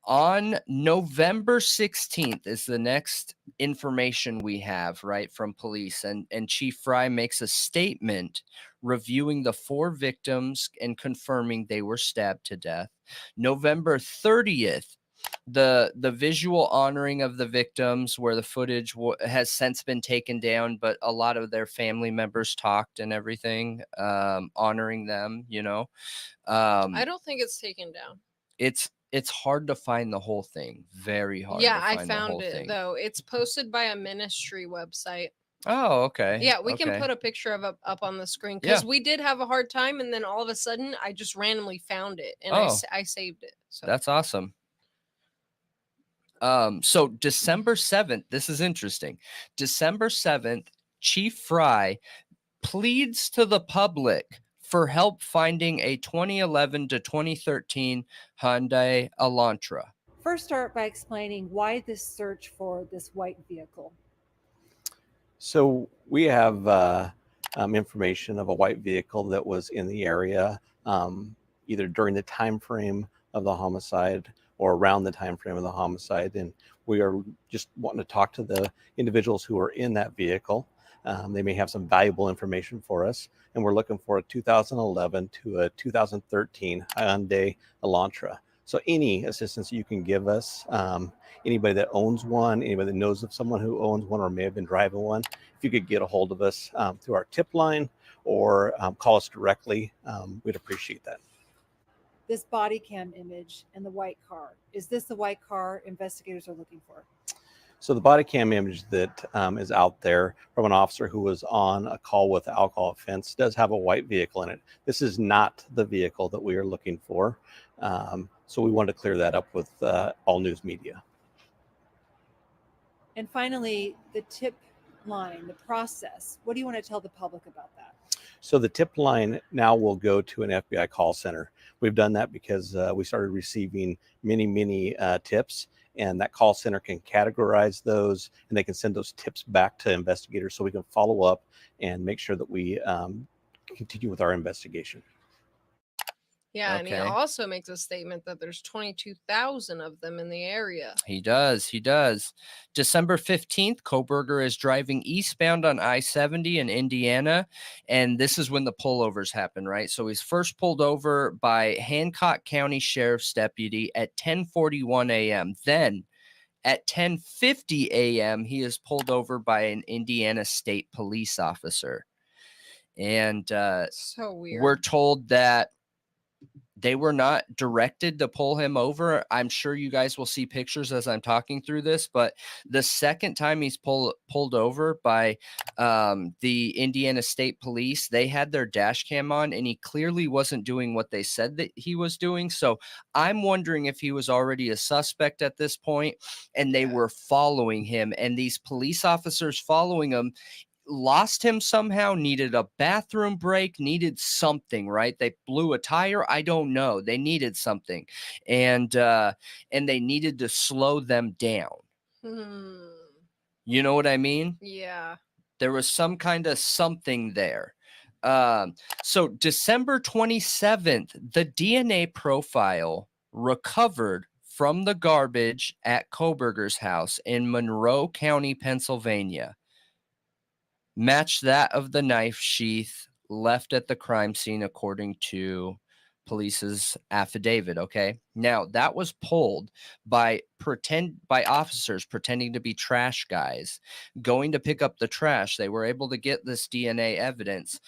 On November 16th is the next information we have, right, from police. And Chief Fry makes a statement reviewing the 4 victims and confirming they were stabbed to death. November 30th, the visual honoring of the victims, where the footage has since been taken down, but a lot of their family members talked and everything, honoring them, you know. I don't think it's taken down. It's hard to find the whole thing. Very hard Yeah, to find I the found whole it thing. though. It's posted by a ministry website. Oh, okay. Yeah, we can Okay. put a picture of it up on the screen because we did have a hard time, and then all of a sudden I just randomly found it and I saved it. So That's awesome. So December 7th, this is interesting. December 7th, Chief Fry pleads to the public for help finding a 2011 to 2013 Hyundai Elantra. First, start by explaining why this search for this white vehicle. So we have information of a white vehicle that was in the area either during the time frame of the homicide or around the time frame of the homicide, and we are just wanting to talk to the individuals who are in that vehicle. They may have some valuable information for us, and we're looking for a 2011 to a 2013 Hyundai Elantra. So any assistance you can give us, anybody that owns one, anybody that knows of someone who owns one or may have been driving one, if you could get a hold of us through our tip line or call us directly, we'd appreciate that. This body cam image and the white car, is this the white car investigators are looking for? So the body cam image that is out there from an officer who was on a call with alcohol offense does have a white vehicle in it. This is not the vehicle that we are looking for. So we wanted to clear that up with all news media. And finally, the tip line, the process. What do you want to tell the public about that? So the tip line now will go to an FBI call center. We've done that because we started receiving many tips, and that call center can categorize those, and they can send those tips back to investigators so we can follow up and make sure that we continue with our investigation. Yeah, and he also makes a statement that there's 22,000 of them in the area. He does. December 15th, Kohberger is driving eastbound on I-70 in Indiana, and this is when the pullovers happen, right? So he's first pulled over by Hancock County Sheriff's deputy at 10:41 a.m. Then at 10:50 a.m., he is pulled over by an Indiana State Police officer. And so weird. We're told that they were not directed to pull him over. I'm sure you guys will see pictures as I'm talking through this, but the second time he's pulled over by the Indiana State Police, they had their dash cam on, and he clearly wasn't doing what they said that he was doing. So I'm wondering if he was already a suspect at this point, and they were following him, and these police officers following him lost him somehow, needed a bathroom break, needed something, right? They blew a tire. I don't know. They needed something. And they needed to slow them down. You know what I mean? Yeah. There was some kind of something there. So December 27th, the DNA profile recovered from the garbage at Kohberger's house in Monroe County, Pennsylvania, matched that of the knife sheath left at the crime scene, according to police's affidavit. Okay. Now that was pulled by officers pretending to be trash guys going to pick up the trash. They were able to get this DNA evidence.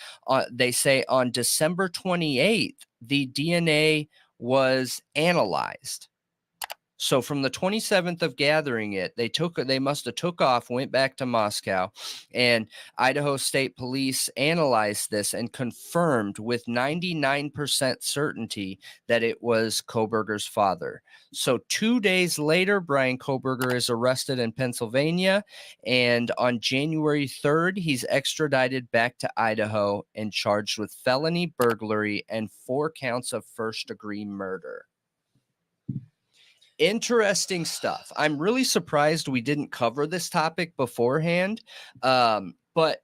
They say on December 28th, the DNA was analyzed. So from the 27th of gathering it, they must have took off, went back to Moscow, and Idaho State Police analyzed this and confirmed with 99% certainty that it was Kohberger's father. So 2 days later, Brian Kohberger is arrested in Pennsylvania, and on January 3rd, he's extradited back to Idaho and charged with felony burglary and 4 counts of first-degree murder. Interesting stuff. I'm really surprised we didn't cover this topic beforehand, but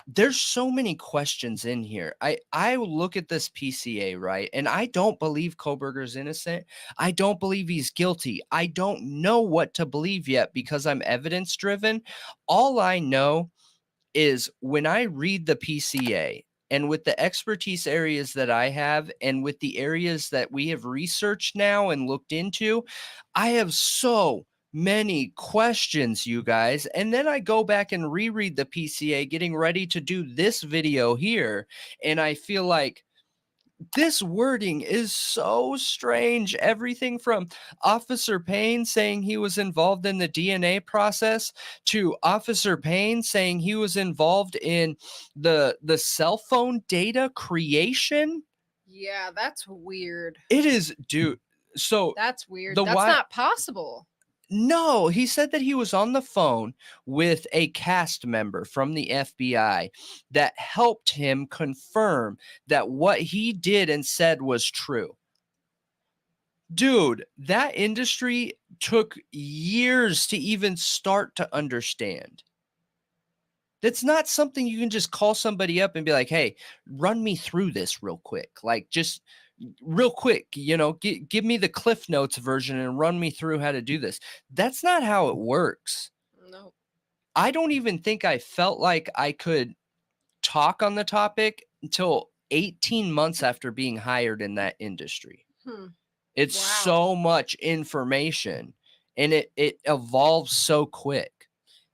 there's so many questions in here. I look at this PCA, right? And I don't believe Kohberger's innocent. I don't believe he's guilty. I don't know what to believe yet because I'm evidence driven. All I know is when I read the PCA and with the expertise areas that I have and with the areas that we have researched now and looked into, I have so many questions, you guys. And then I go back and reread the PCA getting ready to do this video here. And I feel like this wording is so strange. Everything from Officer Payne saying he was involved in the DNA process to Officer Payne saying he was involved in the cell phone data creation. Yeah, that's weird. It is, dude. So That's weird. the That's why not possible. no, he said that he was on the phone with a cast member from the FBI that helped him confirm that what he did and said was true. Dude, that industry took years to even start to understand. That's not something you can just call somebody up and be like, hey, run me through this real quick. Like, just real quick, give me the Cliff Notes version and run me through how to do this. That's not how it works. No. I don't even think I felt like I could talk on the topic until 18 months after being hired in that industry. It's Wow. so much information and it evolves so quick.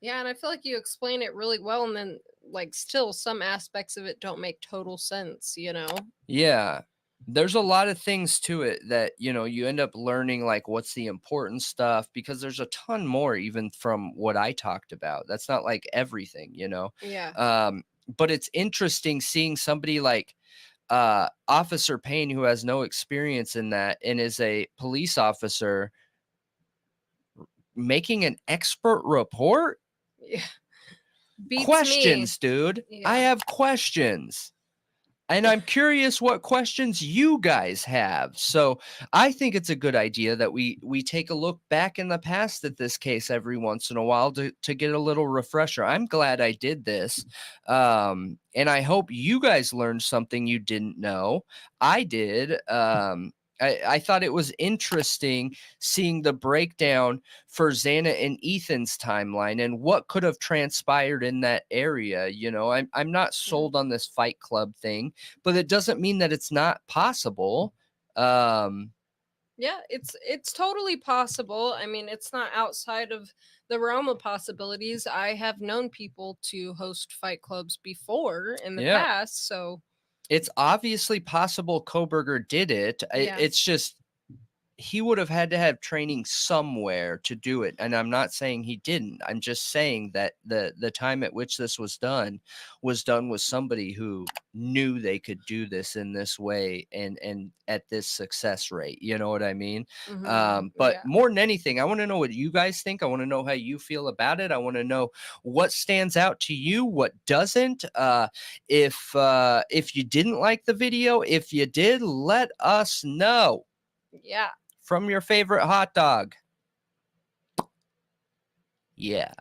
Yeah, and I feel like you explain it really well, and then like still some aspects of it don't make total sense, you know? Yeah. There's a lot of things to it that, you end up learning like what's the important stuff because there's a ton more even from what I talked about. That's not like everything, Yeah. But it's interesting seeing somebody like Officer Payne who has no experience in that and is a police officer making an expert report. Yeah. Beats Questions, me. dude. Yeah. I have questions. And I'm curious what questions you guys have. So I think it's a good idea that we take a look back in the past at this case every once in a while to get a little refresher. I'm glad I did this. And I hope you guys learned something you didn't know. I did. I thought it was interesting seeing the breakdown for Xana and Ethan's timeline and what could have transpired in that area. I'm not sold on this Fight Club thing, but it doesn't mean that it's not possible. Yeah, it's totally possible. I mean, it's not outside of the realm of possibilities. I have known people to host fight clubs before in the past, so it's obviously possible Kohberger did it. Yeah. It's just he would have had to have training somewhere to do it. And I'm not saying he didn't. I'm just saying that the time at which this was done with somebody who knew they could do this in this way and at this success rate. You know what I mean? But yeah. more than anything, I want to know what you guys think. I want to know how you feel about it. I want to know what stands out to you, what doesn't. If you didn't like the video, if you did, let us know. Yeah. From your favorite hot dog. Yeah.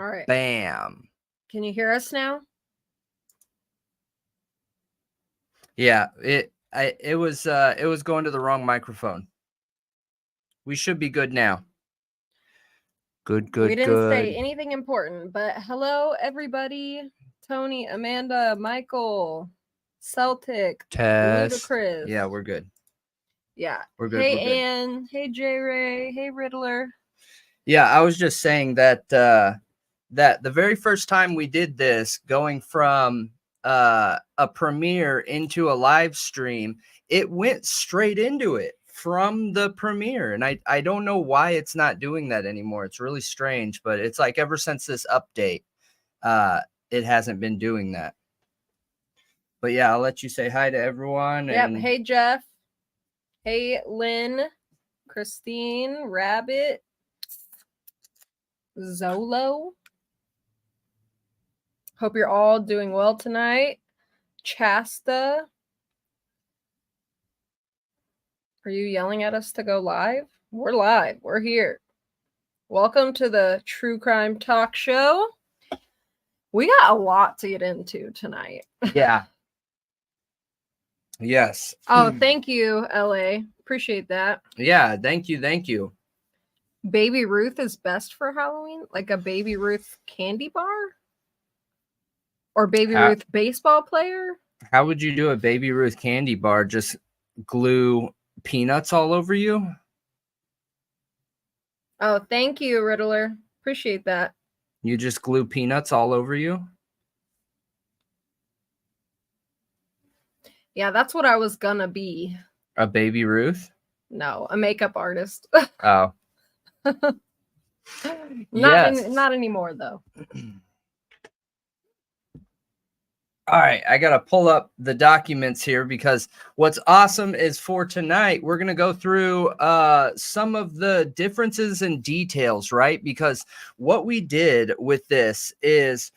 All right. Bam. Can you hear us now? Yeah, it was going to the wrong microphone. We should be good now. Good. We didn't say anything important, but hello everybody. Tony, Amanda, Michael, Celtic, Test. Ludacris. Yeah, we're good. Yeah. We're good. Hey we're good. Ann. Hey J Ray. Hey Riddler. Yeah, I was just saying that that the very first time we did this, going from a premiere into a live stream, it went straight into it from the premiere, and I don't know why it's not doing that anymore. It's really strange, but it's like ever since this update, it hasn't been doing that. But yeah, I'll let you say hi to everyone. Yep. And Hey Jeff. Hey Lynn, Christine, Rabbit, Zolo. Hope you're all doing well tonight. Chasta. Are you yelling at us to go live? We're live. We're here. Welcome to the True Crime Talk Show. We got a lot to get into tonight. yeah. Yes. Oh, thank you, LA. Appreciate that. Yeah, thank you. Baby Ruth is best for Halloween? Like a Baby Ruth candy bar? Or Baby Ruth baseball player? How would you do a Baby Ruth candy bar? Just glue peanuts all over you? Oh, thank you, Riddler. Appreciate that. You just glue peanuts all over you? Yeah, that's what I was gonna be. A Baby Ruth? No, a makeup artist. Oh. Not anymore, though. All right, I got to pull up the documents here because what's awesome is for tonight, we're going to go through some of the differences and details, right? Because what we did with this is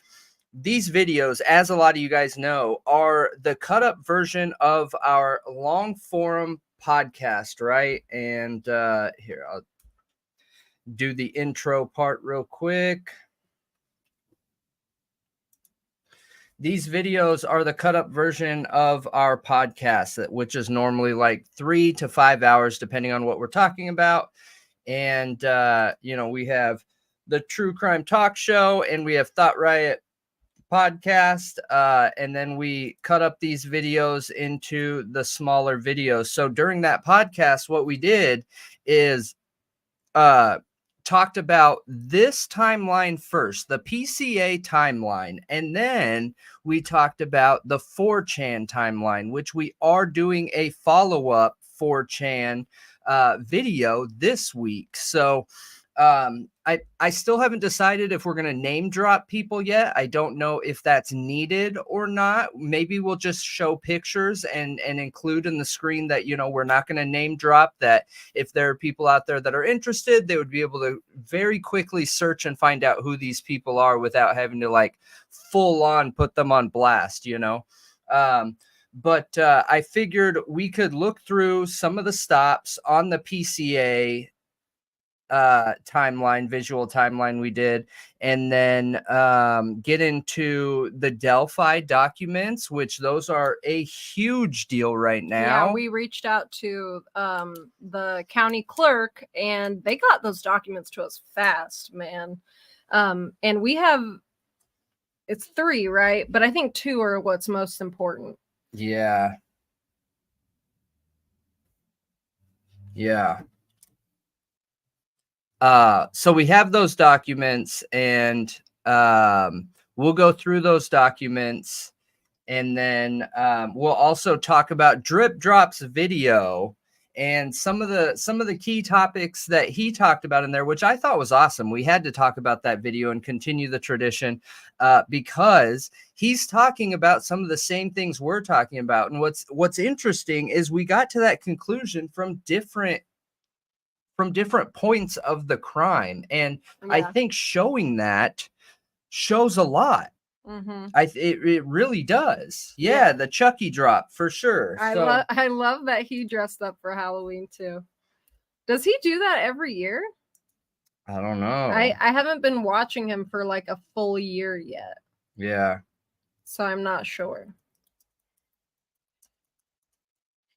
these videos, as a lot of you guys know, are the cut up version of our long forum podcast, right? And here, I'll do the intro part real quick. These videos are the cut up version of our podcast, which is normally like 3 to 5 hours, depending on what we're talking about. And, we have the True Crime Talk Show and we have Thought Riot podcast. And then we cut up these videos into the smaller videos. So during that podcast, what we did is talked about this timeline first, the PCA timeline, and then we talked about the 4chan timeline, which we are doing a follow-up 4chan video this week. So I still haven't decided if we're going to name drop people yet. I don't know if that's needed or not. Maybe we'll just show pictures and include in the screen that, we're not going to name drop, that if there are people out there that are interested, they would be able to very quickly search and find out who these people are without having to like full on put them on blast, But I figured we could look through some of the stops on the PCA timeline, visual timeline we did, and then get into the Delphi documents, which those are a huge deal right now. Yeah, we reached out to the county clerk and they got those documents to us fast, man. And we have, it's 3, right? But I think 2 are what's most important. Yeah. So we have those documents, and we'll go through those documents, and then we'll also talk about Drip Drop's video and some of the key topics that he talked about in there, which I thought was awesome. We had to talk about that video and continue the tradition because he's talking about some of the same things we're talking about. And what's interesting is we got to that conclusion from different points of the crime. And yeah. I think showing that shows a lot. Mm-hmm. It really does. Yeah, the Chucky drop for sure. I love that he dressed up for Halloween too. Does he do that every year? I don't know. I haven't been watching him for like a full year yet, Yeah. so I'm not sure.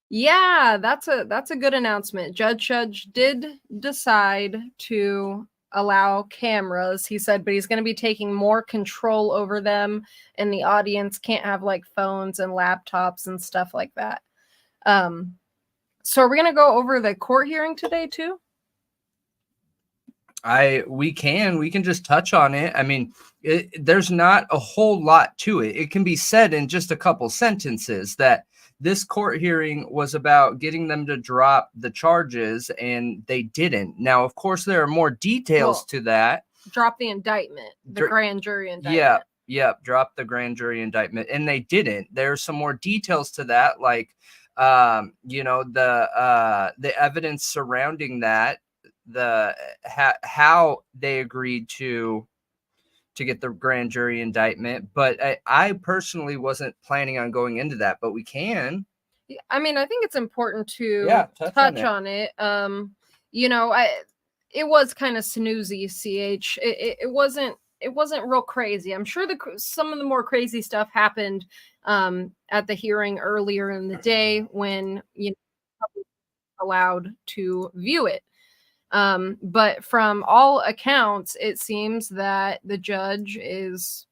Yeah, that's a good announcement. Judge did decide to allow cameras, he said, but he's going to be taking more control over them, and the audience can't have like phones and laptops and stuff like that. So are we going to go over the court hearing today too? We can just touch on it. I mean, there's not a whole lot to it. It can be said in just a couple sentences that this court hearing was about getting them to drop the charges, and they didn't. Now, of course, there are more details to that. Drop the indictment, the grand jury indictment. Yep, drop the grand jury indictment, and they didn't. There's some more details to that, like you know, the evidence surrounding that, the how they agreed to get the grand jury indictment. But I personally wasn't planning on going into that, but we can. I mean, I think it's important to touch on it. You know, it was kind of snoozy, CH. It wasn't real crazy. I'm sure some of the more crazy stuff happened at the hearing earlier in the day when, you know, allowed to view it. But from all accounts, it seems that the judge is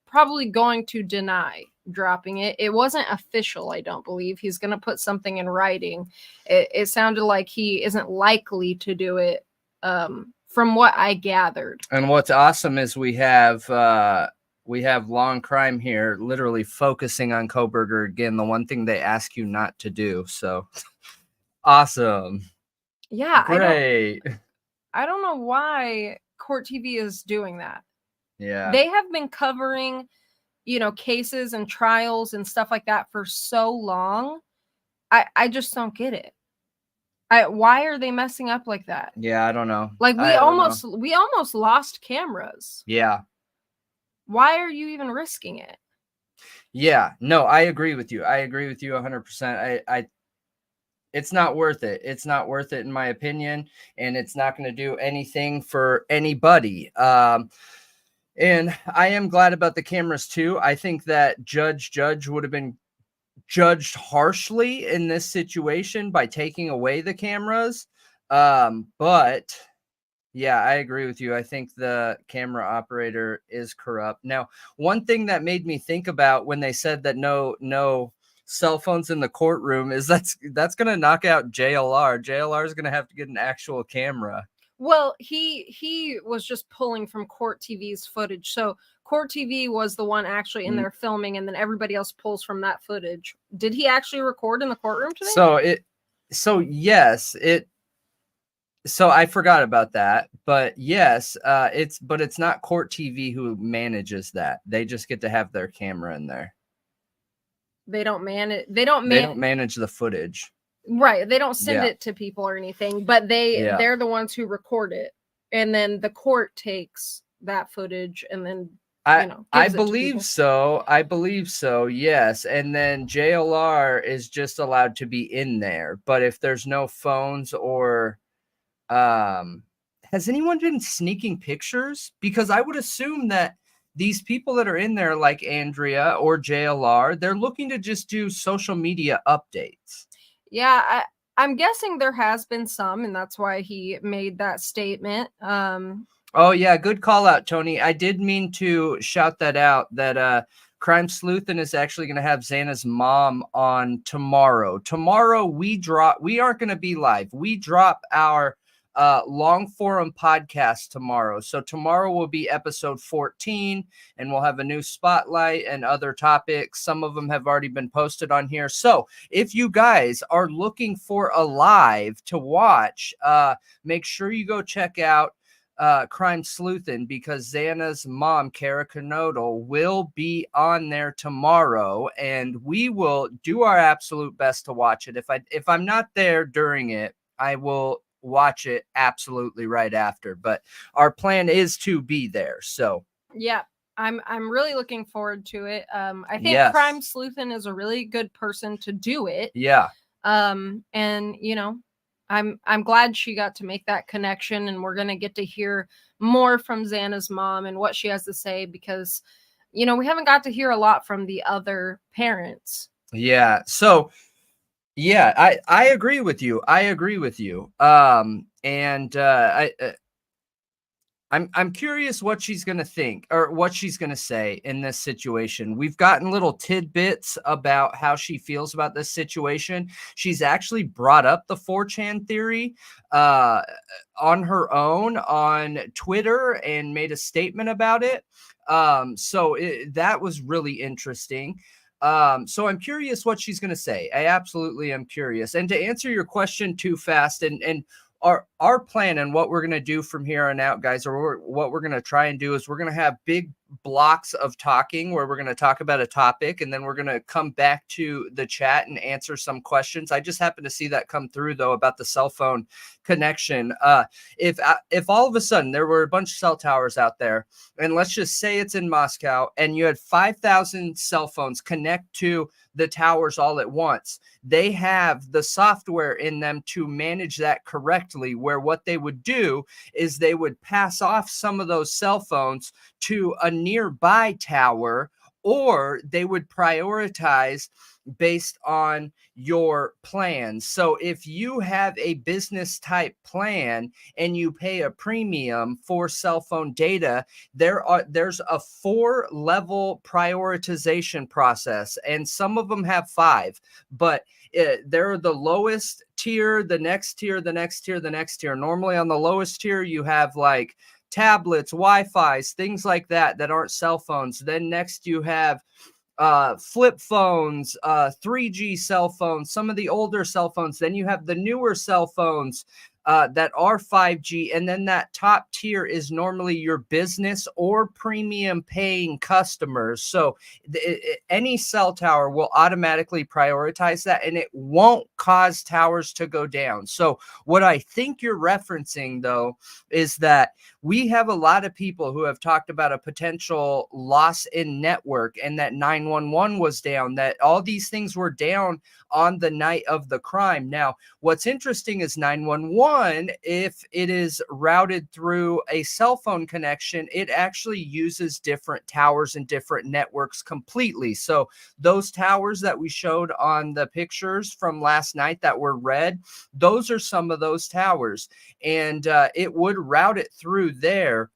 probably going to deny dropping it. It wasn't official, I don't believe. He's going to put something in writing. It sounded like he isn't likely to do it, from what I gathered. And what's awesome is we have Long Crime here literally focusing on Kohberger again, the one thing they ask you not to do. So awesome. Yeah, great. I don't know why Court TV is doing that. Yeah. They have been covering, you know, cases and trials and stuff like that for so long. I just don't get it. Why are they messing up like that? Yeah, I don't know. Like we almost lost cameras. Yeah. Why are you even risking it? Yeah, no, I agree with you. I agree with you 100%. It's not worth it. It's not worth it in my opinion, and it's not going to do anything for anybody. And I am glad about the cameras too. I think that Judge would have been judged harshly in this situation by taking away the cameras. But yeah, I agree with you. I think the camera operator is corrupt. Now, one thing that made me think about when they said that no cell phones in the courtroom is that's going to knock out JLR. JLR is going to have to get an actual camera. Well, he was just pulling from Court TV's footage. So Court TV was the one actually in there filming, and then everybody else pulls from that footage. Did he actually record in the courtroom today? So I forgot about that, but yes, it's not Court TV who manages that. They just get to have their camera in there. They don't manage the footage. Right. They don't send it to people or anything, but they're the ones who record it. And then the court takes that footage and then I believe so. I believe so. Yes. And then JLR is just allowed to be in there. But if there's no phones or has anyone been sneaking pictures? Because I would assume that these people that are in there, like Andrea or JLR, they're looking to just do social media updates. Yeah, I'm guessing there has been some, and that's why he made that statement. Oh, yeah, good call out, Tony. I did mean to shout that out, that Crime Sleuthin is actually going to have Xana's mom on tomorrow. Tomorrow, we aren't going to be live. We drop our long forum podcast tomorrow. So tomorrow will be episode 14, and we'll have a new spotlight and other topics. Some of them have already been posted on here. So if you guys are looking for a live to watch, make sure you go check out Crime Sleuthin, because Xana's mom, Kara Knodel, will be on there tomorrow, and we will do our absolute best to watch it. If I'm not there during it, I will watch it absolutely right after, but our plan is to be there. So yeah, I'm really looking forward to it. I think Crime Sleuthin is a really good person to do it. Yeah. And I'm glad she got to make that connection, and we're gonna get to hear more from Xana's mom and what she has to say, because we haven't got to hear a lot from the other parents. Yeah. So yeah, I agree with you. I agree with you. I'm curious what she's going to think or what she's going to say in this situation. We've gotten little tidbits about how she feels about this situation. She's actually brought up the 4chan theory on her own on Twitter and made a statement about it. That was really interesting. So I'm curious what she's going to say. I absolutely am curious. And to answer your question too fast, and our plan and what we're going to do from here on out, guys, or what we're going to try and do is we're going to have big blocks of talking where we're going to talk about a topic, and then we're going to come back to the chat and answer some questions. I just happened to see that come through, though, about the cell phone connection. If all of a sudden there were a bunch of cell towers out there, and let's just say it's in Moscow, and you had 5,000 cell phones connect to the towers all at once, they have the software in them to manage that correctly, where what they would do is they would pass off some of those cell phones to a nearby tower, or they would prioritize based on your plans. So if you have a business type plan and you pay a premium for cell phone data, there's a 4-level prioritization process, and some of them have 5, but they're the lowest tier, the next tier, the next tier, the next tier. Normally on the lowest tier, you have like tablets, Wi-Fi's, things like that aren't cell phones. Then next you have flip phones, 3G cell phones, some of the older cell phones. Then you have the newer cell phones that are 5G. And then that top tier is normally your business or premium paying customers. So any cell tower will automatically prioritize that, and it won't cause towers to go down. So what I think you're referencing, though, is that we have a lot of people who have talked about a potential loss in network, and that 911 was down, that all these things were down on the night of the crime. Now, what's interesting is 911, if it is routed through a cell phone connection, it actually uses different towers and different networks completely. So those towers that we showed on the pictures from last night that were red, those are some of those towers, and it would route it through there.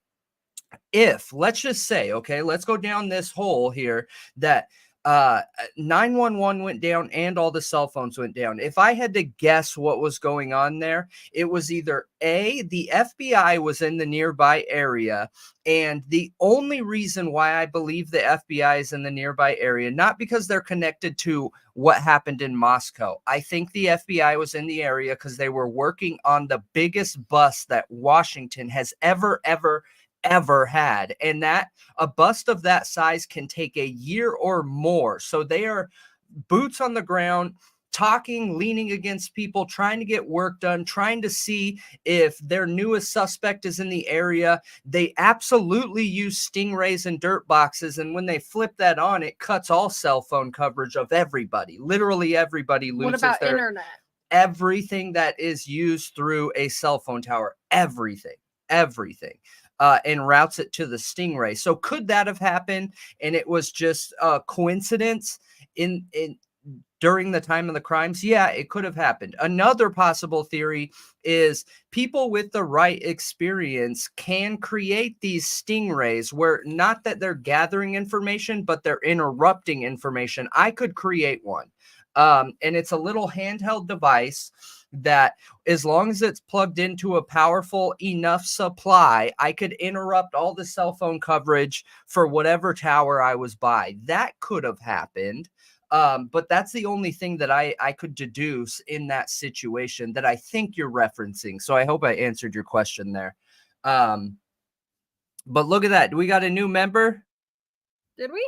If, let's just say, okay, let's go down this hole here, that 911 went down and all the cell phones went down. If I had to guess what was going on there, it was either A, the FBI was in the nearby area, and the only reason why I believe the FBI is in the nearby area, not because they're connected to what happened in Moscow. I think the FBI was in the area because they were working on the biggest bust that Washington has ever had, and that a bust of that size can take a year or more. So they are boots on the ground, talking, leaning against people, trying to get work done, trying to see if their newest suspect is in the area. They absolutely use stingrays and dirt boxes, and when they flip that on, it cuts all cell phone coverage of everybody. Literally everybody loses. What about internet? Everything that is used through a cell phone tower, everything. And routes it to the stingray. So could that have happened, and it was just a coincidence in during the time of the crimes? Yeah, it could have happened. Another possible theory is people with the right experience can create these stingrays where not that they're gathering information, but they're interrupting information. I could create one. And it's a little handheld device that, as long as it's plugged into a powerful enough supply, I could interrupt all the cell phone coverage for whatever tower I was by. That could have happened. But that's the only thing that I could deduce in that situation that I think you're referencing. So I hope I answered your question there. But look at that. We got a new member. Did we?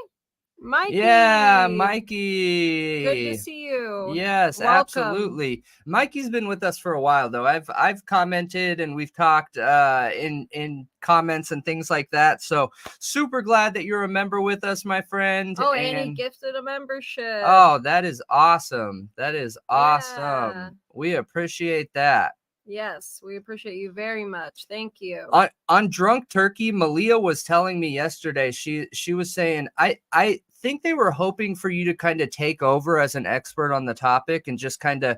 Mikey. Yeah, Mikey. Good to see you. Yes, Welcome. absolutely. Mikey's been with us for a while, though. I've commented and we've talked in comments and things like that. So super glad that you're a member with us, my friend. Oh, and he gifted a membership. Oh, that is awesome. That is awesome. Yeah. We appreciate that. Yes, we appreciate you very much. Thank you. On Drunk Turkey, Malia was telling me yesterday, she was saying, I think they were hoping for you to kind of take over as an expert on the topic and just kind of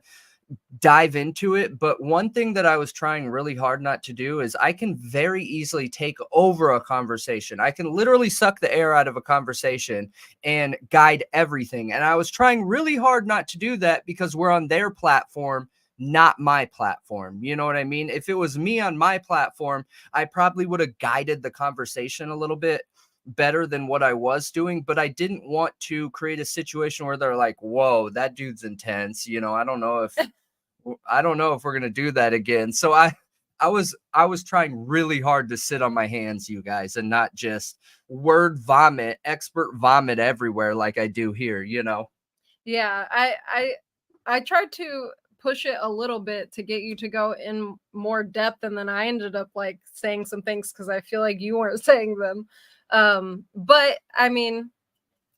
dive into it. But one thing that I was trying really hard not to do is I can very easily take over a conversation. I can literally suck the air out of a conversation and guide everything. And I was trying really hard not to do that because we're on their platform, not my platform. You know what I mean? If it was me on my platform, I probably would have guided the conversation a little bit better than what I was doing, but I didn't want to create a situation where they're like, whoa, that dude's intense. You know, I don't know if we're going to do that again. So I was trying really hard to sit on my hands, you guys, and not just word vomit, expert vomit everywhere like I do here, you know? Yeah, I tried to push it a little bit to get you to go in more depth, and then I ended up like saying some things because I feel like you weren't saying them. But I mean,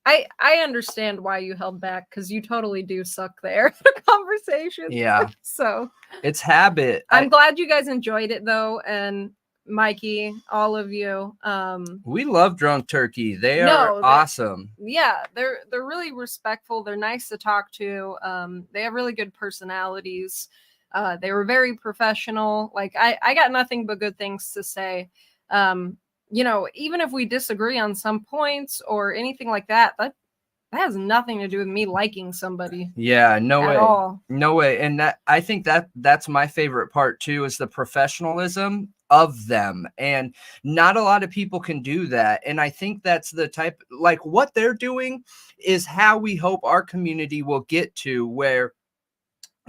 I understand why you held back, because you totally do suck the air of the conversation. Yeah. So It's habit. I'm glad you guys enjoyed it though, and Mikey, all of you. We love Drunk Turkey. They are awesome. Yeah, they're really respectful. They're nice to talk to. They have really good personalities. They were very professional. Like I got nothing but good things to say. You know, even if we disagree on some points or anything like that, that has nothing to do with me liking somebody. Yeah, no way. All. No way. And that, I think that's my favorite part too, is the professionalism of them. And not a lot of people can do that. And I think that's the type, like what they're doing is how we hope our community will get to, where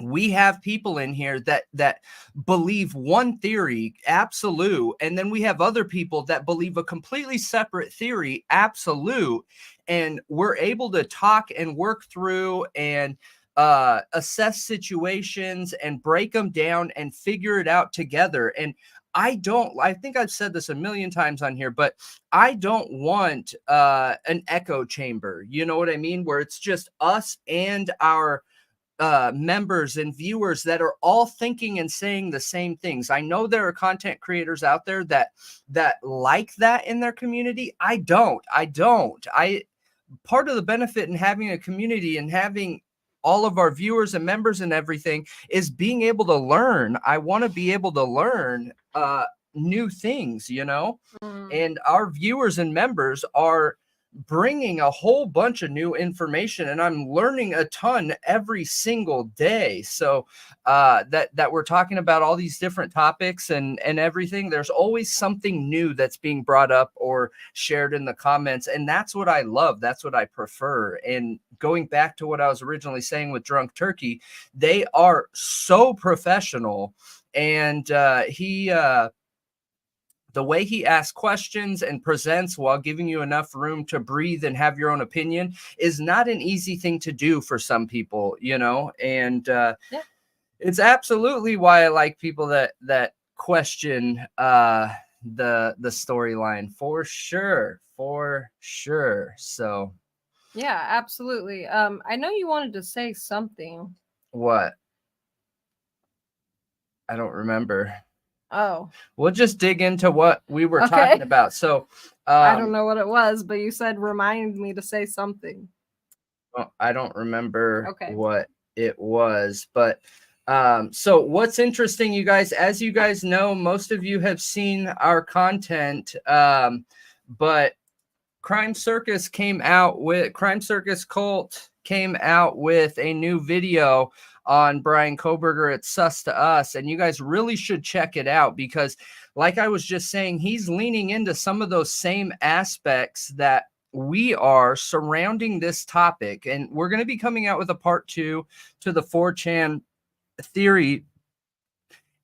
we have people in here that believe one theory, absolute, and then we have other people that believe a completely separate theory, absolute, and we're able to talk and work through and assess situations and break them down and figure it out together. And I think I've said this a million times on here, but I don't want an echo chamber. You know what I mean? Where it's just us and our members and viewers that are all thinking and saying the same things. I know there are content creators out there that like that in their community. I don't. Part of the benefit in having a community and having all of our viewers and members and everything is being able to learn. I want to be able to learn new things, you know, and our viewers and members are bringing a whole bunch of new information, and I'm learning a ton every single day. So that we're talking about all these different topics and everything, there's always something new that's being brought up or shared in the comments, and that's what I love. That's what I prefer. And going back to what I was originally saying with Drunk Turkey, they are so professional, and the way he asks questions and presents while giving you enough room to breathe and have your own opinion is not an easy thing to do for some people, you know? And it's absolutely why I like people that question the storyline, for sure. So yeah, absolutely. I know you wanted to say something. What? I don't remember. Oh, we'll just dig into what we were talking about. So I don't know what it was, but you said remind me to say something. Well, I don't remember what it was, but so what's interesting, you guys, as you guys know, most of you have seen our content, but Crime Circus Cult came out with a new video on Brian Kohberger. It's Sus to Us, and you guys really should check it out, because like I was just saying, he's leaning into some of those same aspects that we are surrounding this topic. And we're going to be coming out with a part 2 to the 4chan theory,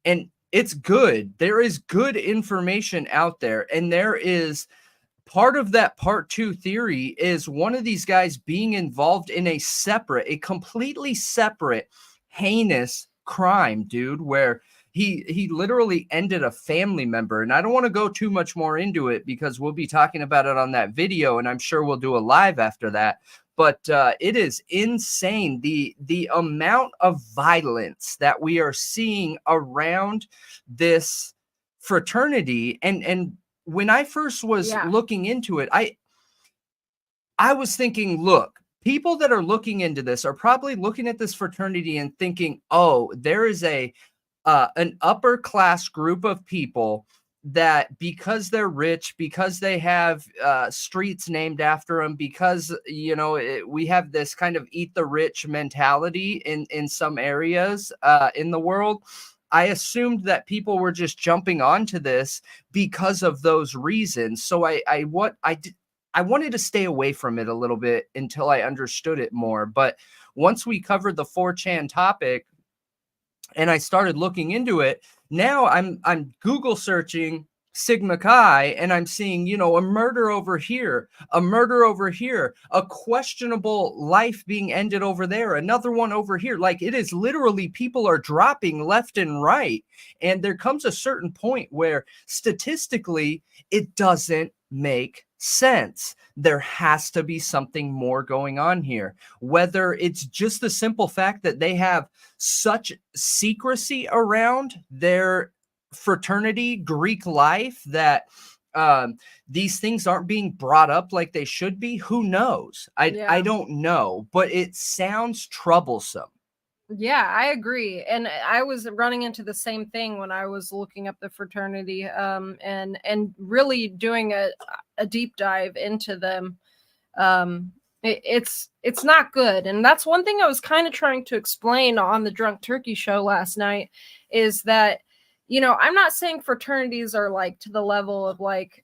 and it's good. There is good information out there, and there is part of that part 2 theory is one of these guys being involved in a completely separate, heinous crime, dude, where he literally ended a family member. And I don't want to go too much more into it because we'll be talking about it on that video, and I'm sure we'll do a live after that. but it is insane the amount of violence that we are seeing around this fraternity. And when I first was Yeah. looking into it, I was thinking, look, people that are looking into this are probably looking at this fraternity and thinking, oh, there is an upper class group of people that because they're rich, because they have streets named after them, because we have this kind of eat the rich mentality in some areas in the world. I assumed that people were just jumping onto this because of those reasons. So I wanted to stay away from it a little bit until I understood it more. But once we covered the 4chan topic and I started looking into it, now I'm Google searching Sigma Chi, and I'm seeing, a murder over here, a murder over here, a questionable life being ended over there, another one over here. Like, it is literally, people are dropping left and right. And there comes a certain point where statistically it doesn't make sense. There has to be something more going on here, whether it's just the simple fact that they have such secrecy around their fraternity, Greek life, that these things aren't being brought up like they should be. Who knows? I don't know, but it sounds troublesome. Yeah, I agree. And I was running into the same thing when I was looking up the fraternity and really doing a deep dive into them. It's not good. And that's one thing I was kind of trying to explain on the Drunk Turkey show last night, is that, I'm not saying fraternities are like to the level of like,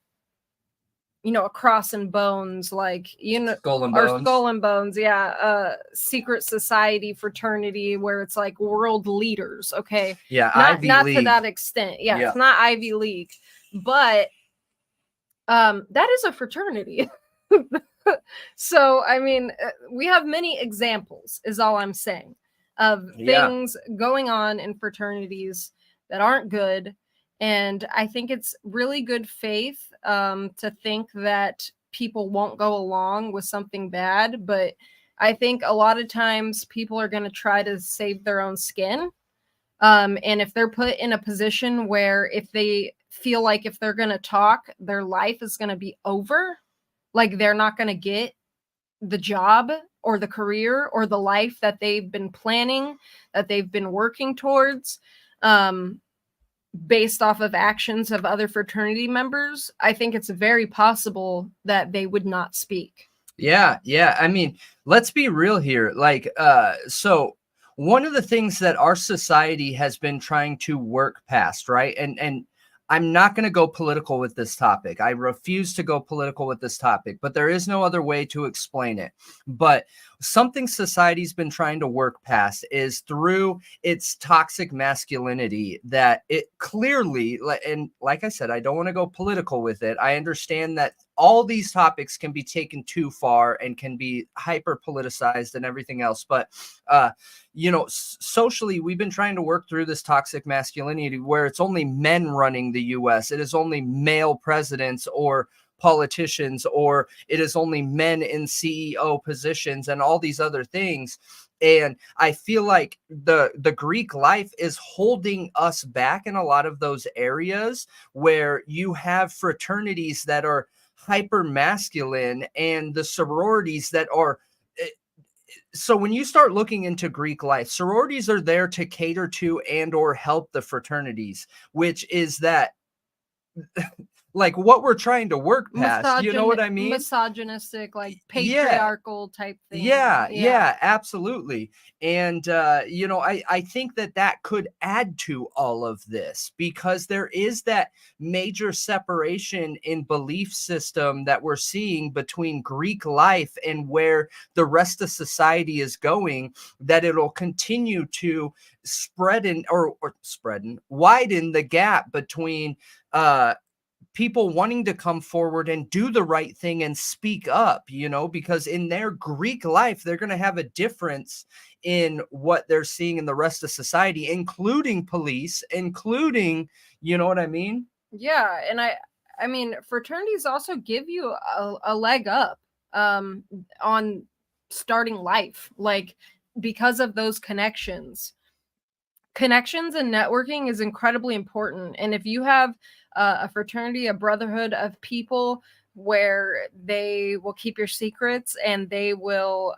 a cross and bones, like, Skull and or Bones. Skull and Bones. Yeah. Secret society fraternity where it's like world leaders. Okay. Yeah. Not League. to that extent. Yeah. Yeah. It's not Ivy League, but that is a fraternity. So, I mean, we have many examples, is all I'm saying, of things going on in fraternities that aren't good. And I think it's really good faith to think that people won't go along with something bad. But I think a lot of times people are going to try to save their own skin. And if they're put in a position where if they feel like if they're going to talk, their life is going to be over, like they're not going to get the job or the career or the life that they've been planning, that they've been working towards, based off of actions of other fraternity members, I think it's very possible that they would not speak. Yeah. I mean, let's be real here. Like, so one of the things that our society has been trying to work past, right? And I'm not going to go political with this topic. I refuse to go political with this topic, but there is no other way to explain it. But something society's been trying to work past is through its toxic masculinity, that it clearly, and like I said, I don't want to go political with it. I understand that all these topics can be taken too far and can be hyper politicized and everything else. But, socially, we've been trying to work through this toxic masculinity where it's only men running the US. It is only male presidents or politicians, or it is only men in CEO positions and all these other things. And I feel like the Greek life is holding us back in a lot of those areas where you have fraternities that are hyper masculine and the sororities that are. So when you start looking into Greek life, sororities are there to cater to and or help the fraternities, which is that like what we're trying to work past. You know what I mean? Misogynistic, like patriarchal type thing. Yeah, absolutely. And, I think that could add to all of this, because there is that major separation in belief system that we're seeing between Greek life and where the rest of society is going, that it'll continue to widen the gap between, people wanting to come forward and do the right thing and speak up, because in their Greek life, they're going to have a difference in what they're seeing in the rest of society, including police, including, you know what I mean? Yeah. And I mean, fraternities also give you a leg up on starting life, like because of those connections. Connections and networking is incredibly important. And if you have a fraternity, a brotherhood of people where they will keep your secrets and they will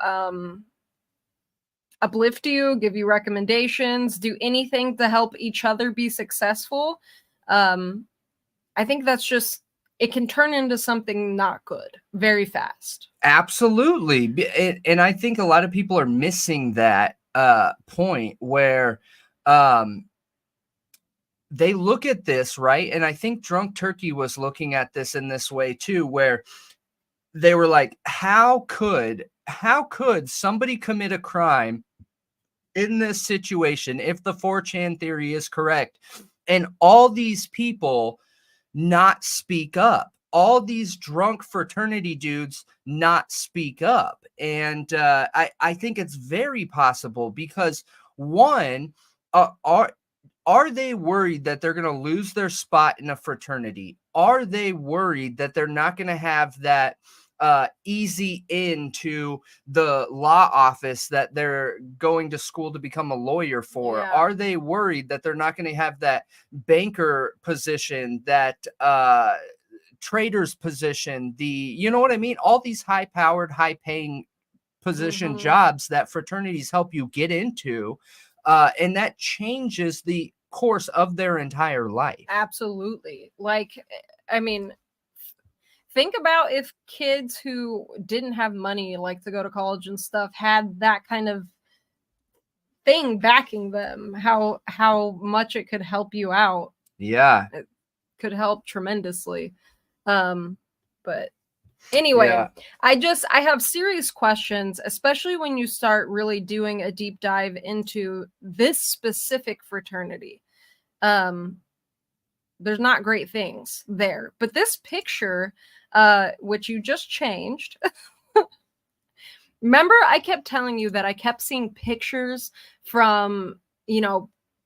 uplift you, give you recommendations, do anything to help each other be successful, I think that's just, it can turn into something not good very fast. Absolutely. And I think a lot of people are missing that point where they look at this, right? And I think Drunk Turkey was looking at this in this way too, where they were like, how could somebody commit a crime in this situation if the 4chan theory is correct and all these people not speak up, all these drunk fraternity dudes not speak up? And I think it's very possible because one, are they worried that they're going to lose their spot in a fraternity? Are they worried that they're not going to have that easy into the law office that they're going to school to become a lawyer for? Yeah. Are they worried that they're not going to have that banker position, that trader's position, you know what I mean? All these high-powered, high-paying position jobs that fraternities help you get into, and that changes the course of their entire life. Absolutely. Like, I mean, think about if kids who didn't have money, like to go to college and stuff, had that kind of thing backing them, how much it could help you out. Yeah. It could help tremendously. But anyway, Yeah. I have serious questions, especially when you start really doing a deep dive into this specific fraternity. There's not great things there, but this picture, which you just changed, remember I kept telling you that I kept seeing pictures from,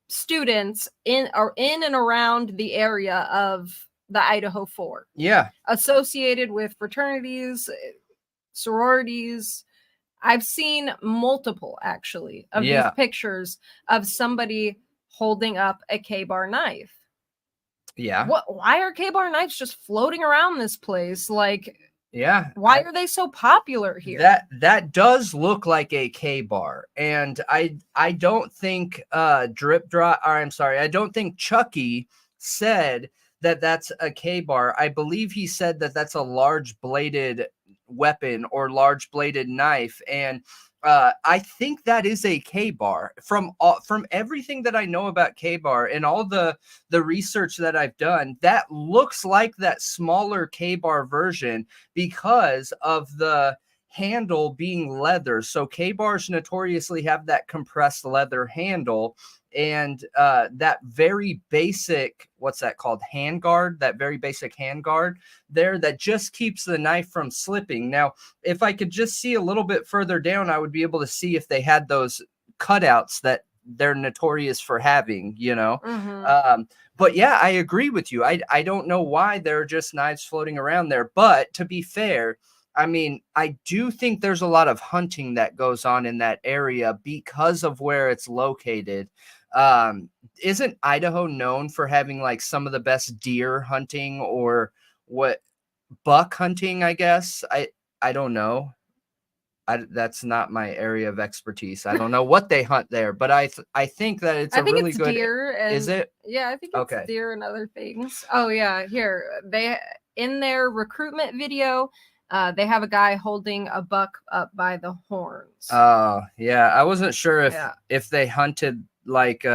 students in and around the area of the Idaho4. Yeah. Associated with fraternities, sororities. I've seen multiple, actually, of these pictures of somebody holding up a K-bar knife. Yeah. Why are K-bar knives just floating around this place? Like, yeah. Why are they so popular here? That does look like a K-bar. And I don't think I don't think Chucky said that that's a K-bar. I believe he said that that's a large bladed weapon or large bladed knife. And I think that is a K-bar. From everything that I know about K-bar and all the research that I've done, that looks like that smaller K-bar version because of the handle being leather. So K-bars notoriously have that compressed leather handle, and that very basic, what's that called, handguard, that very basic handguard there that just keeps the knife from slipping. Now, if I could just see a little bit further down, I would be able to see if they had those cutouts that they're notorious for having, but yeah, I agree with you. I don't know why there are just knives floating around there, but to be fair, I mean, I do think there's a lot of hunting that goes on in that area because of where it's located. Isn't Idaho known for having like some of the best deer hunting or buck hunting, I guess? I don't know. That's not my area of expertise. I don't know what they hunt there, but I think that it's really good. Deer and, is it? Yeah, I think it's deer and other things. Oh yeah, here they in their recruitment video. They have a guy holding a buck up by the horns. Oh, yeah. I wasn't sure if they hunted like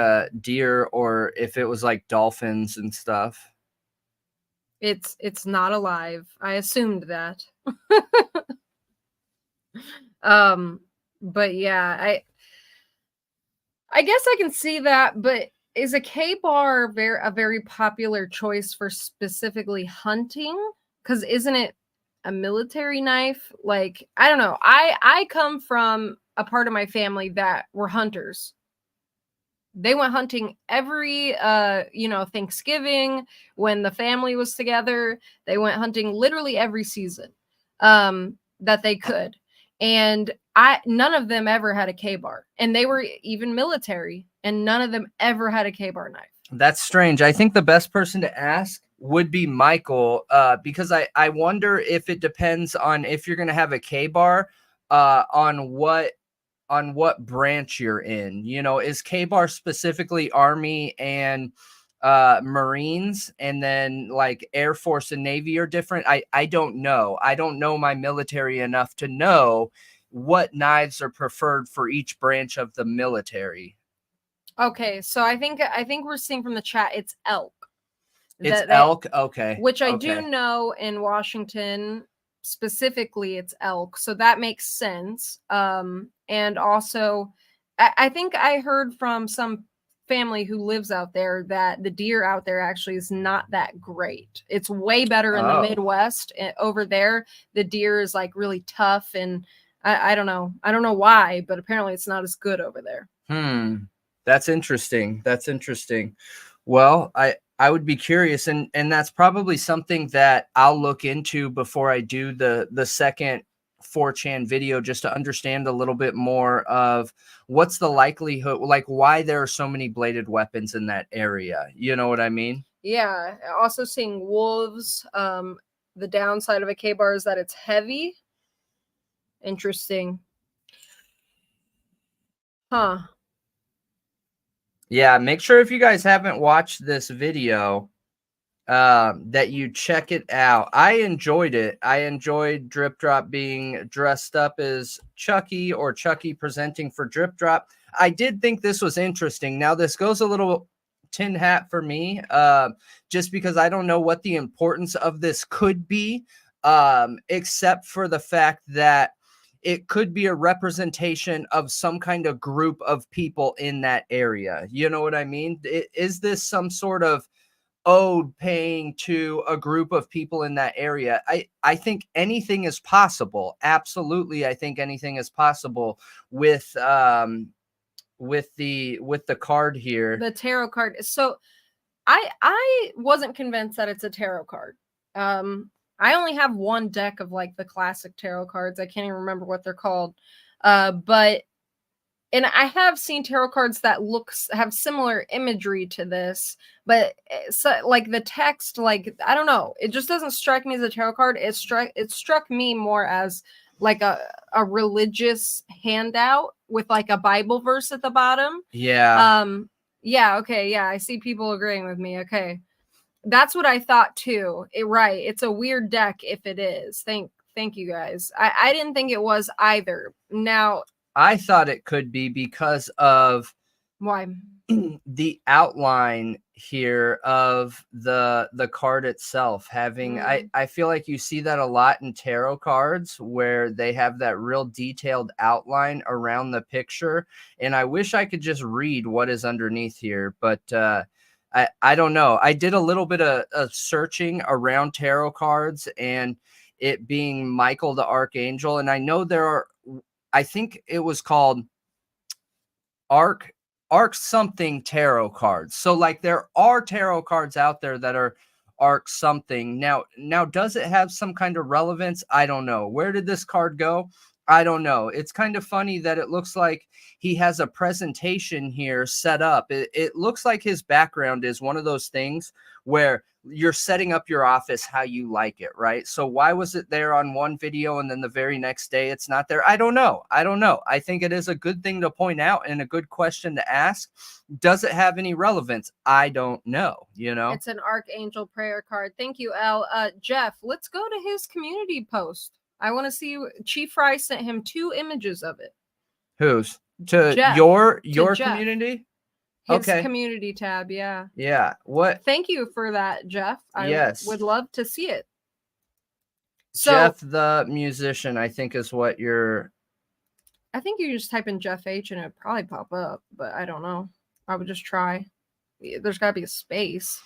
deer or if it was like dolphins and stuff. It's not alive. I assumed that. But yeah, I guess I can see that, but is a K-bar a very popular choice for specifically hunting? Because isn't it a military knife? Like, I don't know. I come from a part of my family that were hunters. They went hunting every Thanksgiving when the family was together. They went hunting literally every season that they could. And none of them ever had a K-bar, and they were even military, and none of them ever had a K-bar knife. That's strange. I think the best person to ask would be Michael, because I wonder if it depends on if you're going to have a K-bar, on what branch you're in. You know, is K-bar specifically Army and Marines, and then like Air Force and Navy are different? I don't know. I don't know my military enough to know what knives are preferred for each branch of the military. Okay, so I think we're seeing from the chat it's elk. It's elk, okay. Which I okay. do know in Washington specifically it's elk, so that makes sense. And also I think I heard from some family who lives out there that the deer out there actually is not that great. It's way better in the Midwest. Over there the deer is like really tough, and I don't know why, but apparently it's not as good over there. That's interesting. That's interesting. Well, I would be curious, and that's probably something that I'll look into before I do the second 4chan video, just to understand a little bit more of what's the likelihood, like why there are so many bladed weapons in that area. You know what I mean? Yeah. Also seeing wolves. The downside of a K-bar is that it's heavy. Interesting. Huh. Yeah, make sure if you guys haven't watched this video, that you check it out. I enjoyed it. I enjoyed Drip Drop being dressed up as Chucky, or Chucky presenting for Drip Drop. I did think this was interesting. Now, this goes a little tin hat for me, just because I don't know what the importance of this could be, except for the fact that it could be a representation of some kind of group of people in that area. You know what I mean? Is this some sort of ode paying to a group of people in that area? I think anything is possible. Absolutely. I think anything is possible with the card here. The tarot card. So I wasn't convinced that it's a tarot card. I only have one deck of like the classic tarot cards. I can't even remember what they're called. But I have seen tarot cards that have similar imagery to this, but so, like the text, like, I don't know, it just doesn't strike me as a tarot card. It struck me more as like a religious handout with like a Bible verse at the bottom. Yeah. Yeah. Okay. Yeah. I see people agreeing with me. Okay. That's what I thought too. Right. It's a weird deck if it is. Thank you guys. I didn't think it was either. Now, I thought it could be because of why the outline here of the card itself having, I feel like you see that a lot in tarot cards where they have that real detailed outline around the picture. And I wish I could just read what is underneath here, but I don't know. I did a little bit of searching around tarot cards and it being Michael the Archangel. And I know there are, I think it was called Arc something tarot cards. So like there are tarot cards out there that are Arc something. Now does it have some kind of relevance? I don't know. Where did this card go? I don't know. It's kind of funny that it looks like he has a presentation here set up. It looks like his background is one of those things where you're setting up your office how you like it, right? So why was it there on one video and then the very next day it's not there? I don't know. I think it is a good thing to point out and a good question to ask. Does it have any relevance? I don't know, you know? It's an Archangel prayer card. Thank you, Al. Jeff, let's go to his community post. I want to see. Chief Fry sent him 2 images of it. Whose? To Jeff, your Jeff. Community? His community tab, yeah. Yeah. What? Thank you for that, Jeff. I would love to see it. So, Jeff the musician, I think is what you're. I think you just type in Jeff H and it'd probably pop up, but I don't know. I would just try. There's got to be a space.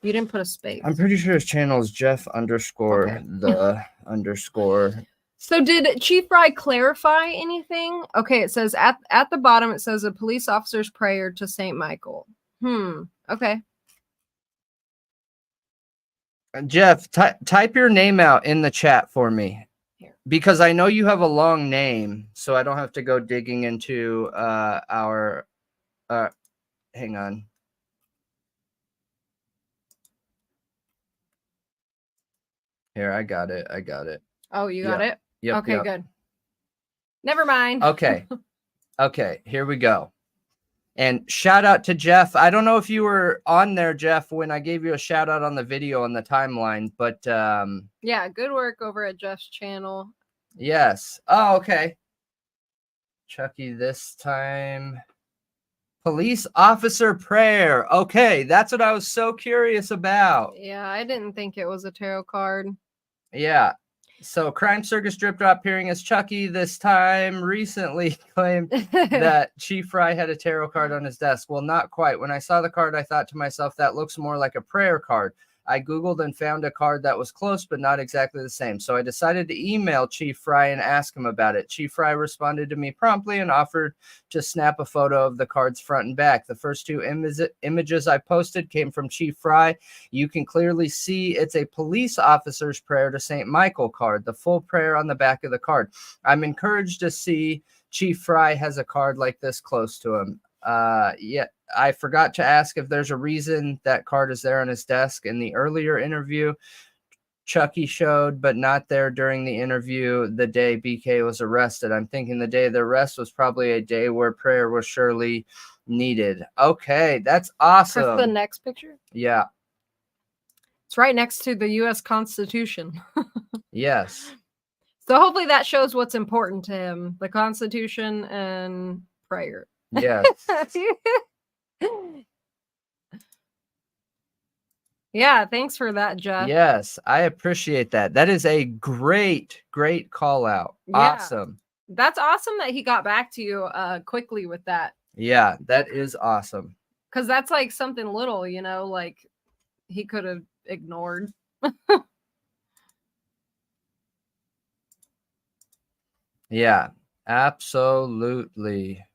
You didn't put a space. I'm pretty sure his channel is Jeff _the_. So did Chief Fry clarify anything? Okay, it says at the bottom, it says a police officer's prayer to St. Michael. Okay. Jeff, type your name out in the chat for me. Here. because I know you have a long name, so I don't have to go digging into our hang on. Here, I got it. Oh, you got Yep. it? Yep. Okay, yep. good. Never mind. Okay. Okay, here we go. And shout out to Jeff. I don't know if you were on there, Jeff, when I gave you a shout out on the video on the timeline, but Yeah, good work over at Jeff's channel. yes. Oh, okay. Chucky this time. Police officer prayer. Okay, that's what I was so curious about. Yeah, I didn't think it was a tarot card. Yeah. So Crime Circus drip drop appearing as Chucky this time recently claimed that Chief Fry had a tarot card on his desk. Well, not quite. When I saw the card, I thought to myself, that looks more like a prayer card. I Googled and found a card that was close, but not exactly the same. So I decided to email Chief Fry and ask him about it. Chief Fry responded to me promptly and offered to snap a photo of the cards front and back. The first two images I posted came from Chief Fry. You can clearly see it's a police officer's prayer to St. Michael card, the full prayer on the back of the card. I'm encouraged to see Chief Fry has a card like this close to him. Yeah, I forgot to ask if there's a reason that card is there on his desk. In the earlier interview, Chucky showed, but not there during the interview the day BK was arrested. I'm thinking the day of the arrest was probably a day where prayer was surely needed. Okay, that's awesome. Press the next picture. Yeah. It's right next to the U.S. Constitution. Yes. So hopefully that shows what's important to him: the Constitution and prayer. Yes. Yeah, thanks for that, Jeff. Yes, I appreciate that. That is a great call out. Yeah. Awesome. That's awesome that he got back to you quickly with that. Yeah, that is awesome. Because that's like something little, you know, like he could have ignored. Yeah, absolutely.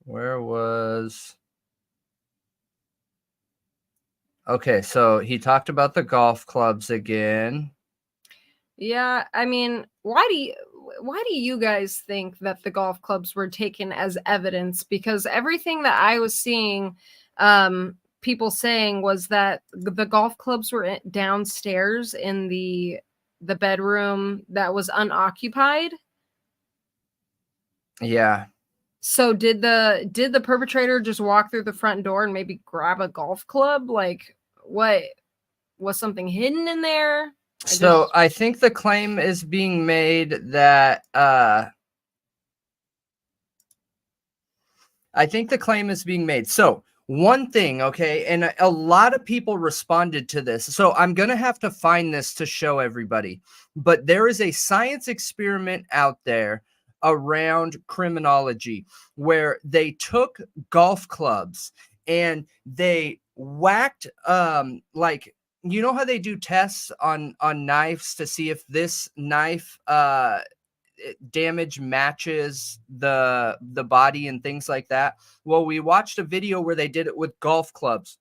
Where was... Okay, so he talked about the golf clubs again. Yeah, I mean, why do you guys think that the golf clubs were taken as evidence? Because everything that I was seeing people saying was that the golf clubs were downstairs in the bedroom that was unoccupied. Yeah. So did the perpetrator just walk through the front door and maybe grab a golf club? Like, what was something hidden in there? I think the claim is being made that So one thing, okay, and a lot of people responded to this. So I'm going to have to find this to show everybody. But there is a science experiment out there around criminology where they took golf clubs and they whacked like, you know how they do tests on knives to see if this knife damage matches the body and things like that. Well, we watched a video where they did it with golf clubs,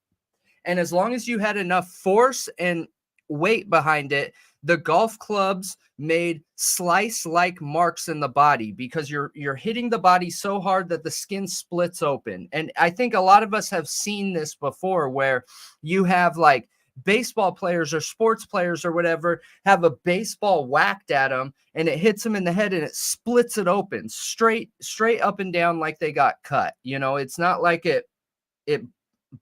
and as long as you had enough force and weight behind it, the golf clubs made slice-like marks in the body because you're hitting the body so hard that the skin splits open. And I think a lot of us have seen this before, where you have like baseball players or sports players or whatever have a baseball whacked at them and it hits them in the head and it splits it open straight up and down like they got cut. You know, it's not like it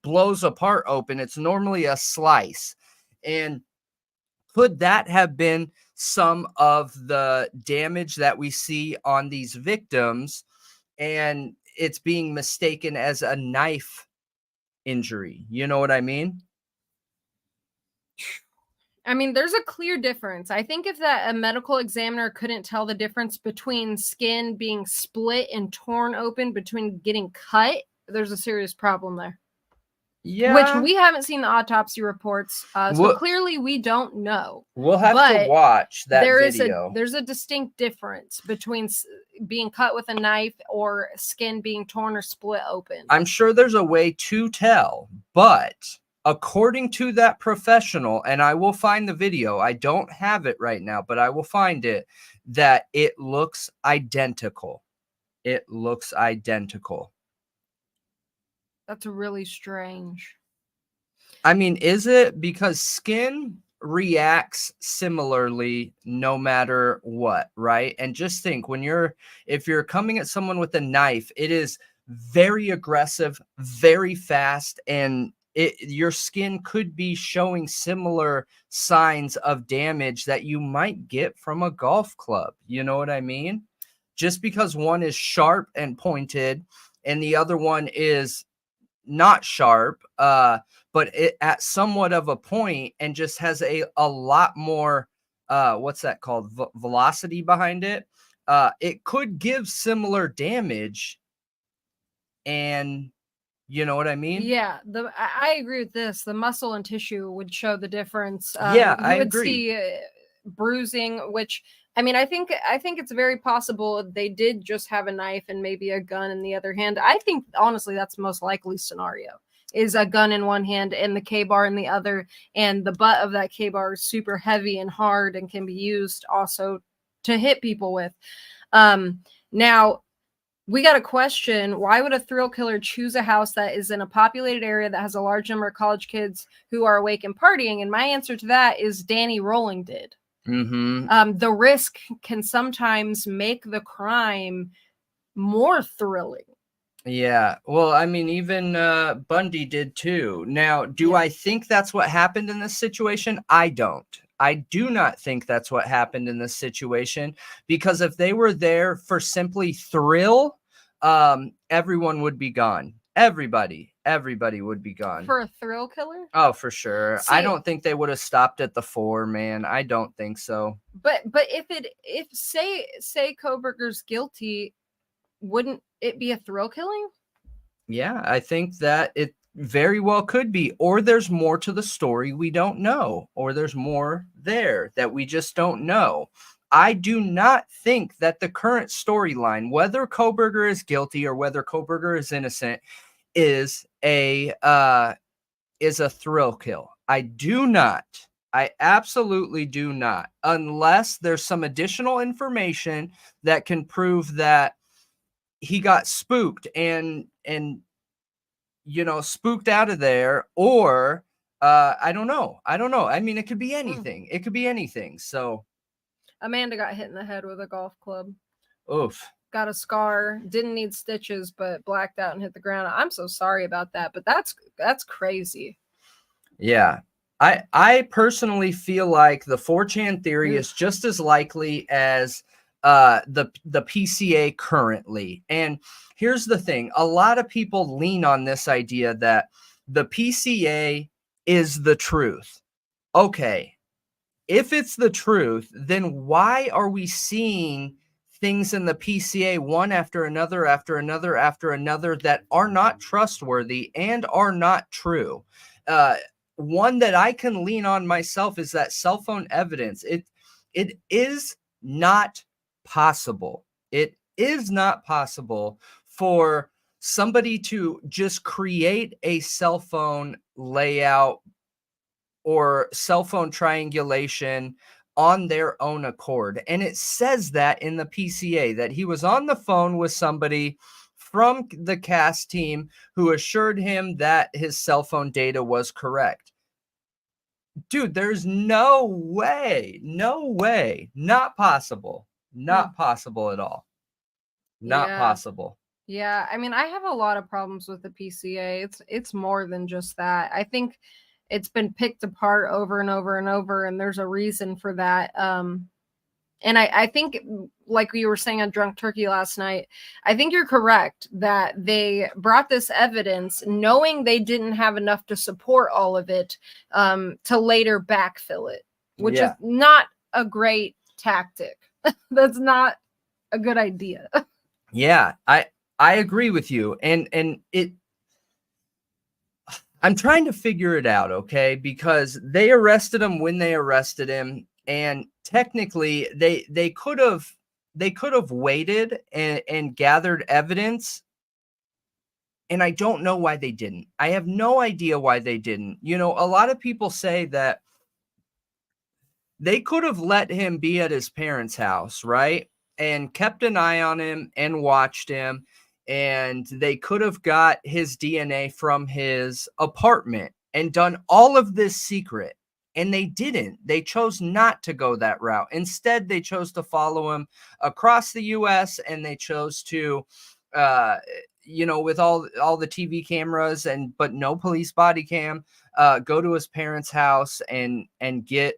blows apart open. It's normally a slice. And could that have been some of the damage that we see on these victims, and it's being mistaken as a knife injury? You know what I mean? I mean, there's a clear difference. I think if that a medical examiner couldn't tell the difference between skin being split and torn open between getting cut, there's a serious problem there. Yeah. Which we haven't seen the autopsy reports. So clearly we don't know. We'll have to watch that video. There's a distinct difference between being cut with a knife or skin being torn or split open. I'm sure there's a way to tell, but according to that professional, and I will find the video. I don't have it right now, but I will find it, that it looks identical. It looks identical. That's really strange. I mean, is it? Because skin reacts similarly no matter what, right? And just think, if you're coming at someone with a knife, it is very aggressive, very fast, and your skin could be showing similar signs of damage that you might get from a golf club. You know what I mean? Just because one is sharp and pointed and the other one is not sharp, but it at somewhat of a point and just has a lot more, what's that called? Velocity behind it. It could give similar damage. And you know what I mean? Yeah, I agree with this. The muscle and tissue would show the difference. Yeah, you I would agree. see bruising, which I mean, I think it's very possible they did just have a knife and maybe a gun in the other hand. I think honestly that's the most likely scenario, is a gun in one hand and the K-bar in the other, and the butt of that K-bar is super heavy and hard and can be used also to hit people with. Now we got a question: why would a thrill killer choose a house that is in a populated area that has a large number of college kids who are awake and partying? And my answer to that is Danny Rolling did. The risk can sometimes make the crime more thrilling. Yeah. Well, I mean, even Bundy did too. Now, do I think that's what happened in this situation? I don't. I do not think that's what happened in this situation, because if they were there for simply thrill, everyone would be gone. Everybody would be gone. For a thrill killer? Oh, for sure. See, I don't think they would have stopped at the 4, man. I don't think so. But if say Kohberger's guilty, wouldn't it be a thrill killing? Yeah, I think that it very well could be. Or there's more to the story we don't know. Or there's more there that we just don't know. I do not think that the current storyline, whether Kohberger is guilty or whether Kohberger is innocent, is a thrill kill. I do not. I absolutely do not. Unless there's some additional information that can prove that he got spooked and spooked out of there, or I don't know. I mean, it could be anything. It could be anything. So Amanda got hit in the head with a golf club. Oof. Got a scar, didn't need stitches, but blacked out and hit the ground. I'm so sorry about that, but that's crazy. Yeah. I personally feel like the 4chan theory is just as likely as the PCA currently. And here's the thing. A lot of people lean on this idea that the PCA is the truth. Okay. If it's the truth, then why are we seeing things in the PCA one after another that are not trustworthy and are not true? One that I can lean on myself is that cell phone evidence. It is not possible. It is not possible for somebody to just create a cell phone layout or cell phone triangulation on their own accord. And it says that in the PCA, that he was on the phone with somebody from the cast team who assured him that his cell phone data was correct. Dude, there's no way, not possible at all. Not possible. Yeah, I mean, I have a lot of problems with the PCA. It's more than just that. I think it's been picked apart over and over and over, and there's a reason for that. And I think, like you were saying on Drunk Turkey last night, I think you're correct that they brought this evidence knowing they didn't have enough to support all of it, to later backfill it, which is not a great tactic. That's not a good idea. Yeah, I agree with you. And I'm trying to figure it out, okay? Because they arrested him when they arrested him, and technically they could have waited and gathered evidence And I don't know why they didn't. I have no idea why they didn't. You know, a lot of people say that they could have let him be at his parents' house, right? And kept an eye on him and watched him. And they could have got his DNA from his apartment and done all of this secret. And they didn't. They chose not to go that route. Instead, they chose to follow him across the U.S. and they chose to, you know, with all the TV cameras but no police body cam, go to his parents' house and get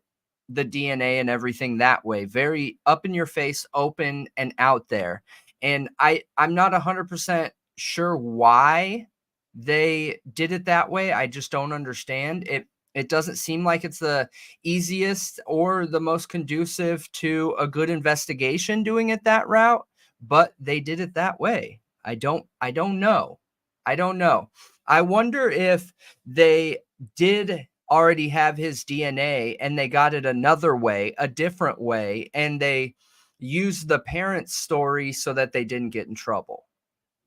the DNA and everything that way. Very up in your face, open and out there. And I'm not 100% sure why they did it that way. I just don't understand it. It doesn't seem like it's the easiest or the most conducive to a good investigation doing it that route, but they did it that way. I don't know. I don't know. I wonder if they did already have his DNA and they got it another way, a different way, and they used the parents' story so that they didn't get in trouble.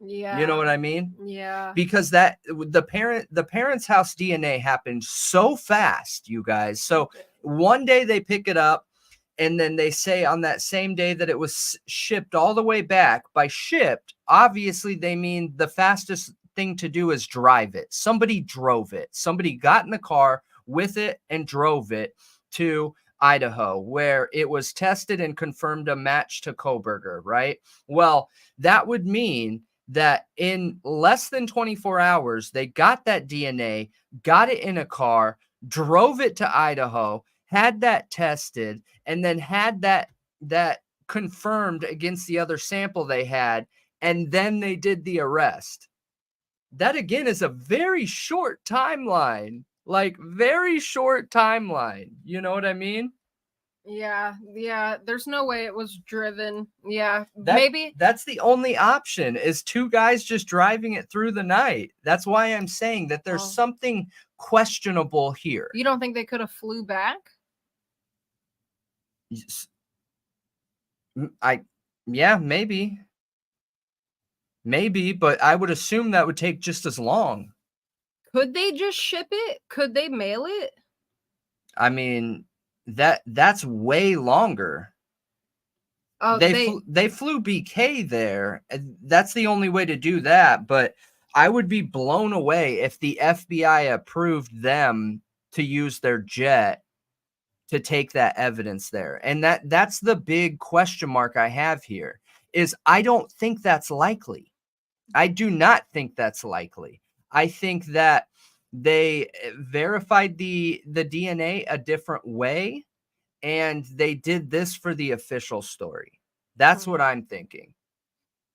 Yeah. You know what I mean? Yeah. Because the parents' house DNA happened so fast, you guys. So one day they pick it up and then they say on that same day that it was shipped all the way back. By shipped, obviously they mean the fastest thing to do is drive it. Somebody drove it. Somebody got in the car with it and drove it to Idaho, where it was tested and confirmed a match to Kohberger, right? Well, that would mean that in less than 24 hours, they got that DNA, got it in a car, drove it to Idaho, had that tested, and then had that confirmed against the other sample they had, and then they did the arrest. That again is a very short timeline, like very short timeline. You know what I mean? Yeah. There's no way it was driven. Yeah. Maybe that's the only option, is two guys just driving it through the night. That's why I'm saying that there's something questionable here. You don't think they could have flew back? Yeah, maybe, but I would assume that would take just as long. Could they just ship it? Could they mail it? I mean, that's way longer. Oh, they flew BK there. That's the only way to do that. But I would be blown away if the FBI approved them to use their jet to take that evidence there. And that's the big question mark I have here, is I don't think that's likely. I do not think that's likely. I think that they verified the DNA a different way, and they did this for the official story. That's what I'm thinking.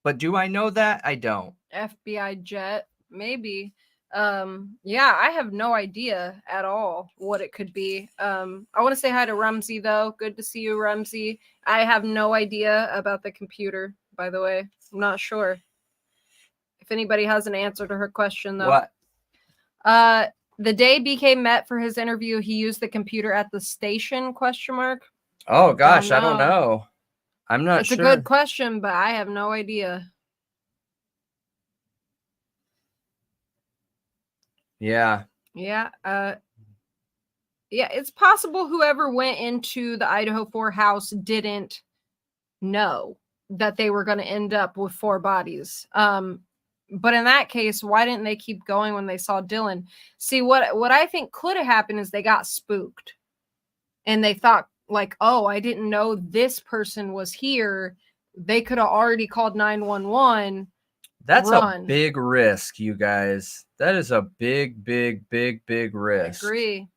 But do I know that? I don't. FBI jet, maybe. Yeah, I have no idea at all what it could be. I want to say hi to Rumsey, though. Good to see you, Rumsey. I have no idea about the computer, by the way. I'm not sure. If anybody has an answer to her question, though. What? The day BK met for his interview, he used the computer at the station, ? Oh, gosh, I don't know. I'm not sure. It's a good question, but I have no idea. Yeah. Yeah. Yeah, it's possible whoever went into the Idaho4 house didn't know that they were going to end up with 4 bodies. But in that case, why didn't they keep going when they saw Dylan? See, what I think could have happened is they got spooked. And they thought, like, oh, I didn't know this person was here. They could have already called 911. That's a big risk, you guys. That is a big, big, big, big risk. I agree.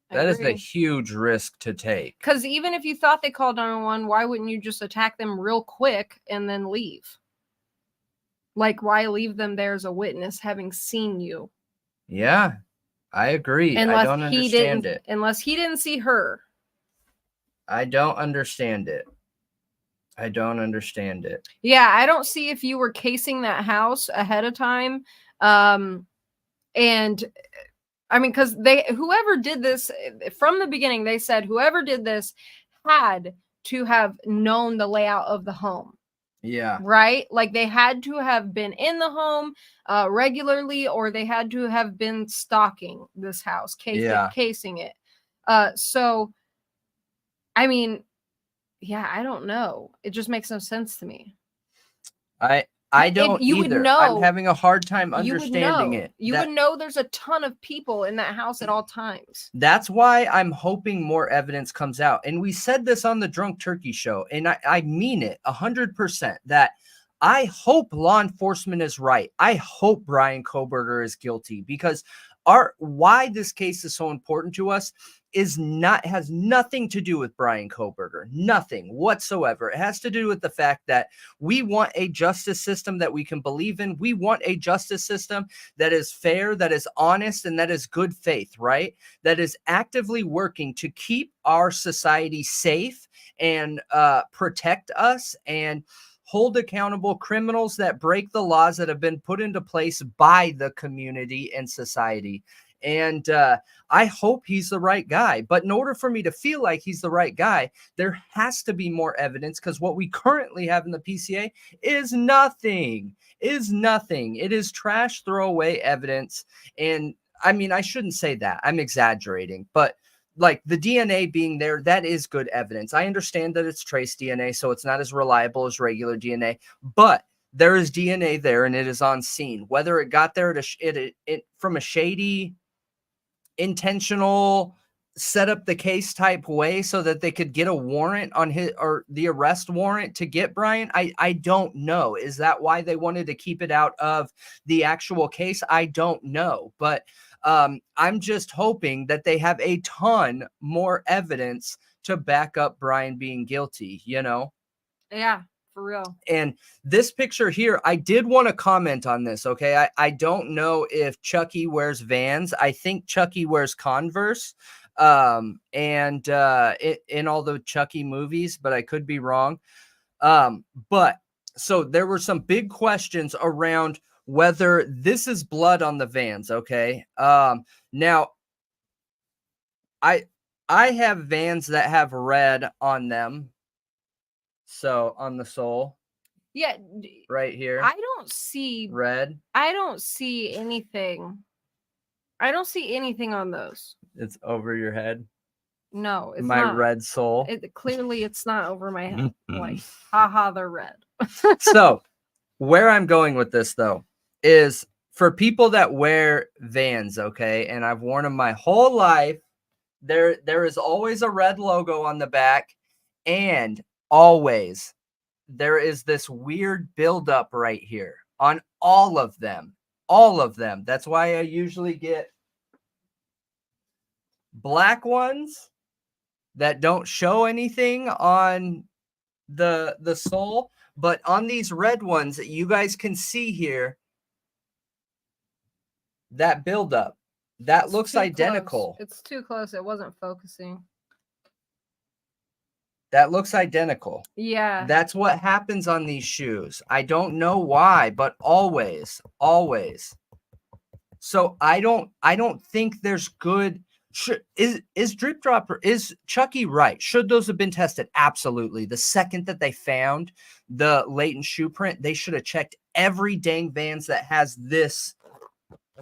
That is a huge risk to take. Because even if you thought they called 911, why wouldn't you just attack them real quick and then leave? Like, why leave them there as a witness having seen you? Yeah, I agree. I don't understand it. Unless he didn't see her. I don't understand it. I don't understand it. Yeah, I don't see if you were casing that house ahead of time. And I mean, because whoever did this from the beginning, they said whoever did this had to have known the layout of the home. Yeah. right? Like they had to have been in the home regularly, or they had to have been stalking this house, casing it. So, I mean, yeah, I don't know. It just makes no sense to me. I don't you would either. know. I'm having a hard time You would understanding know. it. You would know there's a ton of people in that house at all times. That's why I'm hoping more evidence comes out. And we said this on the Drunk Turkey show, and I mean it 100%, that I hope law enforcement is right. I hope Brian Kohberger is guilty, because why this case is so important to us has nothing to do with Brian Kohberger. Nothing whatsoever. It has to do with the fact that we want a justice system that we can believe in. We want a justice system that is fair, that is honest, and that is good faith, right? That is actively working to keep our society safe and protect us and hold accountable criminals that break the laws that have been put into place by the community and society. And I hope he's the right guy. But in order for me to feel like he's the right guy, there has to be more evidence, because what we currently have in the PCA is nothing. It is trash, throwaway evidence. And I mean, I shouldn't say that. I'm exaggerating. But like the DNA being there, that is good evidence. I understand that it's trace DNA, so it's not as reliable as regular DNA. But there is DNA there, and it is on scene. Whether it got there from a shady, intentional, set up the case type way so that they could get a warrant on the arrest warrant to get Brian, I don't know. Is that why they wanted to keep it out of the actual case? I don't know. But I'm just hoping that they have a ton more evidence to back up Brian being guilty, you know? Yeah, for real. And this picture here, I did want to comment on this, okay? I don't know if Chucky wears Vans. I think Chucky wears Converse and in all the Chucky movies, but I could be wrong. But so there were some big questions around whether this is blood on the Vans, okay? Now, I have Vans that have red on them. So on the sole. Yeah. Right here. I don't see red. I don't see anything. I don't see anything on those. It's over your head. No, it's my not. red sole. Clearly, it's not over my head. Like, haha, they're red. So, where I'm going with this, though, is for people that wear Vans, okay, and I've worn them my whole life, there is always a red logo on the back, and always there is this weird buildup right here on all of them. All of them. That's why I usually get black ones that don't show anything on the sole, but on these red ones that you guys can see here, that buildup, that looks identical. Close. It's too close. It wasn't focusing. That looks identical. Yeah. That's what happens on these shoes. I don't know why, but always. So I don't think there's good. Is Drip Dropper, is Chucky right? Should those have been tested? Absolutely. The second that they found the latent shoe print, they should have checked every dang Vans that has this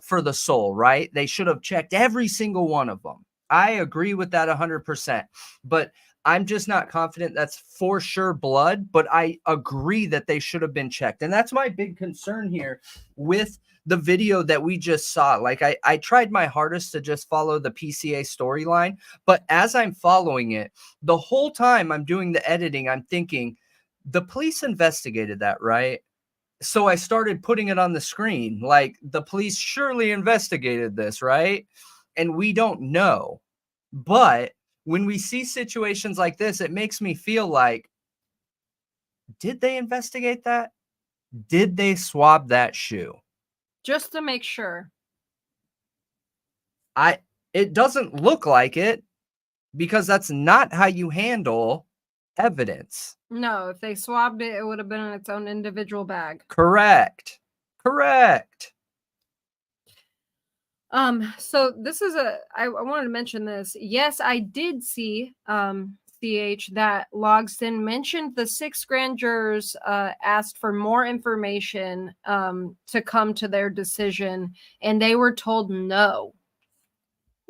for the sole, right? They should have checked every single one of them. I agree with that 100%. But I'm just not confident that's for sure blood, but I agree that they should have been checked. And that's my big concern here with the video that we just saw. Like I tried my hardest to just follow the PCA storyline, but as I'm following it, the whole time I'm doing the editing, I'm thinking the police investigated that, right? So I started putting it on the screen. Like the police surely investigated this, right? And we don't know. But when we see situations like this, it makes me feel like, did they investigate that? Did they swab that shoe? Just to make sure. It doesn't look like it, because that's not how you handle evidence. No, if they swabbed it, it would have been in its own individual bag. Correct. So this is I wanted to mention this. Yes, I did see TH, that Logsdon mentioned the 6 grand jurors asked for more information to come to their decision, and they were told no.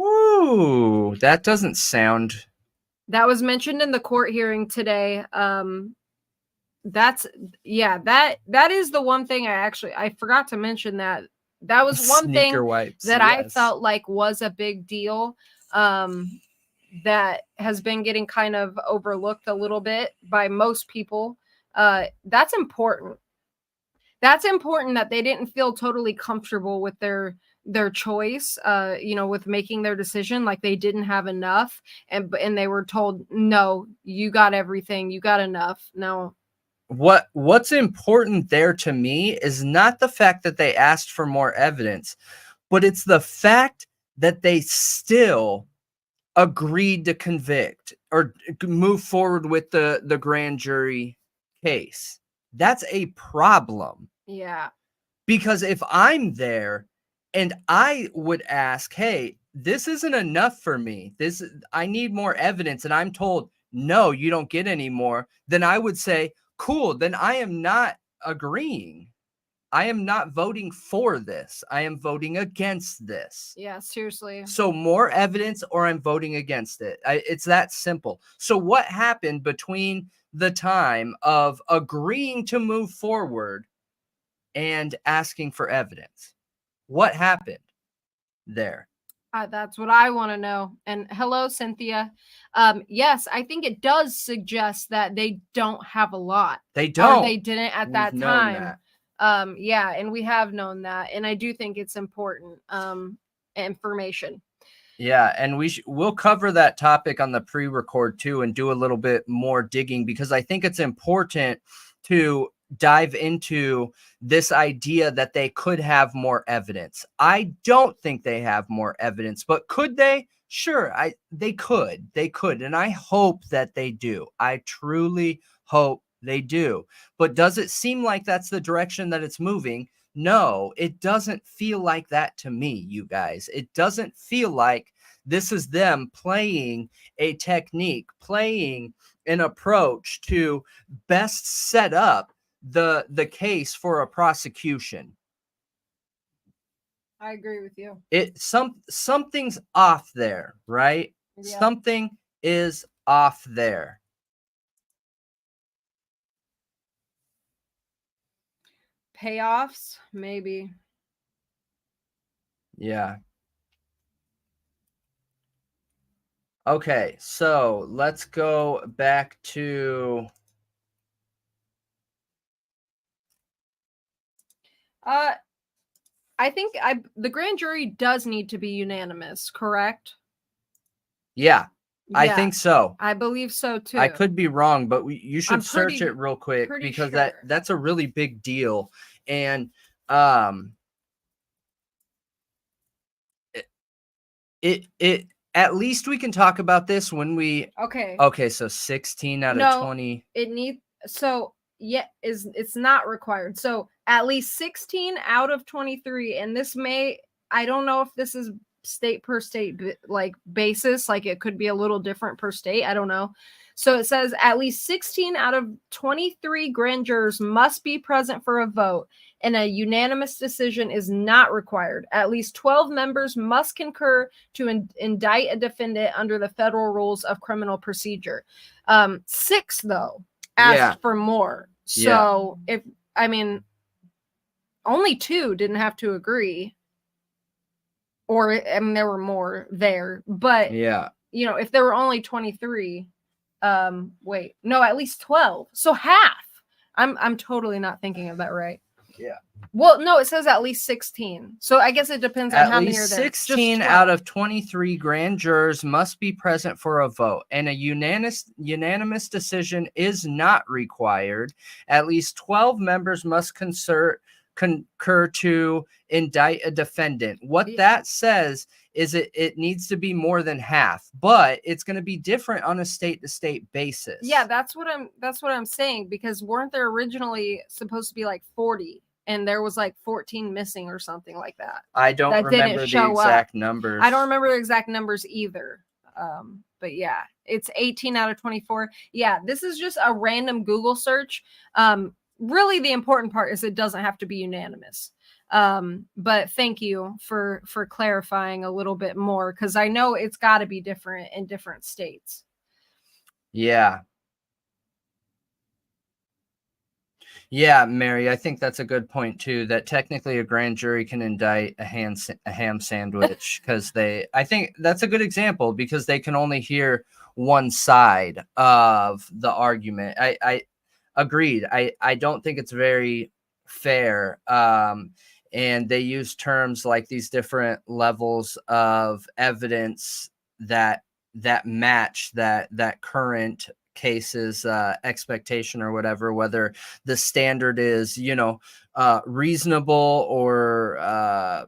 Ooh, that doesn't sound. That was mentioned in the court hearing today. That is the one thing I forgot to mention that. That was one thing Sneaker wipes, that I yes. felt like was a big deal. That has been getting kind of overlooked a little bit by most people. That's important. That's important that they didn't feel totally comfortable with their choice, with making their decision, like they didn't have enough, and they were told, no, you got everything, you got enough. No. What's important there to me is not the fact that they asked for more evidence, but it's the fact that they still agreed to convict or move forward with the grand jury case. That's a problem. Yeah. Because if I'm there and I would ask, hey, this isn't enough for me, I need more evidence, and I'm told, no, you don't get any more, then I would say, cool, then I am not agreeing. I am not voting for this. I am voting against this. Yeah, seriously. So more evidence or I'm voting against it. It's that simple. So what happened between the time of agreeing to move forward and asking for evidence? What happened there? That's what I want to know. And hello, Cynthia. Yes, I think it does suggest that they don't have a lot. They don't. Or they didn't at that We've known time. that. Yeah, and we have known that. And I do think it's important information. Yeah, and we'll cover that topic on the pre-record too and do a little bit more digging, because I think it's important to dive into this idea that they could have more evidence. I don't think they have more evidence, but could they? Sure, they could. And I hope that they do. I truly hope they do. But does it seem like that's the direction that it's moving? No, it doesn't feel like that to me, you guys. It doesn't feel like this is them playing a technique, playing an approach to best set up the case for a prosecution. I agree with you. Something's off there, right? Yeah. Something is off there. Payoffs, maybe. Yeah. Okay, so let's go back to I think the grand jury does need to be unanimous, correct? yeah. I think so. I believe so too. I could be wrong, but you should I'm search it real quick, because sure. that's a really big deal. And it at least we can talk about this when we okay, so 16 out of 20. It needs it's not required. So at least 16 out of 23, and this I don't know if this is state per state like basis, like it could be a little different per state, I don't know. So it says at least 16 out of 23 grand jurors must be present for a vote, and a unanimous decision is not required. At least 12 members must concur to indict a defendant under the federal rules of criminal procedure. 6 though asked for more. So only 2 didn't have to agree. Or there were more there, but if there were only 23, at least 12, so half. I'm totally not thinking of that right. Yeah. Well, no, it says at least 16, so I guess it depends on how many are there. 16 out of 23 grand jurors must be present for a vote, and a unanimous decision is not required. At least 12 members must concur to indict a defendant. What that says is it needs to be more than half, but it's going to be different on a state to state basis. Yeah, that's what I'm saying, because weren't there originally supposed to be like 40, and there was like 14 missing or something like that? I don't remember the exact numbers. I don't remember the exact numbers either. But yeah, it's 18 out of 24. Yeah, this is just a random Google search. Really, the important part is it doesn't have to be unanimous. But thank you for clarifying a little bit more, because I know it's got to be different in different states. Yeah. Yeah, Mary, I think that's a good point too, that technically a grand jury can indict a ham sandwich because I think that's a good example because they can only hear one side of the argument. I agreed. I don't think it's very fair. And they use terms like these different levels of evidence that match that current case's expectation or whatever, whether the standard is, reasonable or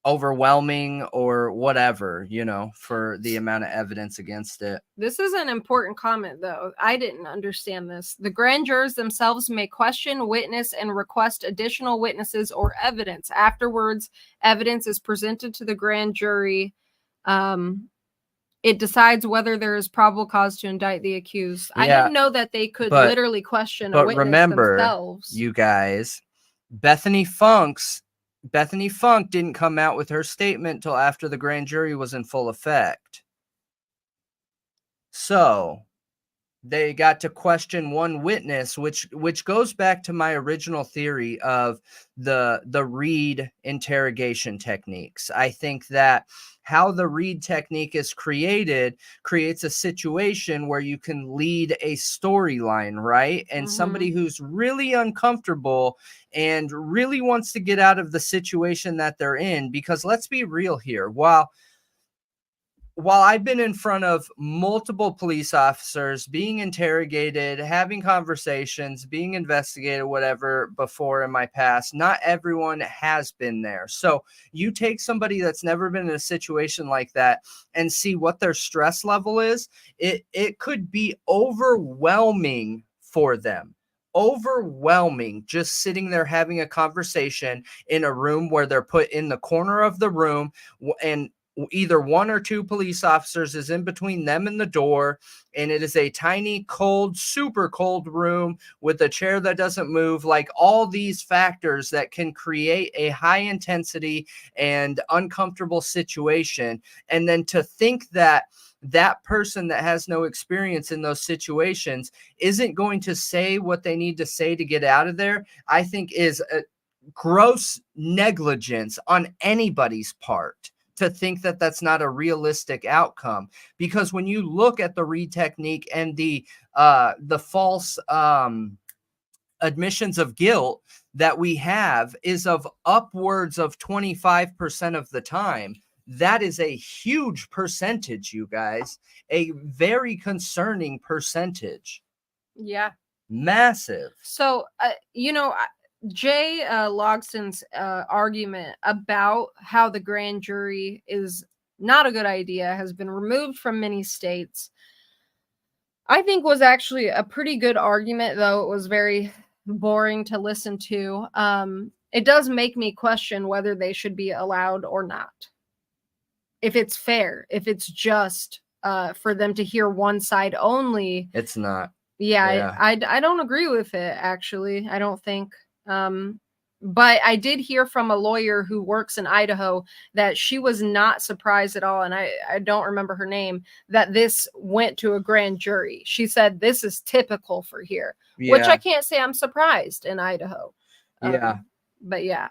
overwhelming or whatever, for the amount of evidence against it. This is an important comment, though. I didn't understand this. The grand jurors themselves may question, witness, and request additional witnesses or evidence. Afterwards, evidence is presented to the grand jury. It decides whether there is probable cause to indict the accused. I didn't know that they could literally question a witness remember, themselves. You guys, Bethany Funk didn't come out with her statement till after the grand jury was in full effect. So they got to question one witness, which goes back to my original theory of the Reed interrogation techniques. I think that how the Reed technique is created creates a situation where you can lead a storyline, right? And somebody who's really uncomfortable and really wants to get out of the situation that they're in, because let's be real here. While I've been in front of multiple police officers, being interrogated, having conversations, being investigated, whatever, before in my past, not everyone has been there. So you take somebody that's never been in a situation like that and see what their stress level is. It could be overwhelming for them. Overwhelming, just sitting there having a conversation in a room where they're put in the corner of the room, and either one or two police officers is in between them and the door, and it is a tiny, cold, super cold room with a chair that doesn't move, like all these factors that can create a high intensity and uncomfortable situation. And then to think that person that has no experience in those situations isn't going to say what they need to say to get out of there, I think is a gross negligence on anybody's part to think that that's not a realistic outcome. Because when you look at the Reed technique and the false admissions of guilt that we have is of upwards of 25% of the time. That is a huge percentage, you guys. A very concerning percentage. Yeah. Massive. So, Jay Logston's argument about how the grand jury is not a good idea, has been removed from many states, I think was actually a pretty good argument, though it was very boring to listen to. It does make me question whether they should be allowed or not. If it's fair, if it's just for them to hear one side only. It's not. Yeah. I don't agree with it, actually. I don't think. But I did hear from a lawyer who works in Idaho that she was not surprised at all, and I don't remember her name, that this went to a grand jury. She said this is typical for here, which I can't say I'm surprised in Idaho. But yeah.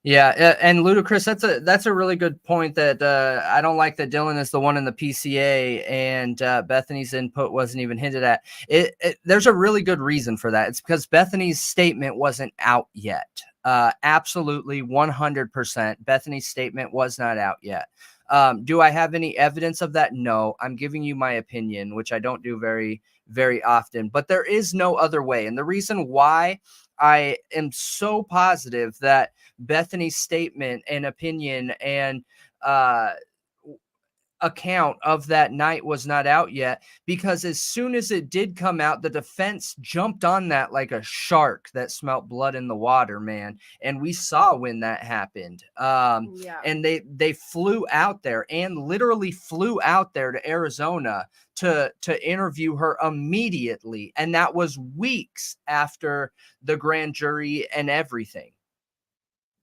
Yeah, and Ludacris, that's a really good point. That I don't like that Dylan is the one in the PCA and Bethany's input wasn't even hinted at. There's a really good reason for that. It's because Bethany's statement wasn't out yet. Absolutely, 100%. Bethany's statement was not out yet. Do I have any evidence of that? No. I'm giving you my opinion, which I don't do very, very often. But there is no other way. And the reason why I am so positive that Bethany's statement and opinion and account of that night was not out yet, because as soon as it did come out, the defense jumped on that like a shark that smelt blood in the water, man. And we saw when that happened. Yeah. And they flew out there, and literally flew out there to Arizona to interview her immediately. And that was weeks after the grand jury and everything.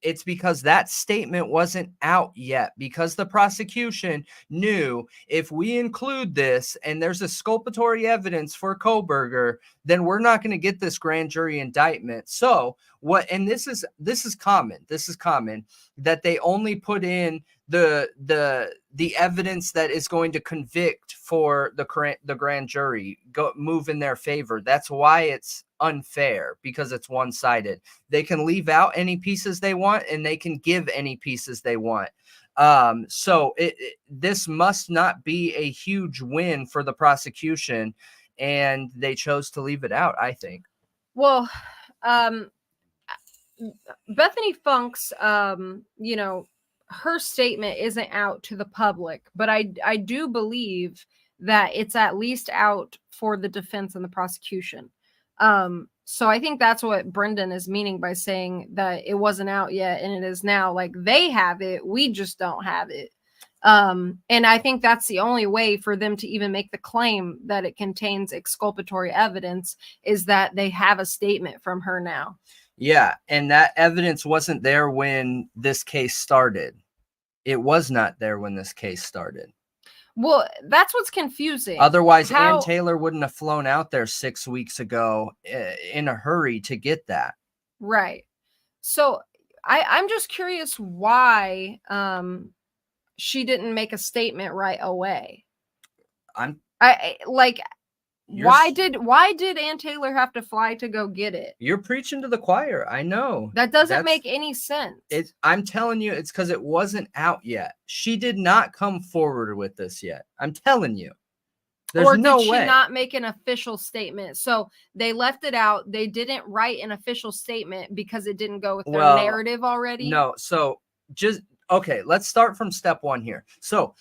It's because that statement wasn't out yet, because the prosecution knew if we include this and there's exculpatory evidence for Kohberger, then we're not going to get this grand jury indictment. So what, and this is common that they only put in the evidence that is going to convict for the grand jury, move in their favor. That's why it's unfair, because it's one-sided. They can leave out any pieces they want, and they can give any pieces they want. So this must not be a huge win for the prosecution, and they chose to leave it out, I think. Well, Bethany Funk's, her statement isn't out to the public, but I do believe that it's at least out for the defense and the prosecution. So I think that's what Brendan is meaning by saying that it wasn't out yet and it is now. Like, they have it, we just don't have it. And I think that's the only way for them to even make the claim that it contains exculpatory evidence, is that they have a statement from her now. Yeah, and that evidence wasn't there when this case started. It was not there when this case started. Well, that's what's confusing. Otherwise, Ann Taylor wouldn't have flown out there 6 weeks ago in a hurry to get that. Right. So I'm just curious why she didn't make a statement right away. Why did Ann Taylor have to fly to go get it? You're preaching to the choir. I know. That doesn't make any sense. I'm telling you, it's because it wasn't out yet. She did not come forward with this yet. I'm telling you. There's no way. Or did she not make an official statement? So they left it out. They didn't write an official statement because it didn't go with their narrative already? No. So okay, let's start from step one here. So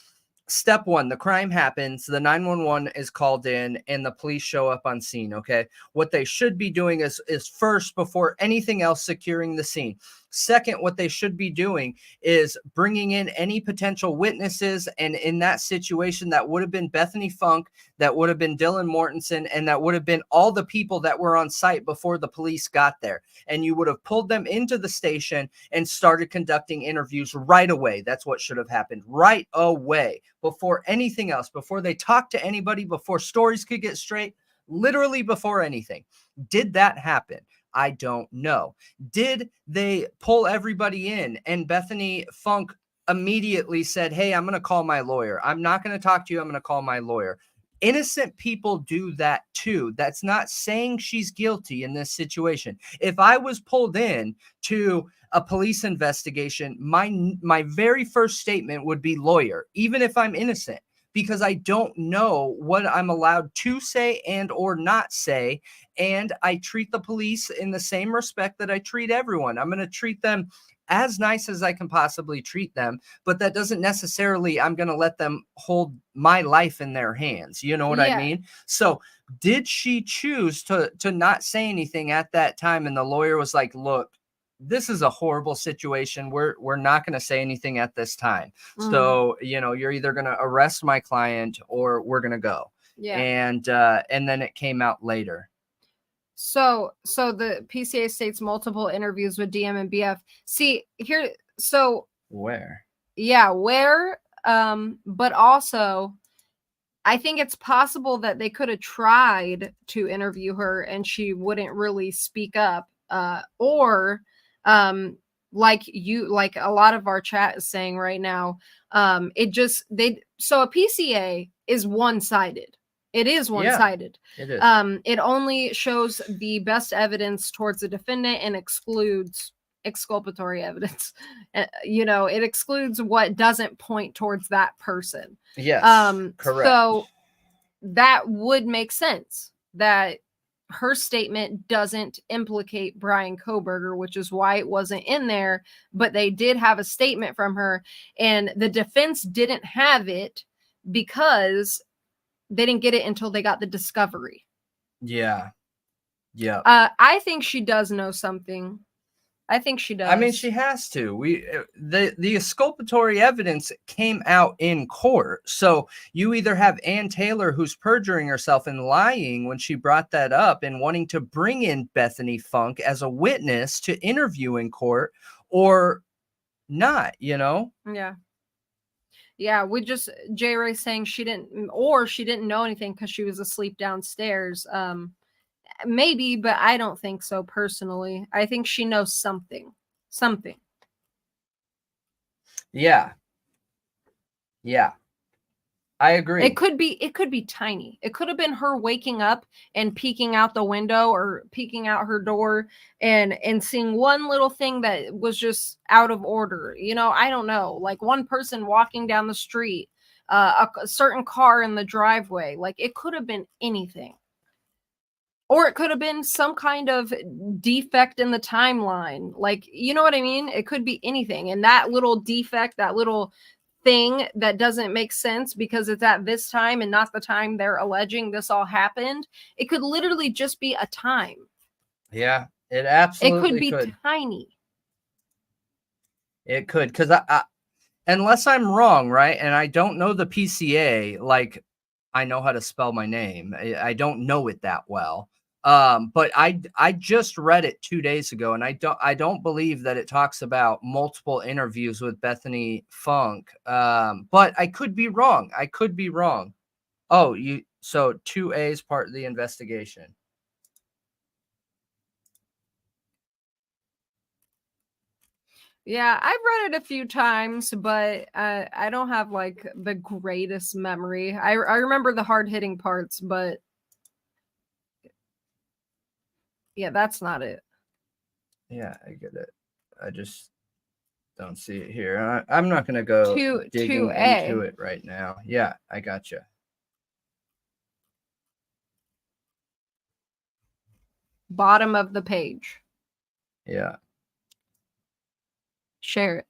step one, the crime happens, the 911 is called in, and the police show up on scene, okay? What they should be doing is first, before anything else, securing the scene. Second, what they should be doing is bringing in any potential witnesses, and in that situation, that would have been Bethany Funk, that would have been Dylan Mortensen, and that would have been all the people that were on site before the police got there. And you would have pulled them into the station and started conducting interviews right away. That's what should have happened right away, before anything else, before they talked to anybody, before stories could get straight, literally before anything. Did that happen? I don't know. Did they pull everybody in and Bethany Funk immediately said, hey, I'm going to call my lawyer. I'm not going to talk to you. I'm going to call my lawyer. Innocent people do that too. That's not saying she's guilty in this situation. If I was pulled in to a police investigation, my very first statement would be lawyer, even if I'm innocent, because I don't know what I'm allowed to say and or not say. And I treat the police in the same respect that I treat everyone. I'm going to treat them as nice as I can possibly treat them, but that doesn't necessarily, I'm going to let them hold my life in their hands. You know what I mean? So did she choose to not say anything at that time? And the lawyer was like, look, this is a horrible situation. We're not going to say anything at this time. So, you're either going to arrest my client or we're going to go. Yeah. And then it came out later. So the PCA states multiple interviews with DM and BF. See here. So where? Yeah. Where? But also I think it's possible that they could have tried to interview her and she wouldn't really speak up, or like a lot of our chat is saying right now, so a PCA is one-sided. It is one-sided. Yeah, it is. It only shows the best evidence towards the defendant and excludes exculpatory evidence. It excludes what doesn't point towards that person. Yes, correct. So that would make sense that her statement doesn't implicate Brian Kohberger, which is why it wasn't in there, but they did have a statement from her, and the defense didn't have it because they didn't get it until they got the discovery. Yeah. Yeah. I think she does know something. I think she does. I mean, she has to. The exculpatory evidence came out in court. So you either have Ann Taylor, who's perjuring herself and lying when she brought that up and wanting to bring in Bethany Funk as a witness to interview in court, or not, you know? Yeah. Yeah, J. Ray saying she didn't know anything because she was asleep downstairs. Maybe, but I don't think so personally. I think she knows something. Yeah. Yeah. I agree. It could be tiny. It could have been her waking up and peeking out the window or peeking out her door and seeing one little thing that was just out of order. You know, I don't know. Like one person walking down the street, a certain car in the driveway. Like it could have been anything. Or it could have been some kind of defect in the timeline. Like, you know what I mean? It could be anything. And that little defect, that little thing that doesn't make sense because it's at this time and not the time they're alleging this all happened, it could literally just be a time. Yeah, it absolutely could be tiny. It could, because I unless I'm wrong, right? And I don't know the PCA, like I know how to spell my name. I don't know it that well. But I just read it 2 days ago, and I don't believe that it talks about multiple interviews with Bethany Funk. But I could be wrong. Oh, so 2A is part of the investigation. Yeah, I've read it a few times, but I don't have like the greatest memory. I remember the hard-hitting parts, but yeah, that's not it. Yeah, I get it. I just don't see it here. I'm not going to go digging 2A. into it right now. Yeah, I gotcha. Bottom of the page. Yeah. Share it.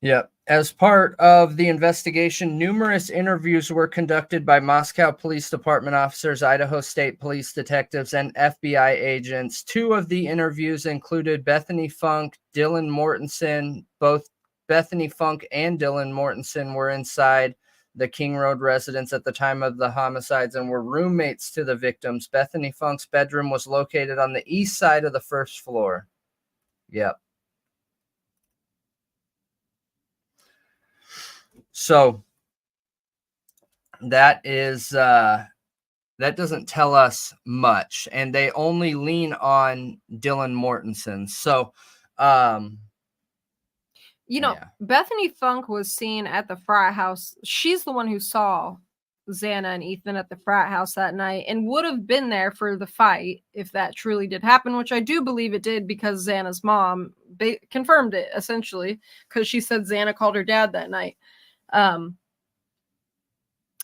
Yep. As part of the investigation, numerous interviews were conducted by Moscow Police Department officers, Idaho State Police detectives, and FBI agents. 2 of the interviews included Bethany Funk, Dylan Mortensen. Both Bethany Funk and Dylan Mortensen were inside the King Road residence at the time of the homicides and were roommates to the victims. Bethany Funk's bedroom was located on the east side of the first floor. Yep. So that is that doesn't tell us much, and they only lean on Dylan Mortensen. So yeah. Bethany Funk was seen at the frat house. She's the one who saw Xana and Ethan at the frat house that night and would have been there for the fight if that truly did happen, which I do believe it did because Xana's mom confirmed it essentially because she said Xana called her dad that night.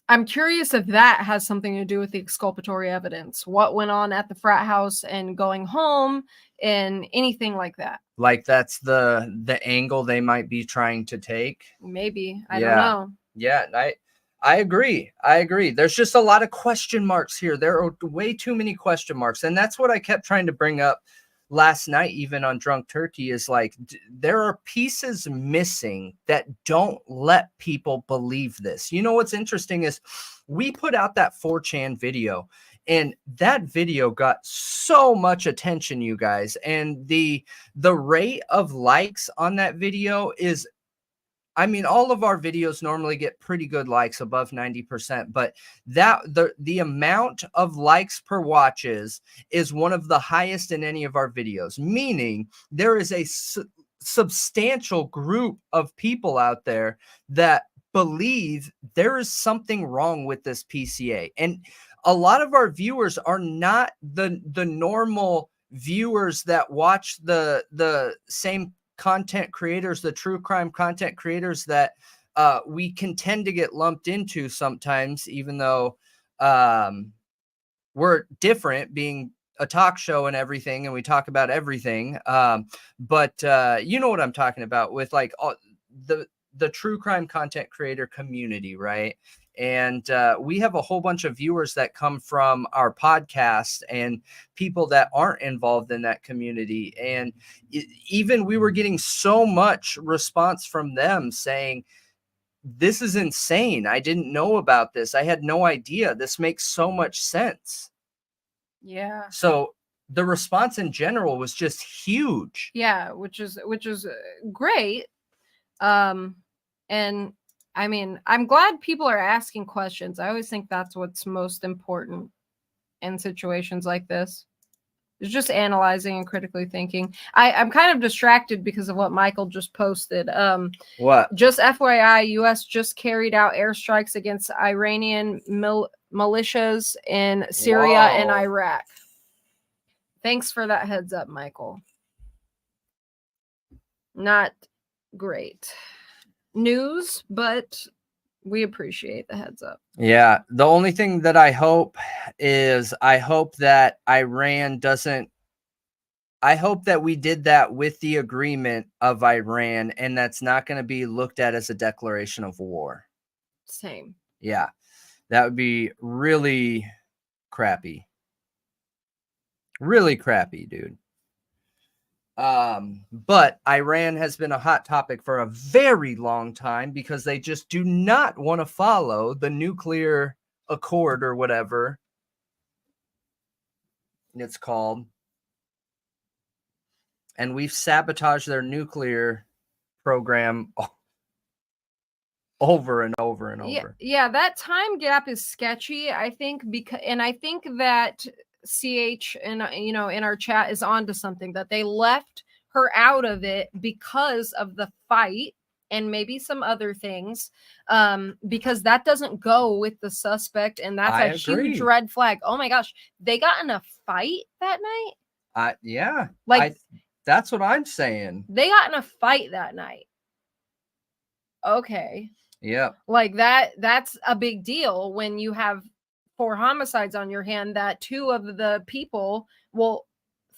I'm curious if that has something to do with the exculpatory evidence, what went on at the frat house and going home and anything like that. Like that's the angle they might be trying to take. Maybe. I don't know. Yeah, I agree. There's just a lot of question marks here. There are way too many question marks. And that's what I kept trying to bring up last night, even on Drunk Turkey, is like there are pieces missing that don't let people believe this. You know what's interesting is we put out that 4chan video, and that video got so much attention, you guys, and the rate of likes on that video is, I mean, all of our videos normally get pretty good likes, above 90%, but the amount of likes per watches is one of the highest in any of our videos, meaning there is a substantial group of people out there that believe there is something wrong with this PCA. And a lot of our viewers are not the normal viewers that watch the same content creators, the true crime content creators that we can tend to get lumped into sometimes, even though we're different, being a talk show and everything, and we talk about everything. But you know what I'm talking about with like all the true crime content creator community, right? And we have a whole bunch of viewers that come from our podcast and people that aren't involved in that community. And even we were getting so much response from them saying, this is insane. I didn't know about this. I had no idea. This makes so much sense. Yeah. So the response in general was just huge. Yeah, which is great. And I mean, I'm glad people are asking questions. I always think that's what's most important in situations like this. It's just analyzing and critically thinking. I'm kind of distracted because of what Michael just posted. What? Just FYI, U.S. just carried out airstrikes against Iranian militias in Syria and Whoa. Iraq. Thanks for that heads up, Michael. Not great news, but we appreciate the heads up. Yeah. The only thing that I hope is I hope that Iran doesn't. I hope that we did that with the agreement of Iran, and that's not going to be looked at as a declaration of war. Same. Yeah. That would be really crappy. Really crappy, dude. But Iran has been a hot topic for a very long time because they just do not want to follow the nuclear accord or whatever it's called. And we've sabotaged their nuclear program over and over and over. Yeah, that time gap is sketchy, I think, and I think that CH and in our chat is onto something, that they left her out of it because of the fight and maybe some other things, because that doesn't go with the suspect, and that's a huge red flag. Oh my gosh, they got in a fight that night. Yeah, like that's what I'm saying. They got in a fight that night. Okay. Yeah. Like that's a big deal when you have 4 homicides on your hand, that 2 of the people, well,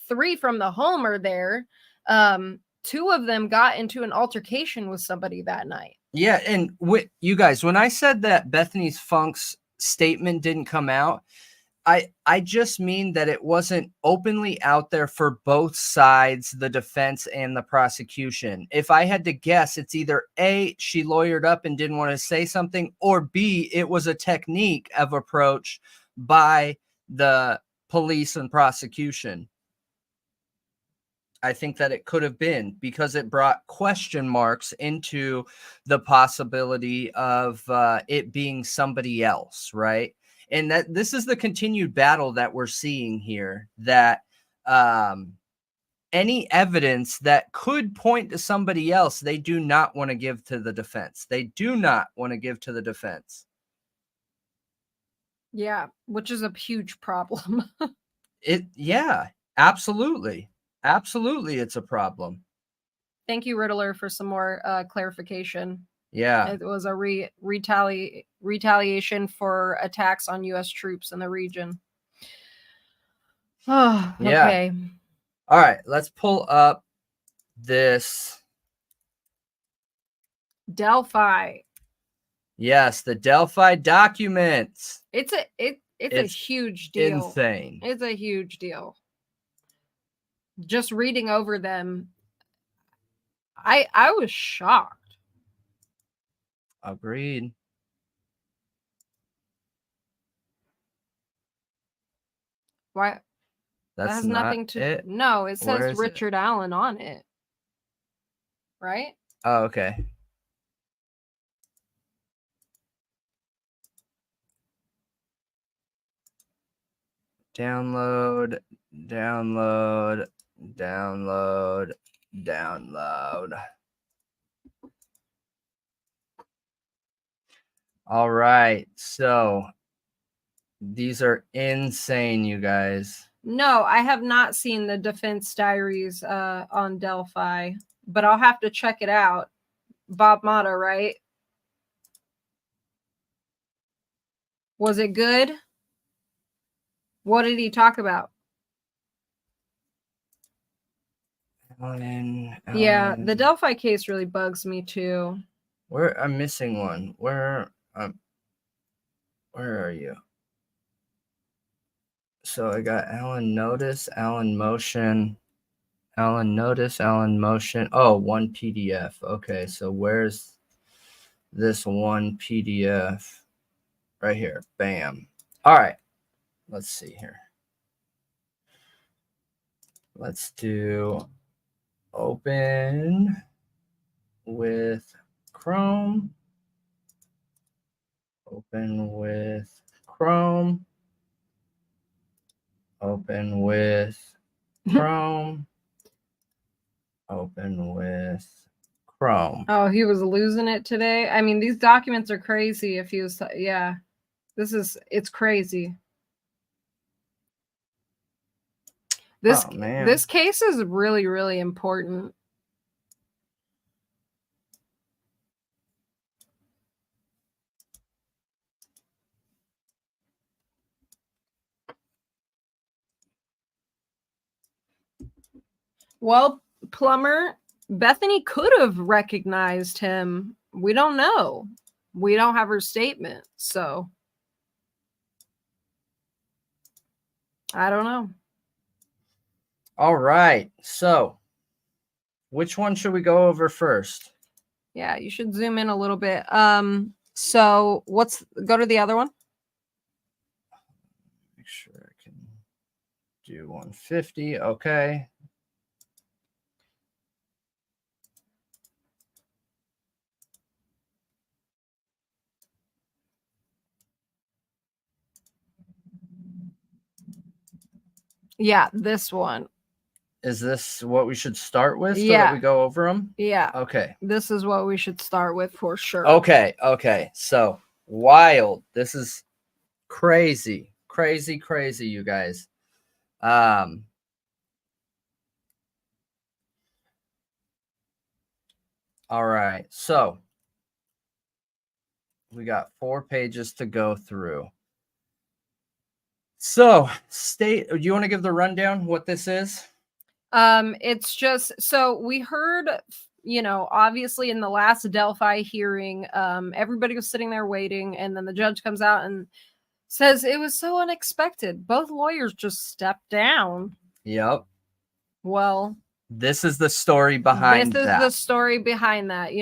3 from the home are there. 2 of them got into an altercation with somebody that night. Yeah. And you guys, when I said that Bethany Funk's statement didn't come out, I just mean that it wasn't openly out there for both sides, the defense and the prosecution. If I had to guess, it's either A, she lawyered up and didn't want to say something, or B, it was a technique of approach by the police and prosecution. I think that it could have been because it brought question marks into the possibility of it being somebody else, right? And that this is the continued battle that we're seeing here, that any evidence that could point to somebody else, they do not want to give to the defense. They do not want to give to the defense. Yeah, which is a huge problem. Yeah, absolutely. Absolutely, it's a problem. Thank you, Riddler, for some more clarification. Yeah. It was a retaliation for attacks on U.S. troops in the region. Oh, yeah. Okay. All right, let's pull up this. Delphi. Yes, the Delphi documents. It's a huge deal. Insane. It's a huge deal. Just reading over them, I was shocked. Agreed. Why? That has nothing to. It? No, it Where says is Richard Allen on it. Right? Oh, okay. Download. All right, so these are insane, you guys. No, I have not seen the defense diaries on Delphi, but I'll have to check it out. Bob Mata, right? Was it good? What did he talk about? Yeah, the Delphi case really bugs me too. Where I'm missing one. Where are you? So I got Alan notice, Alan motion, Alan notice, Alan motion. Oh, one PDF. Okay, so where's this one PDF? Right here. Bam. All right. Let's see here. Let's do open with Chrome. Open with Chrome. Open with Chrome. Open with Chrome. Oh, he was losing it today. I mean, these documents are crazy. If he was, yeah, it's crazy. This case is really, really important. Well, Plumber, Bethany could have recognized him. We don't know. We don't have her statement, so I don't know. All right. So, which one should we go over first? Yeah, you should zoom in a little bit. So go to the other one. Make sure I can do 150. Okay. Yeah, this one. Is this what we should start with so Yeah. that we go over them? Yeah. Okay. This is what we should start with for sure. Okay. Okay. So, wild. This is crazy. Crazy, you guys. All right. So, we got 4 pages to go through. So, do you want to give the rundown what this is? It's just, so we heard, obviously in the last Delphi hearing, everybody was sitting there waiting, and then the judge comes out and says it was so unexpected. Both lawyers just stepped down. Yep. Well, this is the story behind that. This is the story behind that.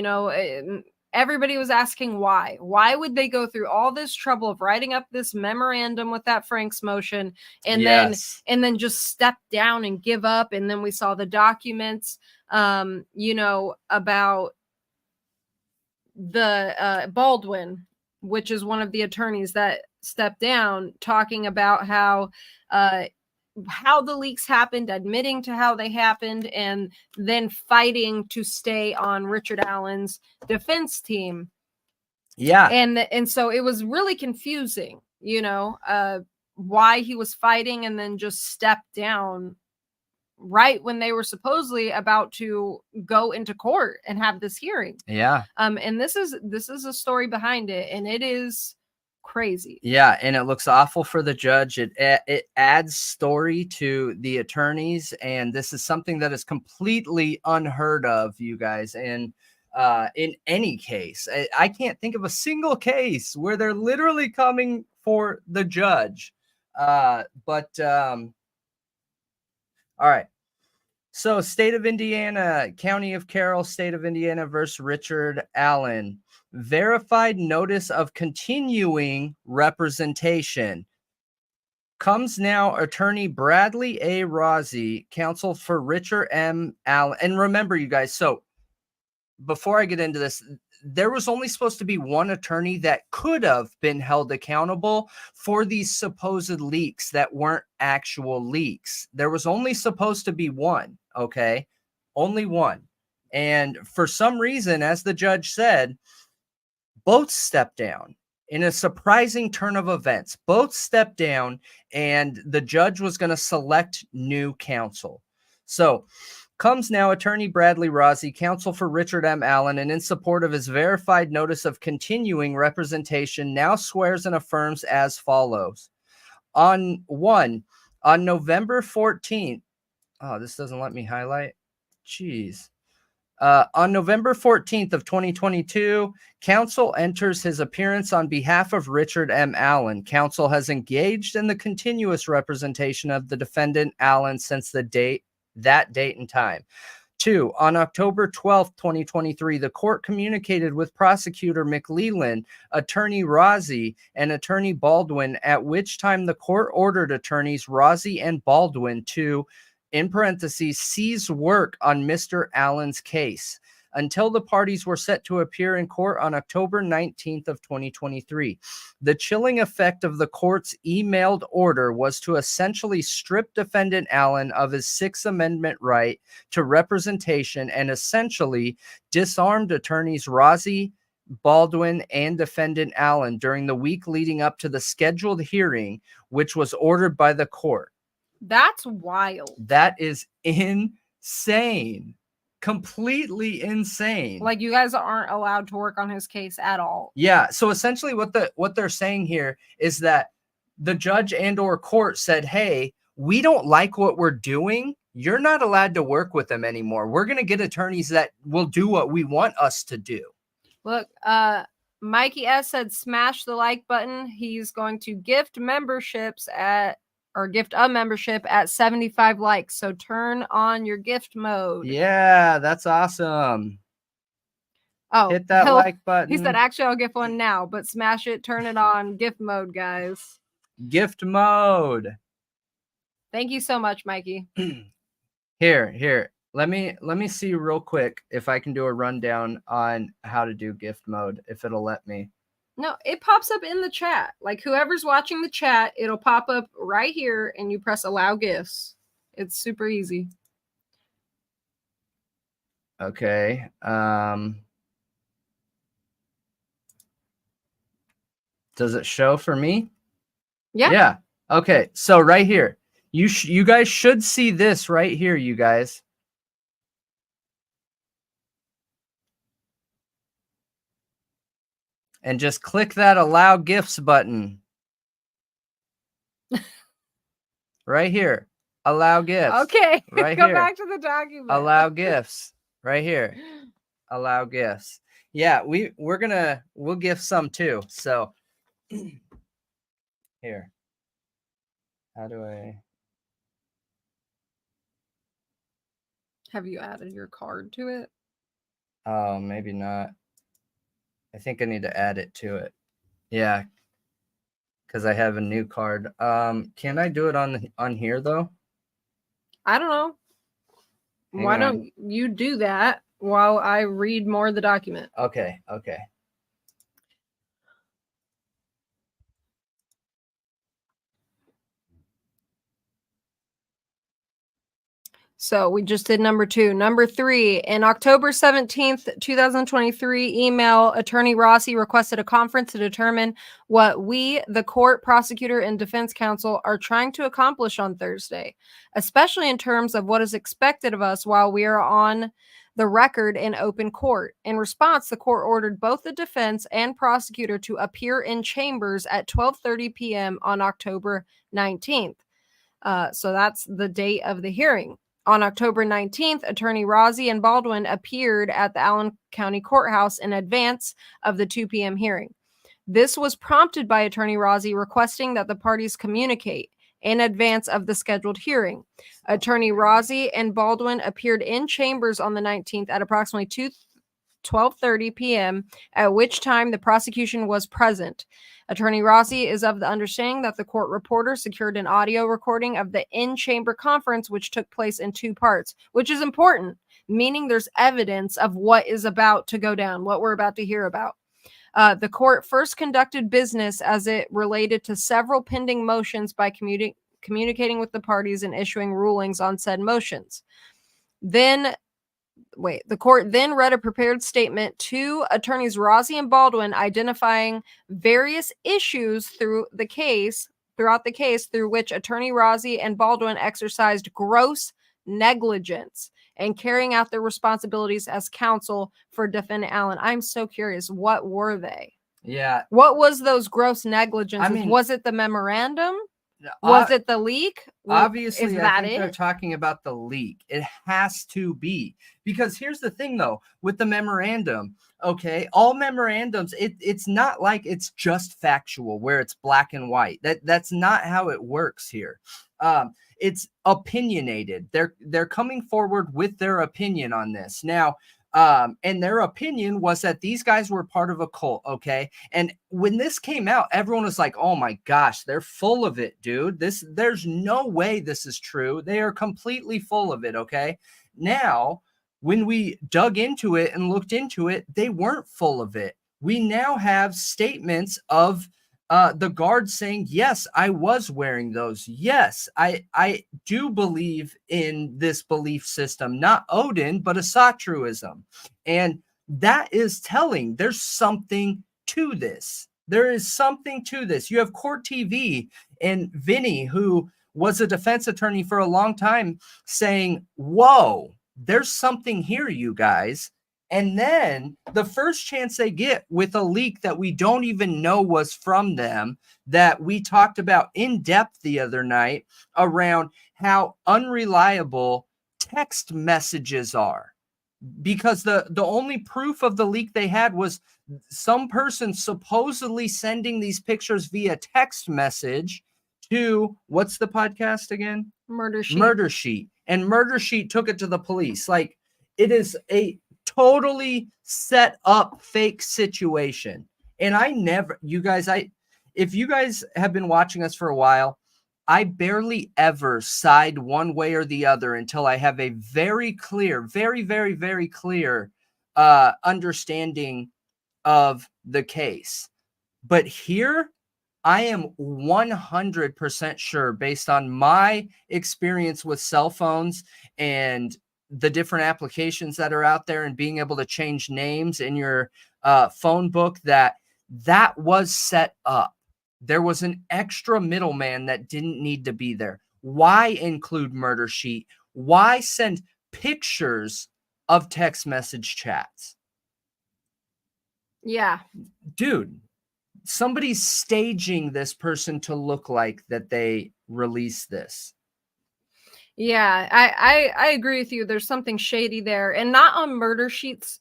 Everybody was asking why. Why would they go through all this trouble of writing up this memorandum with that Frank's motion and then just step down and give up? And then we saw the documents, about the Baldwin, which is one of the attorneys that stepped down, talking about how the leaks happened, admitting to how they happened, and then fighting to stay on Richard Allen's defense team. Yeah. And so it was really confusing, why he was fighting and then just stepped down right when they were supposedly about to go into court and have this hearing. Yeah. And this is a story behind it, and it is crazy. Yeah, and it looks awful for the judge. It adds story to the attorneys, and this is something that is completely unheard of, you guys. And in any case, I can't think of a single case where they're literally coming for the judge. All right. So, State of Indiana, County of Carroll, State of Indiana versus Richard Allen. Verified notice of continuing representation. Comes now attorney Bradley A. Rossi, counsel for Richard M. Allen. And remember, you guys, so before I get into this, there was only supposed to be one attorney that could have been held accountable for these supposed leaks that weren't actual leaks. There was only supposed to be one, okay? Only one. And for some reason, as the judge said, both stepped down in a surprising turn of events. Both stepped down, and the judge was going to select new counsel. So, comes now attorney Bradley Rossi, counsel for Richard M. Allen, and in support of his verified notice of continuing representation, now swears and affirms as follows. On November 14th, oh, this doesn't let me highlight. Jeez. On November 14th of 2022, counsel enters his appearance on behalf of Richard M. Allen. Counsel has engaged in the continuous representation of the defendant Allen since that date and time. 2. On October 12th, 2023, the court communicated with prosecutor McLeland, attorney Rozzi, and attorney Baldwin, at which time the court ordered attorneys Rozzi and Baldwin to, in parentheses, cease work on Mr. Allen's case until the parties were set to appear in court on October 19th of 2023. The chilling effect of the court's emailed order was to essentially strip defendant Allen of his Sixth Amendment right to representation and essentially disarmed attorneys Rozzi, Baldwin, and defendant Allen during the week leading up to the scheduled hearing, which was ordered by the court. That's wild. That is insane. Completely insane. Like, you guys aren't allowed to work on his case at all. Yeah. So essentially what they're saying here is that the judge and or court said, hey, we don't like what we're doing. You're not allowed to work with them anymore. We're going to get attorneys that will do what we want us to do. Look, Mikey S said smash the like button. He's going to gift memberships gift a membership at 75 likes. So turn on your gift mode. Yeah, that's awesome. Oh, hit that like button. He said, actually, I'll gift one now, but smash it, turn it on, gift mode, guys. Gift mode. Thank you so much, Mikey. Here. Let me see real quick if I can do a rundown on how to do gift mode, if it'll let me. No, it pops up in the chat. Like, whoever's watching the chat, it'll pop up right here and you press allow gifts. It's super easy. Okay. Does it show for me? Yeah. Yeah. Okay. So right here, you guys should see this right here, you guys. And just click that allow gifts button. Right here. Allow gifts. Okay. Right Go here. back to the document. Allow gifts. Right here. Allow gifts. Yeah, we'll gift some too. So here. How do I Have you added your card to it? Oh, maybe not. I think I need to add it to it. Yeah. Because I have a new card. Can I do it on here though? I don't know. Hang Why on. don't you do that while I read more of the document? Okay. So we just did number 2. Number 3, in October 17th, 2023, email, Attorney Rossi requested a conference to determine what we, the court, prosecutor, and defense counsel, are trying to accomplish on Thursday, especially in terms of what is expected of us while we are on the record in open court. In response, the court ordered both the defense and prosecutor to appear in chambers at 12:30 p.m. on October 19th. So that's the date of the hearing. On October 19th, Attorney Rozzi and Baldwin appeared at the Allen County Courthouse in advance of the 2 p.m. hearing. This was prompted by Attorney Rozzi requesting that the parties communicate in advance of the scheduled hearing. Attorney Rozzi and Baldwin appeared in chambers on the 19th at approximately 12:30 p.m., at which time the prosecution was present. Attorney Rossi is of the understanding that the court reporter secured an audio recording of the in-chamber conference, which took place in 2 parts, which is important, meaning there's evidence of what is about to go down, what we're about to hear about. The court first conducted business as it related to several pending motions by communicating with the parties and issuing rulings on said motions. The court then read a prepared statement to attorneys Rossi and Baldwin identifying various issues throughout the case through which Attorney Rossi and Baldwin exercised gross negligence and carrying out their responsibilities as counsel for defendant Allen. I'm so curious, what were they? Yeah. What was those gross negligences? I mean, was it the memorandum? Was it the leak? Obviously, is I that think they're it? talking about the leak. It has to be, because here's the thing, though, with the memorandum. Okay, all memorandums, it's not like it's just factual where it's black and white. That's not how it works here. It's opinionated. They're coming forward with their opinion on this now. And their opinion was that these guys were part of a cult, okay? And when this came out, everyone was like, oh my gosh, they're full of it, dude. There's no way this is true. They are completely full of it, okay? Now, when we dug into it and looked into it, they weren't full of it. We now have statements of the guard saying, yes, I was wearing those. Yes, I do believe in this belief system, not Odin, but a Satruism. And that is telling there's something to this. There is something to this. You have Court TV and Vinny, who was a defense attorney for a long time, saying, whoa, there's something here, you guys. And then the first chance they get with a leak that we don't even know was from them, that we talked about in depth the other night around how unreliable text messages are. Because the only proof of the leak they had was some person supposedly sending these pictures via text message to, what's the podcast again? Murder Sheet. Murder Sheet. And Murder Sheet took it to the police. Like, it is a totally set up fake situation. And if you guys have been watching us for a while, I barely ever side one way or the other until I have a very clear, very, very, very clear understanding of the case. But here, I am 100% sure, based on my experience with cell phones and the different applications that are out there and being able to change names in your phone book, that was set up. There was an extra middleman that didn't need to be there. Why include Murder Sheet? Why send pictures of text message chats? Yeah. Dude, somebody's staging this person to look like that they released this. Yeah, I agree with you. There's something shady there, and not on Murder Sheet's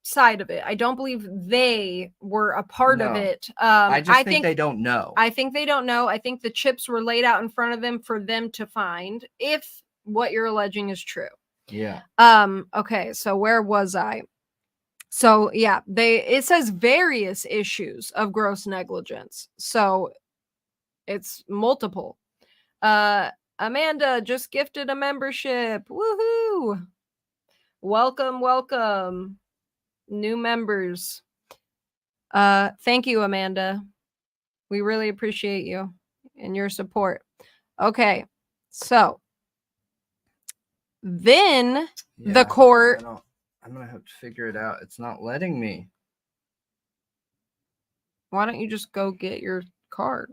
side of it. I don't believe they were a part of No. it. I just think they don't know. I think they don't know. I think the chips were laid out in front of them for them to find, if what you're alleging is true. Yeah. Okay, so where was I? So yeah, it says various issues of gross negligence. So it's multiple. Amanda just gifted a membership. Woohoo! Welcome. New members. Thank you, Amanda. We really appreciate you and your support. Okay. So then the court. I'm going to have to figure it out. It's not letting me. Why don't you just go get your card?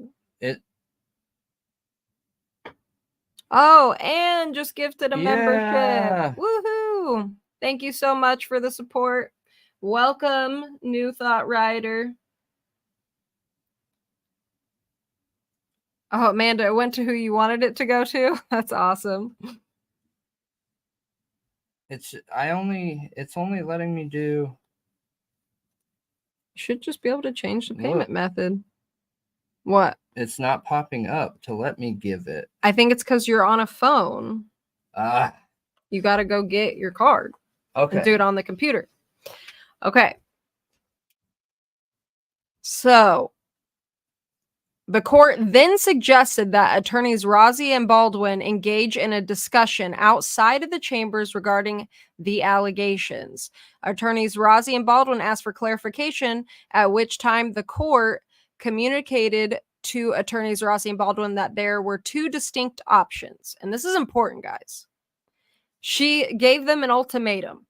Oh, and just gifted a membership. Woohoo! Thank you so much for the support. Welcome, New Thought Rider. Oh, Amanda, it went to who you wanted it to go to. That's awesome. It's only letting me do. You should just be able to change the payment method. What? It's not popping up to let me give it. I think it's because you're on a phone. You got to go get your card. Okay. And do it on the computer. Okay. So the court then suggested that attorneys Rozzi and Baldwin engage in a discussion outside of the chambers regarding the allegations. Attorneys Rozzi and Baldwin asked for clarification, at which time the court communicated to attorneys Rozzi and Baldwin that there were two distinct options. And this is important, guys. She gave them an ultimatum.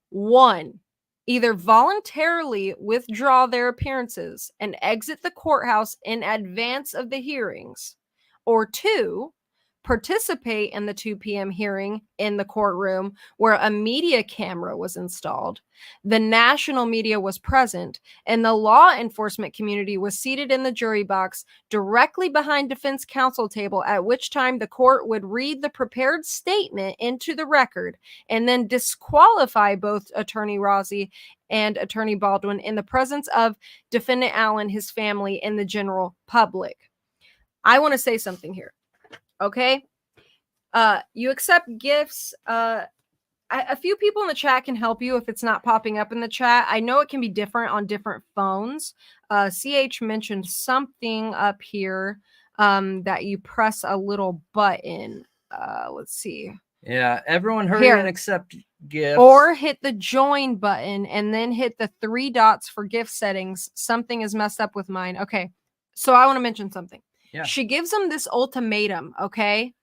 One, either voluntarily withdraw their appearances and exit the courthouse in advance of the hearings, or two, participate in the 2 p.m. hearing in the courtroom where a media camera was installed. The national media was present, and the law enforcement community was seated in the jury box directly behind defense counsel table, at which time the court would read the prepared statement into the record and then disqualify both Attorney Rossi and Attorney Baldwin in the presence of Defendant Allen, his family, and the general public. I want to say something here. Okay. You accept gifts. A few people in the chat can help you if it's not popping up in the chat. I know it can be different on different phones. CH mentioned something up here that you press a little button. Let's see. Yeah, everyone hurry Here. and accept gifts. Or hit the join button and then hit the 3 dots for gift settings. Something is messed up with mine. Okay. So I want to mention something. Yeah. She gives them this ultimatum, okay?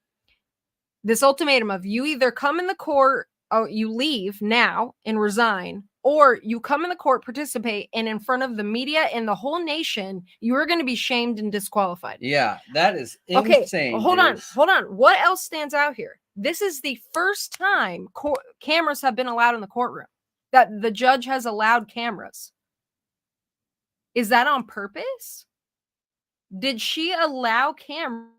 This ultimatum of you either come in the court, or you leave now and resign, or you come in the court, participate, and in front of the media and the whole nation, you are going to be shamed and disqualified. Yeah, that is Okay, insane. hold on, dude. hold on. What else stands out here? This is the first time cameras have been allowed in the courtroom, that the judge has allowed cameras. Is that on purpose? Did she allow cameras?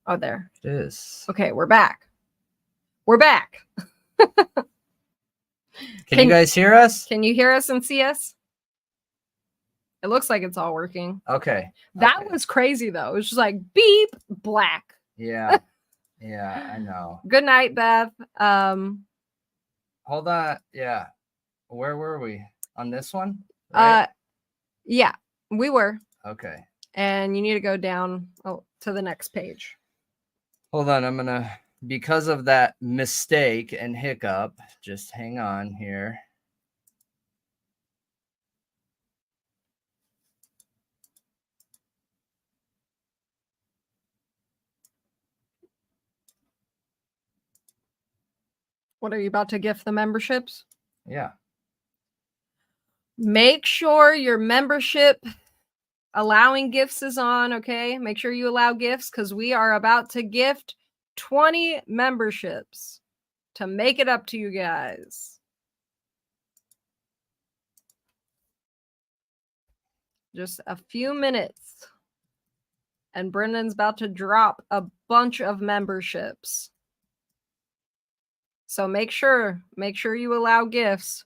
Oh, there. It is. Okay, we're back. We're back. Can you guys hear us? Can you hear us and see us? It looks like it's all working. Okay. That Okay. was crazy, though. It was just like beep, black. Yeah. Yeah, I know. Good night, Beth. Hold on. Yeah. Where were we? On this one? Right? Yeah, we were. Okay. And you need to go down to the next page. Hold on. I'm going to, because of that mistake and hiccup, just hang on here. What are you about to gift the memberships? Yeah. Make sure your membership allowing gifts is on. Okay, make sure you allow gifts because we are about to gift 20 memberships to make it up to you guys. Just a few minutes and Brendan's about to drop a bunch of memberships. So make sure you allow gifts.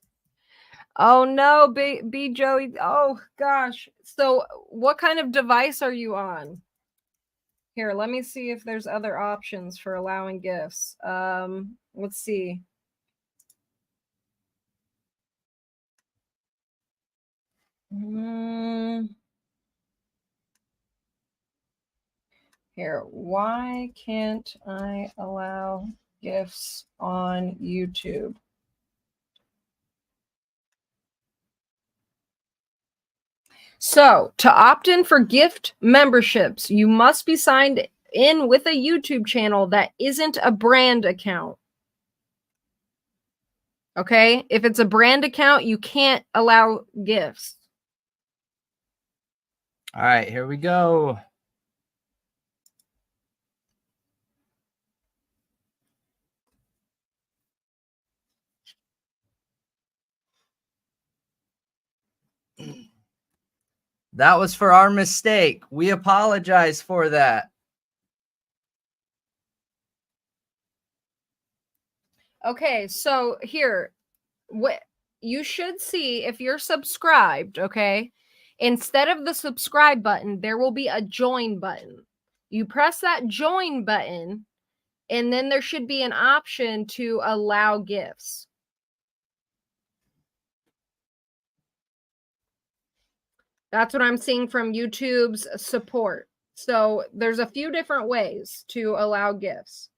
Oh no, B Joey. Oh gosh. So what kind of device are you on? Here, let me see if there's other options for allowing gifts. Let's see. Here, why can't I allow gifts on YouTube? So, to opt in for gift memberships, you must be signed in with a YouTube channel that isn't a brand account. Okay? If it's a brand account, you can't allow gifts. All right, here we go. That was for our mistake. We apologize for that. Okay, so here, what you should see if you're subscribed, okay? Instead of the subscribe button, there will be a join button. You press that join button, and then there should be an option to allow gifts. That's what I'm seeing from YouTube's support. So there's a few different ways to allow gifts.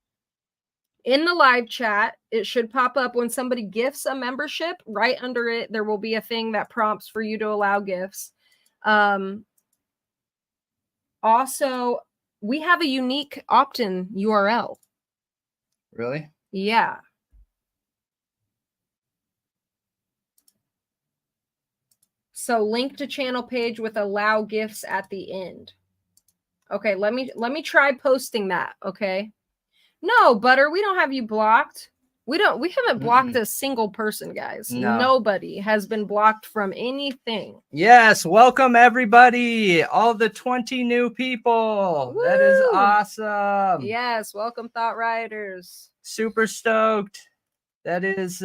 In the live chat, it should pop up when somebody gifts a membership. Right under it, there will be a thing that prompts for you to allow gifts. Also, we have a unique opt-in URL. Really? Yeah. So link to channel page with allow gifts at the end. Okay, let me try posting that, okay? No, Butter, we don't have you blocked. We haven't blocked a single person, guys. No. Nobody has been blocked from anything. Yes, welcome everybody. All the 20 new people. Woo! That is awesome. Yes, welcome Thought Riders. Super stoked. That is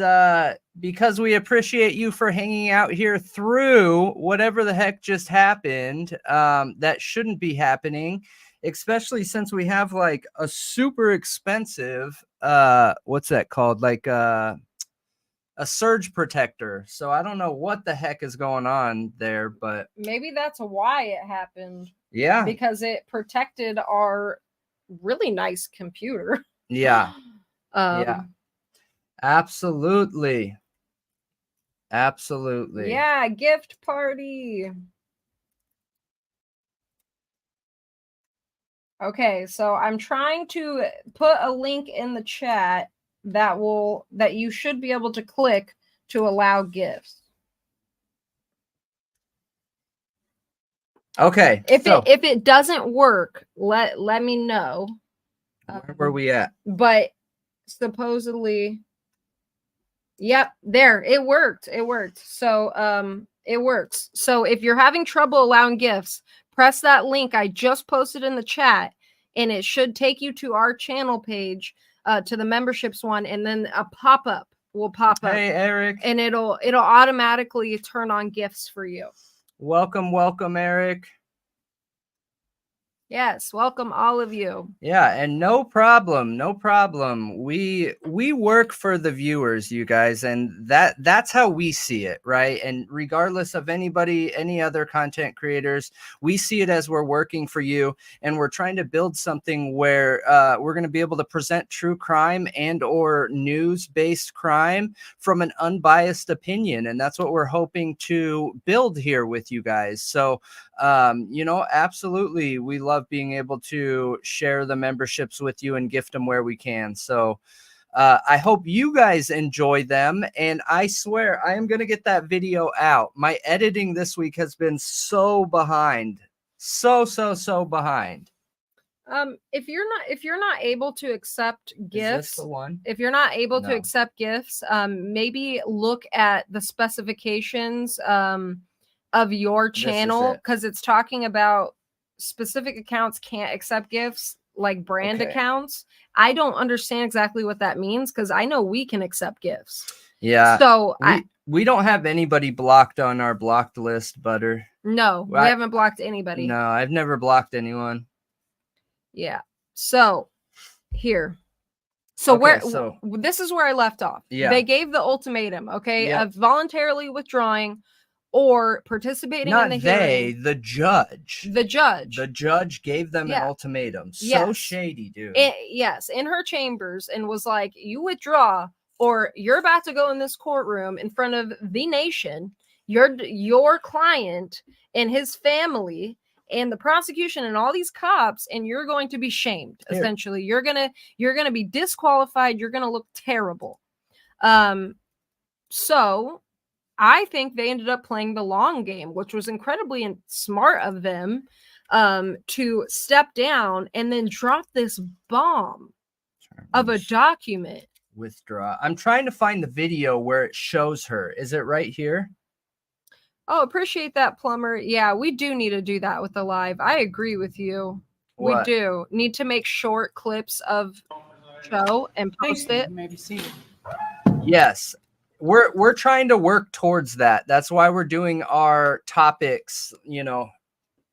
because we appreciate you for hanging out here through whatever the heck just happened. That shouldn't be happening, especially since we have like a super expensive, what's that called? Like a surge protector. So I don't know what the heck is going on there, but Maybe that's why it happened. yeah. Because it protected our really nice computer. Yeah. Yeah. Absolutely. Absolutely. Yeah, gift party. Okay, so I'm trying to put a link in the chat that you should be able to click to allow gifts. Okay. If it doesn't work, let me know. Where were we at? But supposedly, yep, there it worked. It worked. So it works. So if you're having trouble allowing gifts, press that link I just posted in the chat, and it should take you to our channel page, to the memberships one, and then a pop-up will pop up. Hey, Eric. And it'll automatically turn on gifts for you. Welcome, Eric. Yes, welcome all of you. Yeah, and no problem. We work for the viewers, you guys, and that's how we see it, right? And regardless of any other content creators, we see it as we're working for you, and we're trying to build something where we're going to be able to present true crime and or news-based crime from an unbiased opinion, and that's what we're hoping to build here with you guys. So absolutely, we love being able to share the memberships with you and gift them where we can. So I hope you guys enjoy them, and I swear I am going to get that video out. My editing this week has been so behind. So behind. If you're not able to accept Is this gifts, the one? if you're not able to No. accept gifts, maybe look at the specifications of your This is channel, it. because it's talking about specific accounts can't accept gifts, like brand Okay. accounts. I don't understand exactly what that means, because I know we can accept gifts. Yeah. So We don't have anybody blocked on our blocked list, Butter. no, we I- haven't blocked anybody. No, I've never blocked anyone. Yeah. So here. So Okay, so- this is where I left off. Yeah. They gave the ultimatum, okay, Yep. of voluntarily withdrawing or participating in Not the they, hearing. the judge. The judge. The judge gave them an Yeah. ultimatum. So Yes. shady, dude. Yes, in her chambers, and was like, you withdraw or you're about to go in this courtroom in front of the nation, your client and his family and the prosecution and all these cops, and you're going to be shamed. Here. Essentially, you're gonna be disqualified. You're gonna look terrible. So I think they ended up playing the long game, which was incredibly smart of them to step down and then drop this bomb of a document. Withdraw. I'm trying to find the video where it shows her. Is it right here? Oh, appreciate that, Plumber. Yeah, we do need to do that with the live. I agree with you. What? We do need to make short clips of show and post it. Yes. We're trying to work towards that. That's why we're doing our topics,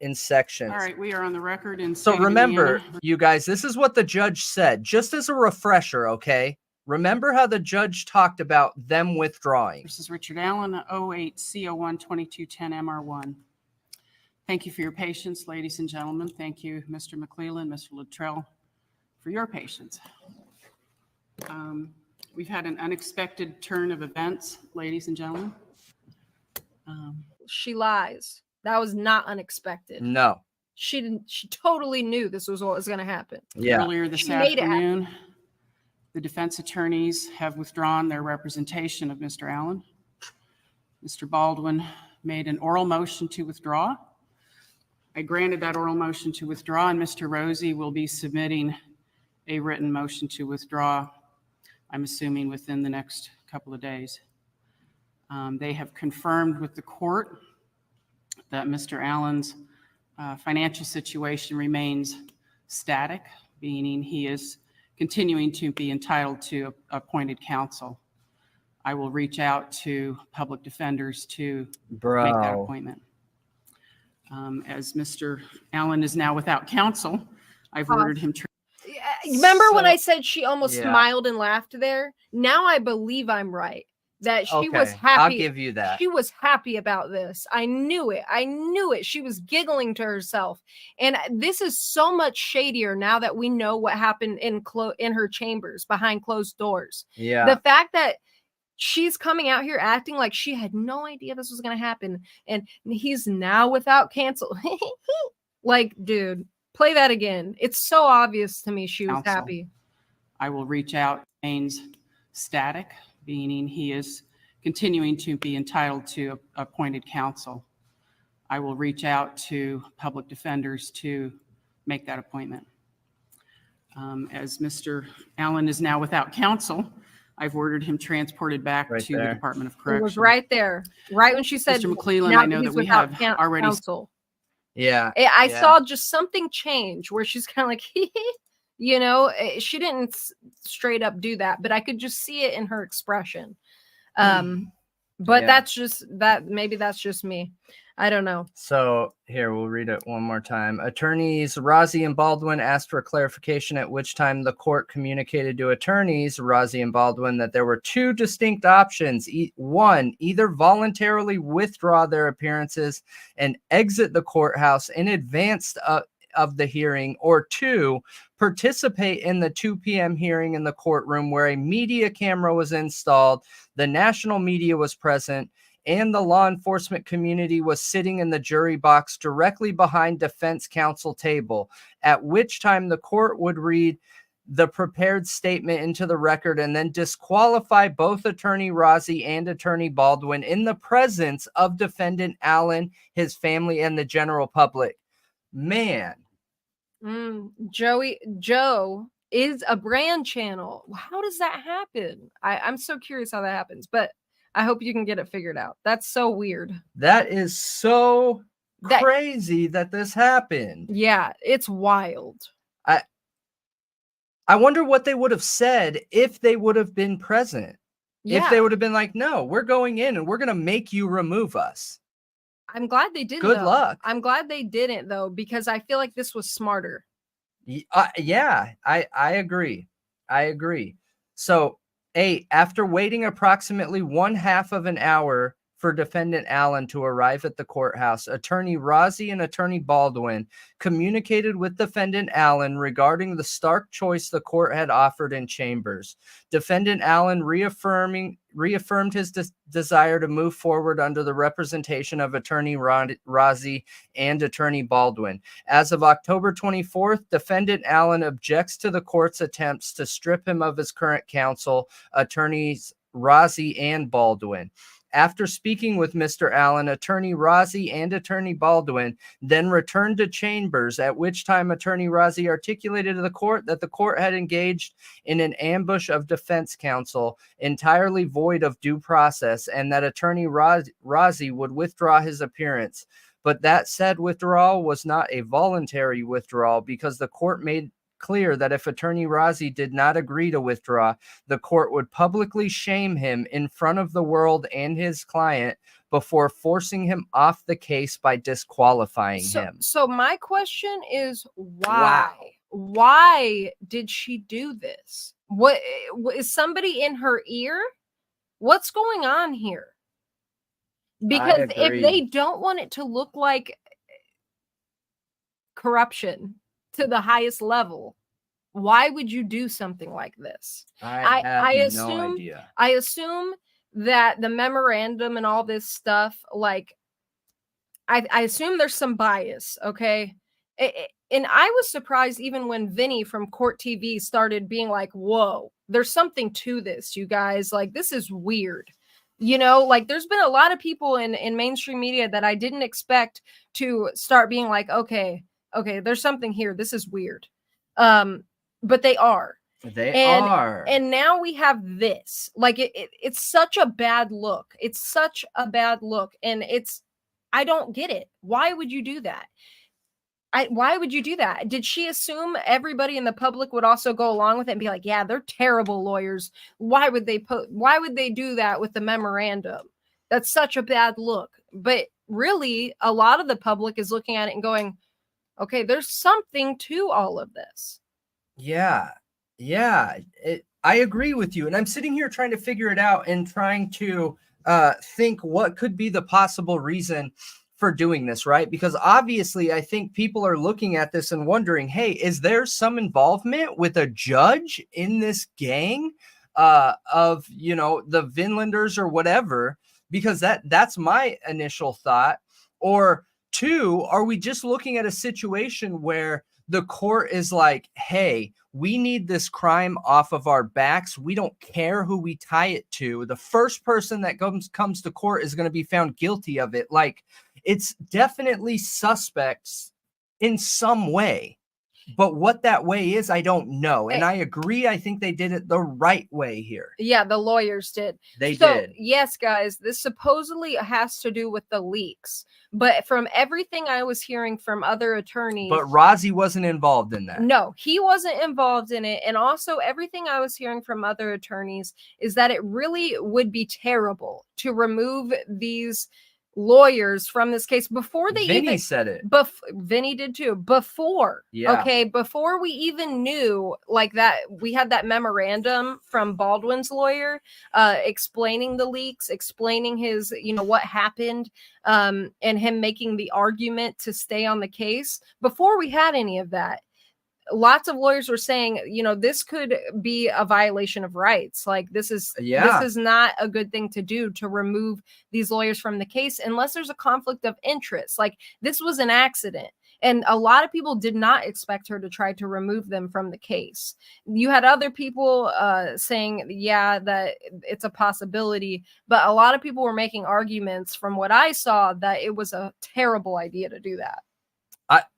in sections. All right, we are on the record. In So remember, you guys, this is what the judge said. Just as a refresher, okay? Remember how the judge talked about them withdrawing. This is Richard Allen, 08 CO1 2210 MR1. Thank you for your patience, ladies and gentlemen. Thank you, Mr. McClellan, Mr. Luttrell, for your patience. We've had an unexpected turn of events, ladies and gentlemen. She lies. That was not unexpected. No. She totally knew this was what was going to happen. Yeah. Earlier this She made it happen. afternoon, the defense attorneys have withdrawn their representation of Mr. Allen. Mr. Baldwin made an oral motion to withdraw. I granted that oral motion to withdraw, and Mr. Rosie will be submitting a written motion to withdraw, I'm assuming within the next couple of days. They have confirmed with the court that Mr. Allen's financial situation remains static, meaning he is continuing to be entitled to appointed counsel. I will reach out to public defenders to make that appointment. As Mr. Allen is now without counsel, I've ordered him. Remember when So- I said she almost Yeah. smiled and laughed there? Now I believe I'm right. That she was Okay, happy. I'll give you that. She was happy about this. I knew it. I knew it. She was giggling to herself. And this is so much shadier now that we know what happened in her chambers behind closed doors. Yeah. The fact that she's coming out here acting like she had no idea this was going to happen, and he's now without cancel. Like, dude, play that again. It's so obvious to me she was Counsel. happy. I will reach out, remains static, meaning he is continuing to be entitled to appointed counsel. I will reach out to public defenders to make that appointment. As Mr. Allen is now without counsel, I've ordered him transported back Right to there. the Department of It Correction. was right there, right when she said, Mr. McClellan, now I know he's that we without have already counsel. Yeah. I Yeah. saw just something change where she's kind of like, she didn't straight up do that, but I could just see it in her expression. But Yeah. that's just that. Maybe that's just me. I don't know. So here, we'll read it one more time. Attorneys Rozzi and Baldwin asked for clarification, at which time the court communicated to attorneys Rozzi and Baldwin that there were two distinct options. One, either voluntarily withdraw their appearances and exit the courthouse in advance of the hearing, or two, participate in the 2 p.m. hearing in the courtroom where a media camera was installed, the national media was present, and the law enforcement community was sitting in the jury box directly behind defense counsel table, at which time the court would read the prepared statement into the record and then disqualify both Attorney Rozzi and Attorney Baldwin in the presence of defendant Allen, his family, and the general public. Man, Joe is a brand channel. How does that happen? I'm so curious how that happens, but I hope you can get it figured out. That's so weird. that is so That- crazy that this happened. Yeah, it's wild. I wonder what they would have said if they would have been present. Yeah, If they would have been like, no, we're going in and we're going to make you remove us. I'm glad they didn't. Good though. luck. I'm glad they didn't though, because I feel like this was smarter. Yeah, I agree. I agree. So, after waiting approximately 1/2 of an hour for defendant Allen to arrive at the courthouse, attorney Rozzi and attorney Baldwin communicated with defendant Allen regarding the stark choice the court had offered in chambers. Defendant Allen reaffirmed his desire to move forward under the representation of attorney Rozzi and attorney Baldwin. As of October 24th, defendant Allen objects to the court's attempts to strip him of his current counsel, attorneys Rozzi and Baldwin. After speaking with Mr. Allen, attorney Rozzi and attorney Baldwin then returned to chambers, at which time attorney Rozzi articulated to the court that the court had engaged in an ambush of defense counsel entirely void of due process, and that attorney Rozzi would withdraw his appearance. But that said withdrawal was not a voluntary withdrawal, because the court made clear that if attorney Rozzi did not agree to withdraw, the court would publicly shame him in front of the world and his client before forcing him off the case by disqualifying him. So my question is, why? Wow. Why did she do this? What is somebody in her ear? What's going on here? Because if agree. they don't want it to look like corruption to the highest level, why would you do something like this? I have I no assume- idea. I assume that the memorandum and all this stuff, like, I assume there's some bias, okay? And I was surprised even when Vinny from Court TV started being like, whoa, there's something to this, you guys. Like, this is weird. You know, like, there's been a lot of people in mainstream media that I didn't expect to start being like, okay, there's something here. This is weird. But they are. They are. And now we have this. Like, it's such a bad look. It's such a bad look. And I don't get it. Why would you do that? Why would you do that? Did she assume everybody in the public would also go along with it and be like, yeah, they're terrible lawyers. Why would they do that with the memorandum? That's such a bad look. But really, a lot of the public is looking at it and going, okay, there's something to all of this. Yeah. I agree with you. And I'm sitting here trying to figure it out and trying to think what could be the possible reason for doing this, right? Because obviously I think people are looking at this and wondering, hey, is there some involvement with a judge in this gang of, the Vinlanders or whatever? Because that's my initial thought. Or two, are we just looking at a situation where the court is like, hey, we need this crime off of our backs. We don't care who we tie it to. The first person that comes to court is going to be found guilty of it. Like, it's definitely suspects in some way. But what that way is, I don't know. And I agree. I think they did it the right way here. Yeah, the lawyers did. They did. Yes, guys, this supposedly has to do with the leaks. But from everything I was hearing from other attorneys. But Rozzi wasn't involved in that. No, he wasn't involved in it. And also everything I was hearing from other attorneys is that it really would be terrible to remove these lawyers from this case before they Vinny said it. Vinny did too. Before we even knew, like, that we had that memorandum from Baldwin's lawyer explaining the leaks, explaining his, what happened, and him making the argument to stay on the case. Before we had any of that, lots of lawyers were saying, this could be a violation of rights. Like, this is not a good thing to do, to remove these lawyers from the case unless there's a conflict of interest. Like, this was an accident. And a lot of people did not expect her to try to remove them from the case. You had other people saying, yeah, that it's a possibility. But a lot of people were making arguments from what I saw that it was a terrible idea to do that.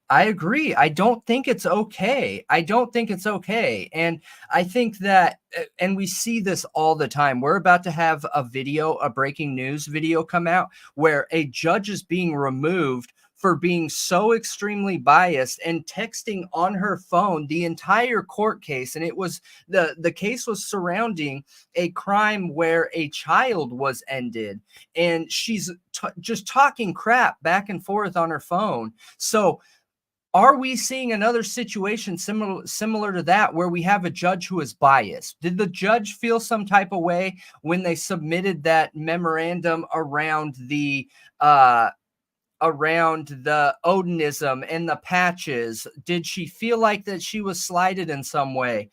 I agree. I don't think it's okay. I don't think it's okay. And I think that, and we see this all the time. We're about to have a breaking news video come out where a judge is being removed for being so extremely biased and texting on her phone the entire court case. And it was the case was surrounding a crime where a child was ended, and she's just talking crap back and forth on her phone. So are we seeing another situation similar to that where we have a judge who is biased? Did the judge feel some type of way when they submitted that memorandum around the Odinism and the patches? Did she feel like that she was slighted in some way?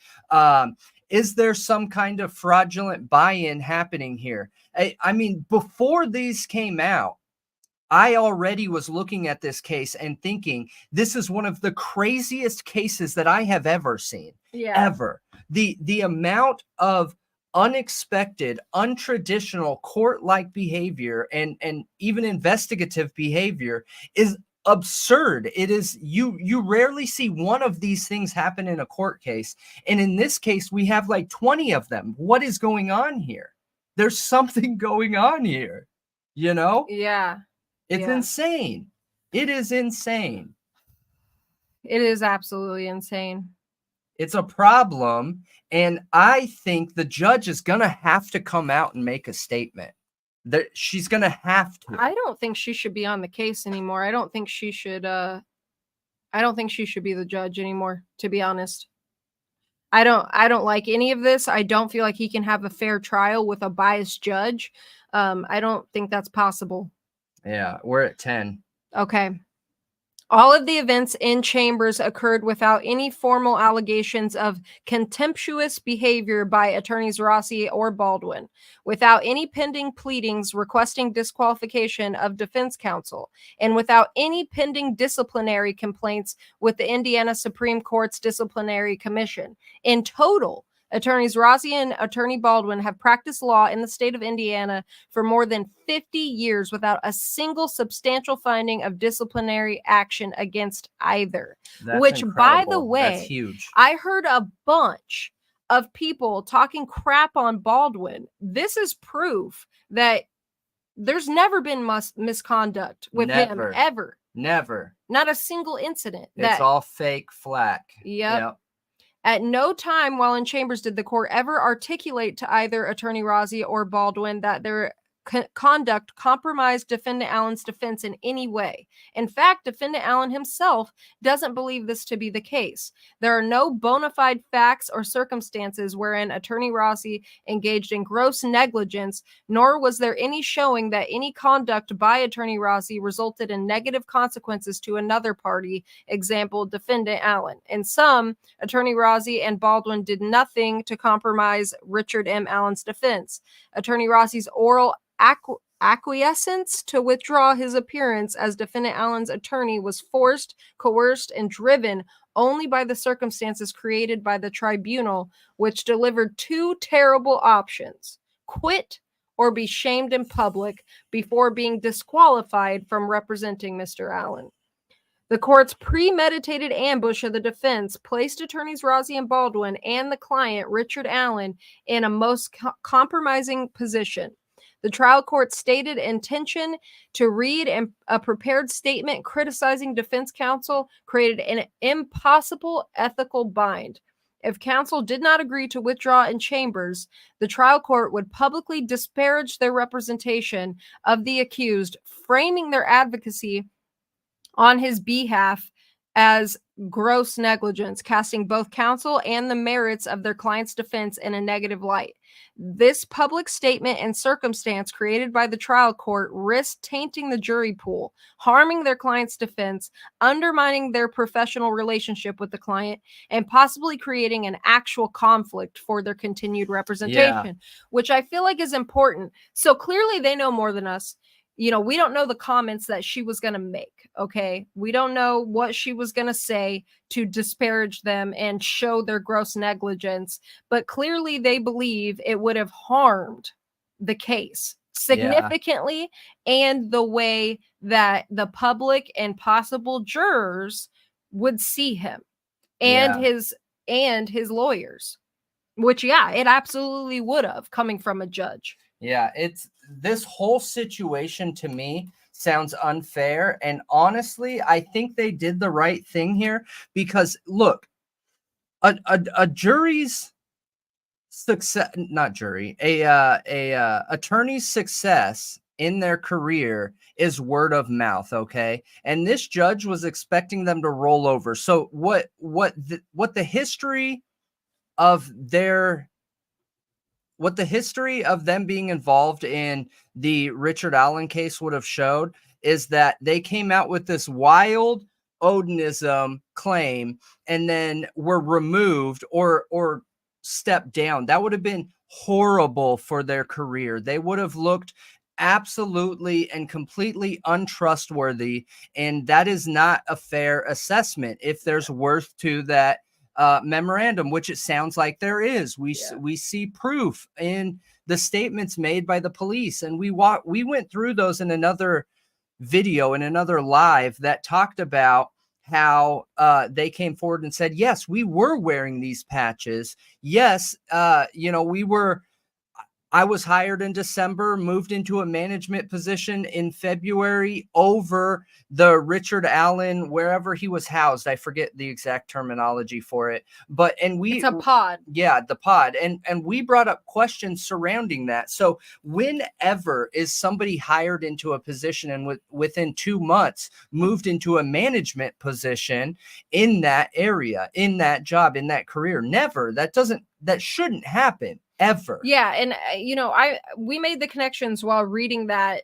Is there some kind of fraudulent buy-in happening here? I mean, before these came out, I already was looking at this case and thinking, this is one of the craziest cases that I have ever seen. Yeah. Ever. The amount of unexpected, untraditional court-like behavior and even investigative behavior is absurd. It is, you rarely see one of these things happen in a court case. And in this case, we have like 20 of them. What is going on here? There's something going on here, you know? Yeah. It's Yeah. insane. It is insane. It is absolutely insane. It's a problem. And I think the judge is going to have to come out and make a statement. That she's going to have to. I don't think she should be on the case anymore. I don't think she should be the judge anymore, to be honest. I don't like any of this. I don't feel like he can have a fair trial with a biased judge. I don't think that's possible. Yeah, we're at 10. Okay. All of the events in chambers occurred without any formal allegations of contemptuous behavior by attorneys Rossi or Baldwin, without any pending pleadings requesting disqualification of defense counsel, and without any pending disciplinary complaints with the Indiana Supreme Court's Disciplinary Commission. In total, attorneys Rossi and attorney Baldwin have practiced law in the state of Indiana for more than 50 years without a single substantial finding of disciplinary action against either. That's Which, by the incredible. way, That's huge. I heard a bunch of people talking crap on Baldwin. This is proof that there's never been misconduct with him, ever. Never. Not a single incident. It's all fake flack. Yep. At no time while in chambers did the court ever articulate to either attorney Rossi or Baldwin that their conduct compromised defendant Allen's defense in any way. In fact, defendant Allen himself doesn't believe this to be the case. There are no bona fide facts or circumstances wherein attorney Rossi engaged in gross negligence, nor was there any showing that any conduct by attorney Rossi resulted in negative consequences to another party, example, defendant Allen. In sum, attorney Rossi and Baldwin did nothing to compromise Richard M. Allen's defense. Attorney Rossi's oral acquiescence to withdraw his appearance as defendant Allen's attorney was forced, coerced, and driven only by the circumstances created by the tribunal, which delivered two terrible options: quit or be shamed in public before being disqualified from representing Mr. Allen. The court's premeditated ambush of the defense placed attorneys Rossi and Baldwin and the client, Richard Allen, in a most compromising position. The trial court stated intention to read a prepared statement criticizing defense counsel created an impossible ethical bind. If counsel did not agree to withdraw in chambers, the trial court would publicly disparage their representation of the accused, framing their advocacy on his behalf as gross negligence, casting both counsel and the merits of their client's defense in a negative light. This public statement and circumstance created by the trial court risked tainting the jury pool, harming their client's defense, undermining their professional relationship with the client, and possibly creating an actual conflict for their continued representation, which I feel like is important. So clearly they know more than us. You know, we don't know the comments that she was going to make, okay? We don't know what she was going to say to disparage them and show their gross negligence, but clearly they believe it would have harmed the case significantly and the way that the public and possible jurors would see him and his lawyers, which, yeah, it absolutely would have, coming from a judge. Yeah, it's this whole situation to me sounds unfair. And honestly, I think they did the right thing here because look, a jury's success, not jury, attorney's success in their career is word of mouth. Okay. And this judge was expecting them to roll over. So what the history of them being involved in the Richard Allen case would have showed is that they came out with this wild Odinism claim and then were removed or stepped down. That would have been horrible for their career. They would have looked absolutely and completely untrustworthy, and that is not a fair assessment if there's worth to that memorandum, which it sounds like there is. We see proof in the statements made by the police, and we went through those in another video, in another live, that talked about how they came forward and said, yes, we were wearing these patches. Yes, I was hired in December, moved into a management position in February over the Richard Allen, wherever he was housed. I forget the exact terminology for it, it's a pod. Yeah, the pod. And we brought up questions surrounding that. So whenever is somebody hired into a position and within 2 months moved into a management position in that area, in that job, in that career? Never. That shouldn't happen. Ever. Yeah, and we made the connections while reading that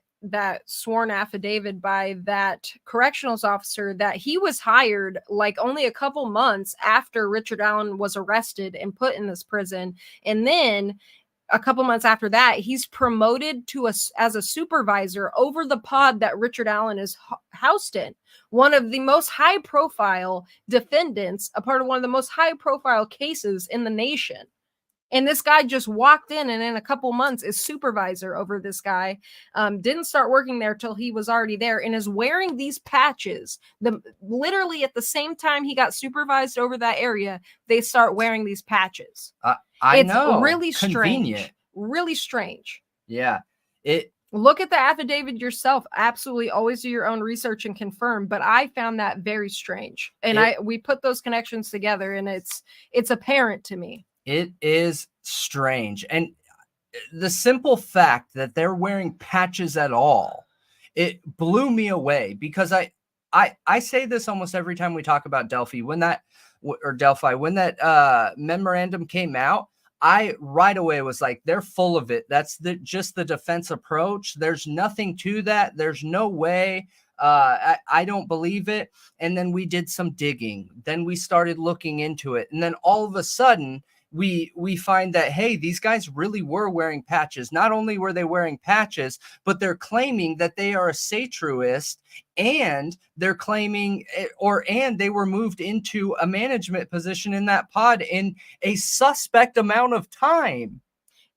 sworn affidavit by that correctionals officer that he was hired like only a couple months after Richard Allen was arrested and put in this prison, and then a couple months after that he's promoted as a supervisor over the pod that Richard Allen is housed in. One of the most high profile defendants, a part of one of the most high profile cases in the nation. And this guy just walked in and in a couple months is supervisor over this guy. Didn't start working there till he was already there and is wearing these patches. Literally at the same time he got supervised over that area, they start wearing these patches. I know. It's really Convenient. strange. Really strange. Yeah. Look at the affidavit yourself. Absolutely always do your own research and confirm. But I found that very strange. And we put those connections together and it's apparent to me. It is strange. And the simple fact that they're wearing patches at all, it blew me away because I say this almost every time we talk about Delphi. When that memorandum came out, I right away was like, they're full of it. That's just the defense approach. There's nothing to that. There's no way. I don't believe it. And then we did some digging. Then we started looking into it. And then all of a sudden, we find that, hey, these guys really were wearing patches. Not only were they wearing patches, but they're claiming that they are a satruist, and they're claiming and they were moved into a management position in that pod in a suspect amount of time.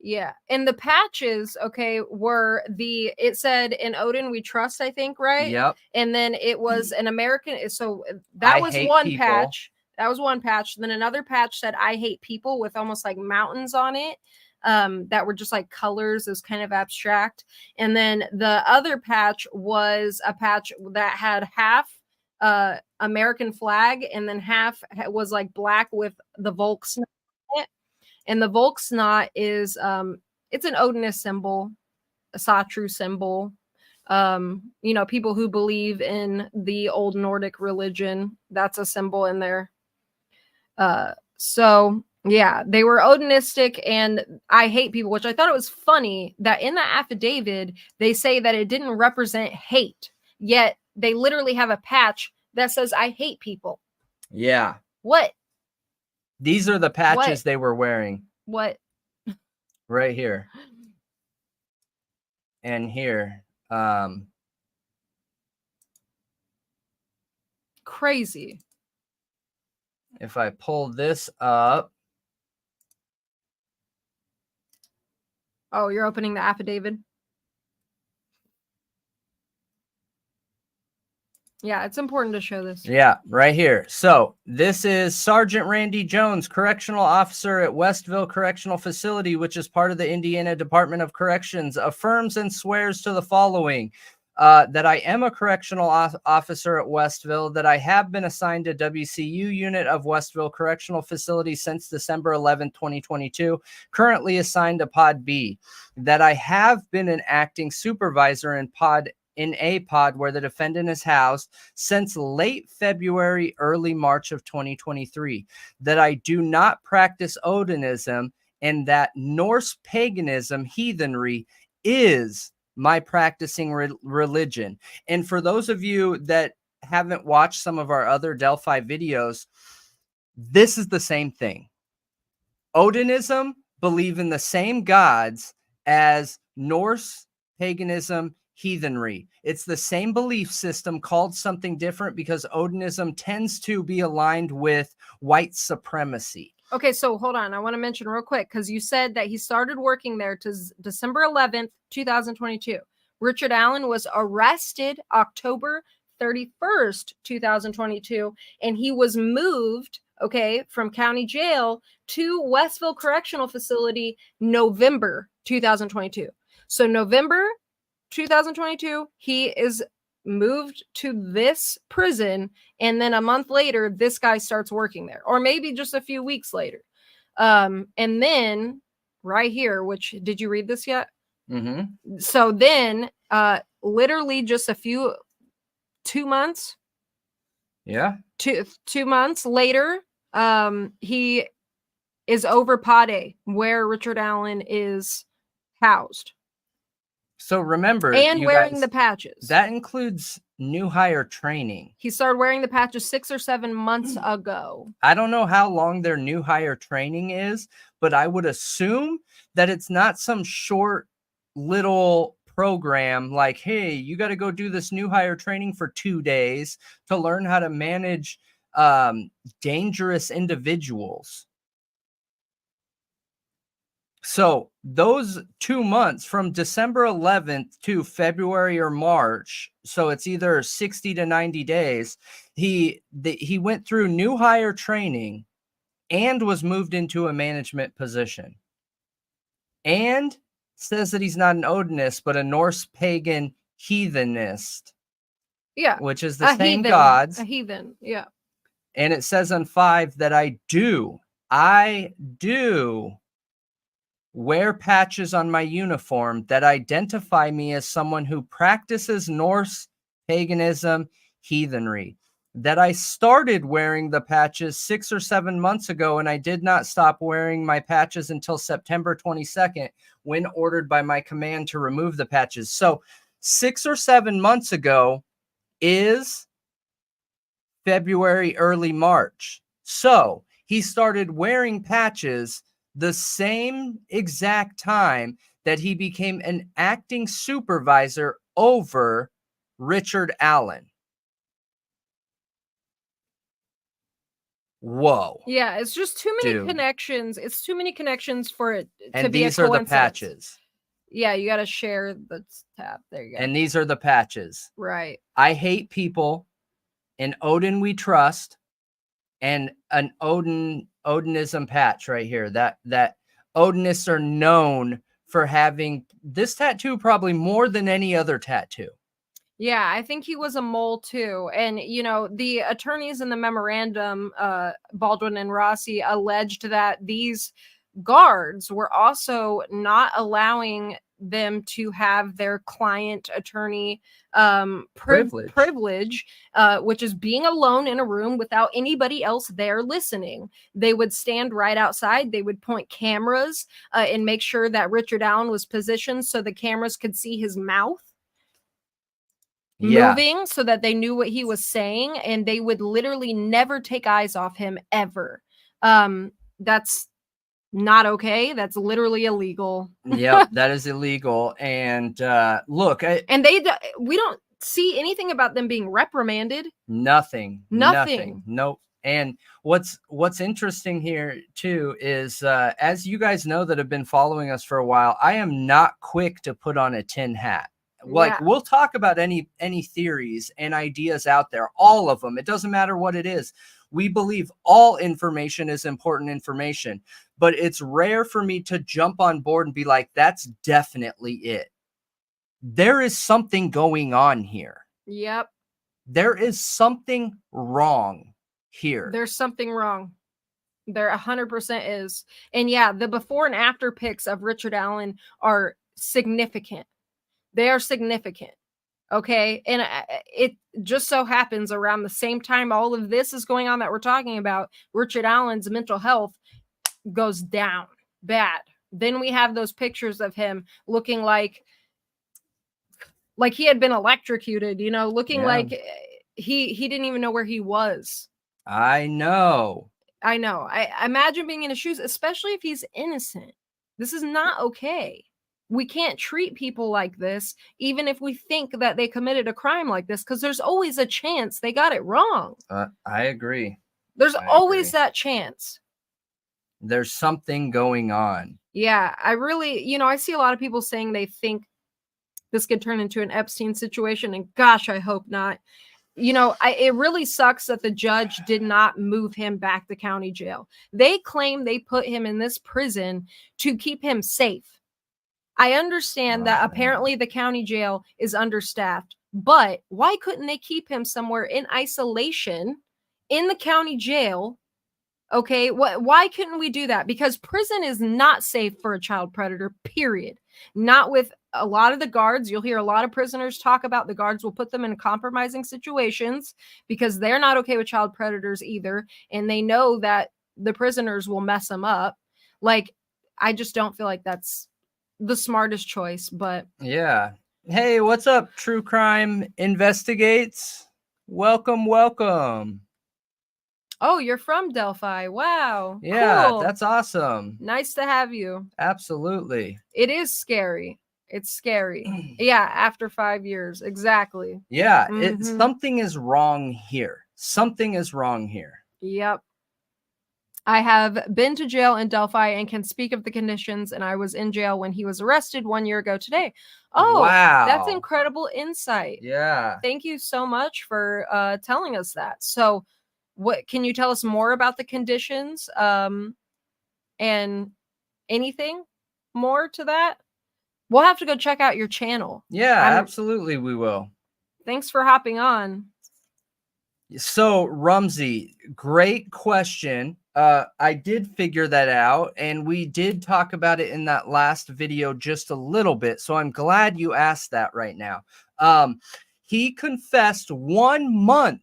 Yeah. And the patches, okay, it said "In Odin We Trust," I think, right? Yep. And then it was an American. So that was one patch. That was one patch. Then another patch said "I hate people" with almost like mountains on it, that were just like colors. It was kind of abstract. And then the other patch was a patch that had half American flag and then half was like black with the Volksnot on it. And the Volksnot is it's an Odinist symbol, a Satru symbol. People who believe in the old Nordic religion, that's a symbol in there. So yeah, they were Odinistic and "I hate people," which I thought it was funny that in the affidavit, they say that it didn't represent hate, yet they literally have a patch that says "I hate people." Yeah. What? These are the patches they were wearing. What? Right here. And here. Crazy. If I pull this up. Oh, you're opening the affidavit? Yeah, it's important to show this. Yeah, right here. So this is Sergeant Randy Jones, correctional officer at Westville Correctional Facility, which is part of the Indiana Department of Corrections, affirms and swears to the following: that I am a correctional officer at Westville, that I have been assigned to WCU unit of Westville Correctional Facility since December 11, 2022, currently assigned to Pod B, that I have been an acting supervisor in a pod where the defendant is housed since late February, early March of 2023, that I do not practice Odinism, and that Norse paganism, heathenry, is my practicing religion. And for those of you that haven't watched some of our other Delphi videos, this is the same thing. Odinism believe in the same gods as Norse paganism, heathenry. It's the same belief system called something different because Odinism tends to be aligned with white supremacy. Okay, so hold on. I want to mention real quick because you said that he started working there to December 11th, 2022. Richard Allen was arrested October 31st, 2022, and he was moved, okay, from county jail to Westville Correctional Facility November 2022. So November 2022, he is moved to this prison, and then a month later this guy starts working there, or maybe just a few weeks later. And then right here, which, did you read this yet? So then literally just 2 months, two months later, he is over Pod A, where Richard Allen is housed. So remember, and wearing the patches. That includes new hire training. He started wearing the patches 6 or 7 months ago. I don't know how long their new hire training is, but I would assume that it's not some short little program like, hey, you got to go do this new hire training for 2 days to learn how to manage dangerous individuals. So those 2 months from December 11th to February or March, so it's either 60 to 90 days, he went through new hire training and was moved into a management position. And says that he's not an Odinist, but a Norse pagan heathenist. Yeah. Which is the same heathen, gods. A heathen, yeah. And it says on 5 that I do wear patches on my uniform that identify me as someone who practices Norse paganism, heathenry. That I started wearing the patches 6 or 7 months ago, and I did not stop wearing my patches until September 22nd, when ordered by my command to remove the patches. So 6 or 7 months ago is February, early March. So he started wearing patches the same exact time that he became an acting supervisor over Richard Allen. Whoa. Yeah, it's just too many Dude. connections. It's too many connections for it to And be these a are the coincidence. patches. Yeah, you got to share the tab. There you go. And these are the patches. Right. I hate people. In Odin we trust. And an Odinism patch right here. That Odinists are known for having this tattoo probably more than any other tattoo. Yeah, I think he was a mole too. And, you know, the attorneys in the memorandum, Baldwin and Rossi, alleged that these guards were also not allowing them to have their client attorney privilege, which is being alone in a room without anybody else there listening. They would stand right outside. They would point cameras and make sure that Richard Allen was positioned so the cameras could see his mouth moving, so that they knew what he was saying, and they would literally never take eyes off him ever. That's not okay. That's literally illegal. Yep, that is illegal. And look, and we don't see anything about them being reprimanded. Nothing. Nope. And what's interesting here too is as you guys know that have been following us for a while, I am not quick to put on a tin hat. Like, Yeah. we'll talk about any theories and ideas out there, all of them. It doesn't matter what it is. We believe all information is important information, but it's rare for me to jump on board and be like, that's definitely it. There is something going on here. Yep. There is something wrong here. There's something wrong. There 100% is. And yeah, the before and after pics of Richard Allen are significant. They are significant. Okay. And it just so happens around the same time all of this is going on that we're talking about, Richard Allen's mental health goes down bad. Then we have those pictures of him looking like he had been electrocuted, you know, looking like he didn't even know where he was. I know. I imagine being in his shoes, especially if he's innocent. This is not okay. We can't treat people like this, even if we think that they committed a crime like this, because there's always a chance they got it wrong. I agree. There's I always agree. that chance. There's something going on. Yeah, I really, you know, I see a lot of people saying they think this could turn into an Epstein situation, and gosh, I hope not. You know, it really sucks that the judge did not move him back to county jail. They claim they put him in this prison to keep him safe. I understand that apparently the county jail is understaffed, but why couldn't they keep him somewhere in isolation in the county jail? Okay, why couldn't we do that? Because prison is not safe for a child predator, period. Not with a lot of the guards. You'll hear a lot of prisoners talk about the guards will put them in compromising situations because they're not okay with child predators either. And they know that the prisoners will mess them up. Like, I just don't feel like that's the smartest choice, but Yeah. Hey, what's up, True Crime Investigates? Welcome. oh, you're from Delphi. Wow. Yeah, cool. that's awesome. Nice to have you. Absolutely. It is scary. It's scary. Yeah, after 5 years. Exactly. Yeah, Mhm. something is wrong here. Something is wrong here. Yep. I have been to jail in Delphi and can speak of the conditions, and I was in jail when he was arrested 1 year ago today. Oh, wow. That's incredible insight. Yeah. Thank you so much for telling us that. So, what can you tell us more about the conditions and anything more to that? We'll have to go check out your channel. Yeah, I'm- absolutely we will. Thanks for hopping on. So, Rumsey, great question. I did figure that out, and we did talk about it in that last video just a little bit. So I'm glad you asked that right now. He confessed 1 month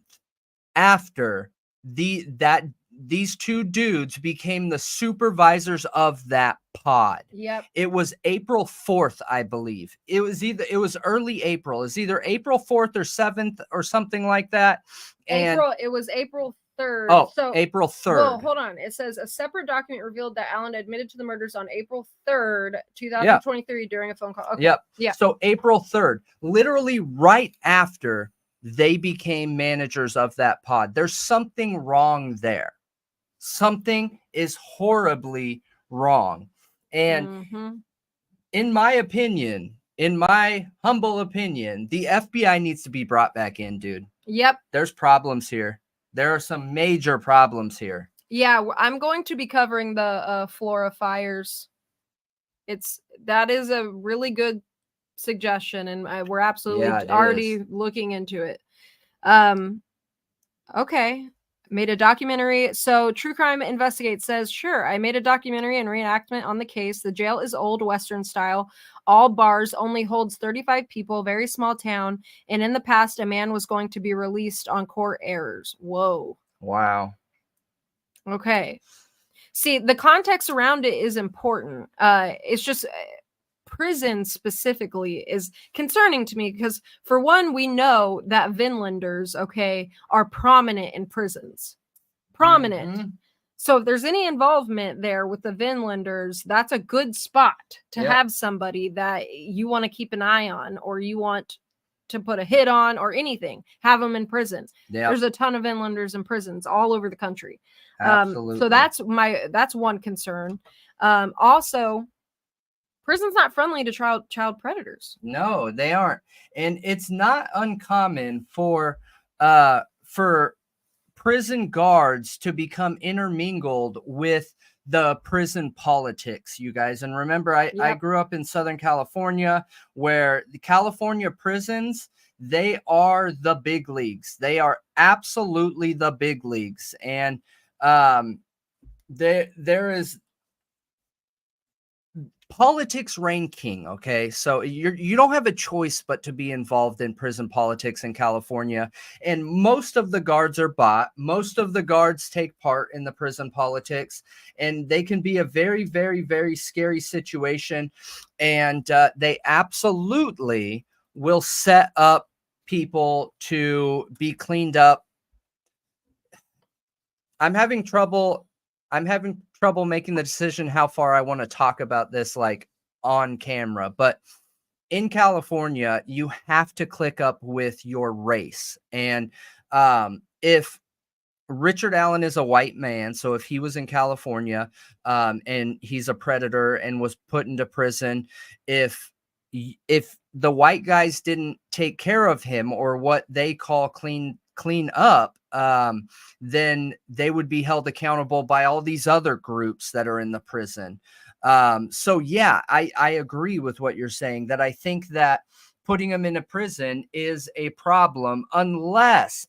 after these two dudes became the supervisors of that pod. Yep. It was April 4th, I believe. It was early April. It's either April 4th or 7th or something like that. And It was April 3rd. oh, So April 3rd. Well, hold on. It says a separate document revealed that Allen admitted to the murders on April 3rd, 2023 during a phone call. Okay. Yep. Yeah. So April 3rd, literally right after they became managers of that pod. There's something wrong there. Something is horribly wrong. And in my opinion, in my humble opinion, the FBI needs to be brought back in, dude. Yep. There's problems here. There are some major problems here. Yeah, I'm going to be covering the Flora fires. That is a really good suggestion, and we're absolutely Yeah, it already is. looking into it. Okay. Made a documentary. So True Crime Investigate says, sure, I made a documentary and reenactment on the case. The jail is old Western style. All bars, only holds 35 people, very small town. And in the past, a man was going to be released on court errors. Whoa. Wow. Okay. See, the context around it is important. It's just prison specifically is concerning to me because, for one, we know that Vinlanders, okay, are prominent in prisons. Prominent. Mhm. So if there's any involvement there with the Vinlanders, that's a good spot to Yep. have somebody that you want to keep an eye on, or you want to put a hit on, or anything. Have them in prison. Yeah. There's a ton of Vinlanders in prisons all over the country. Absolutely. So that's one concern. Also, prison's not friendly to child predators. No, they aren't. And it's not uncommon for prison guards to become intermingled with the prison politics, you guys. And remember, I Yep. grew up in Southern California, where the California prisons, they are the big leagues. They are absolutely the big leagues. And there is politics reign king. Okay, so you don't have a choice but to be involved in prison politics in California, and most of the guards are bought. Most of the guards take part in the prison politics, and they can be a very, very, very scary situation. And they absolutely will set up people to be cleaned up. I'm having trouble making the decision how far I want to talk about this, like, on camera. But in California, you have to click up with your race. And if Richard Allen is a white man, so if he was in California and he's a predator and was put into prison, if the white guys didn't take care of him, or what they call clean up, then they would be held accountable by all these other groups that are in the prison. So yeah, I agree with what you're saying, that I think that putting them in a prison is a problem unless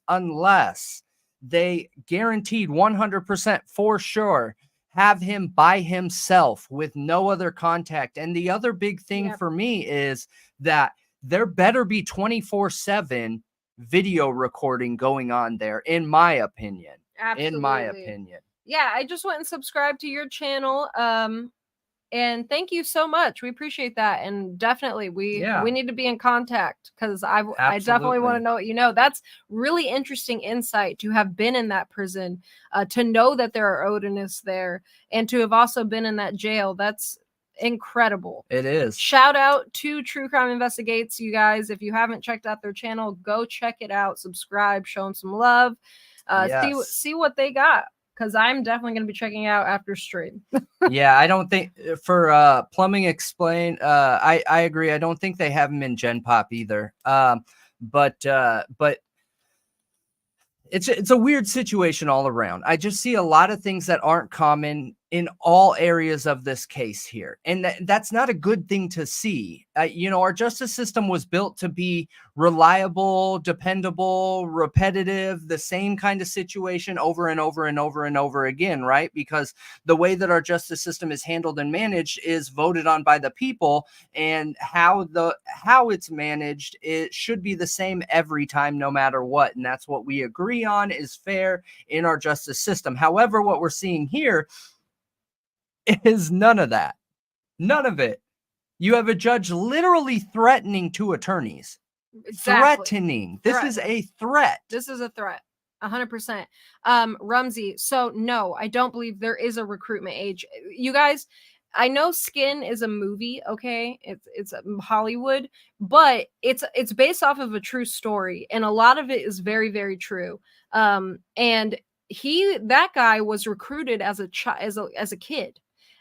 they guaranteed 100% for sure have him by himself with no other contact. And the other big thing Yep. for me is that there better be 24/7 video recording going on there, in my opinion. Absolutely. In my opinion. Yeah, I just went and subscribed to your channel. And thank you so much. We appreciate that. And definitely we need to be in contact, because I definitely want Absolutely. to know what you know. That's really interesting insight to have been in that prison, to know that there are Odinists there, and to have also been in that jail. That's incredible. It is. Shout out to True Crime Investigates, you guys. If you haven't checked out their channel, go check it out. Subscribe, show them some love. Yes. See what they got, because I'm definitely going to be checking it out after stream. Yeah, I don't think for Plumbing Explained, I agree. I don't think they have them in Gen Pop either. But it's a weird situation all around. I just see a lot of things that aren't common in all areas of this case here. And that's not a good thing to see. Our justice system was built to be reliable, dependable, repetitive, the same kind of situation over and over and over and over again, right? Because the way that our justice system is handled and managed is voted on by the people, and how it's managed, it should be the same every time, no matter what. And that's what we agree on is fair in our justice system. However, what we're seeing here is none of that. None of it. You have a judge literally threatening two attorneys. Exactly. Threatening. This is a threat. This is a threat. 100%. Rumsey, so no, I don't believe there is a recruitment age. You guys, I know Skin is a movie, okay? It's Hollywood, but it's based off of a true story, and a lot of it is very, very true. And that guy was recruited as a kid.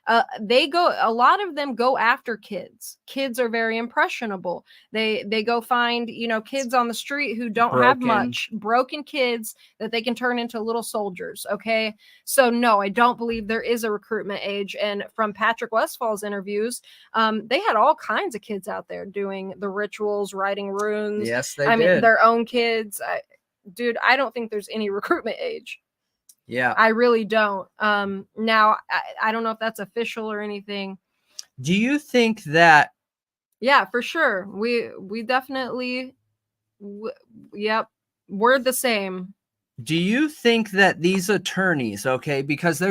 A lot of them go after kids. Kids are very impressionable. They go find, kids on the street who don't have much, broken kids that they can turn into little soldiers. Okay. So no, I don't believe there is a recruitment age. And from Patrick Westfall's interviews, they had all kinds of kids out there doing the rituals, writing runes. Yes, they I did. mean, their own kids. Dude, I don't think there's any recruitment age. Yeah. I really don't. Now, I don't know if that's official or anything. Do you think that? Yeah, for sure. We definitely, yep, we're the same. Do you think that these attorneys, okay, because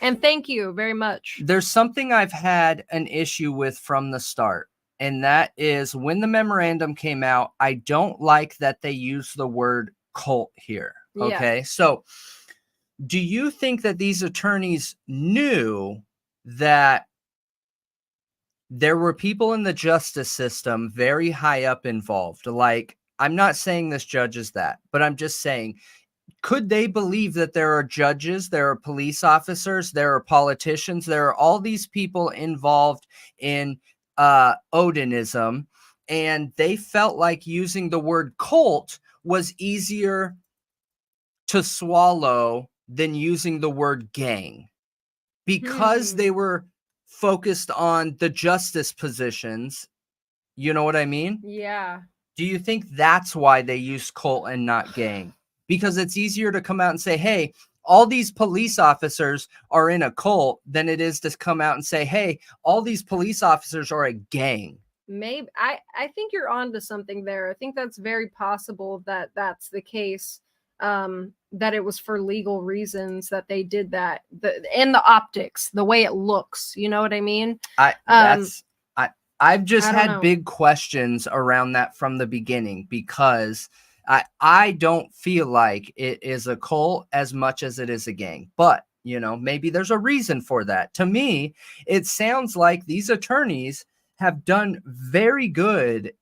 and thank you very much. There's something I've had an issue with from the start, and that is when the memorandum came out, I don't like that they use the word cult here. Okay. Yeah. So do you think that these attorneys knew that there were people in the justice system very high up involved? Like, I'm not saying this judge is that, but I'm just saying, could they believe that there are judges, there are police officers, there are politicians, there are all these people involved in Odinism, and they felt like using the word cult was easier to swallow than using the word gang, because they were focused on the justice positions. You know what I mean? Yeah. Do you think that's why they use cult and not gang? Because it's easier to come out and say, hey, all these police officers are in a cult than it is to come out and say, hey, all these police officers are a gang. Maybe I think you're onto something there. I think that's very possible that that's the case. That it was for legal reasons that they did that. And the optics, the way it looks, you know what I mean? I've just I don't had know. big questions around that from the beginning, because I don't feel like it is a cult as much as it is a gang. But, you know, maybe there's a reason for that. To me, it sounds like these attorneys have done very good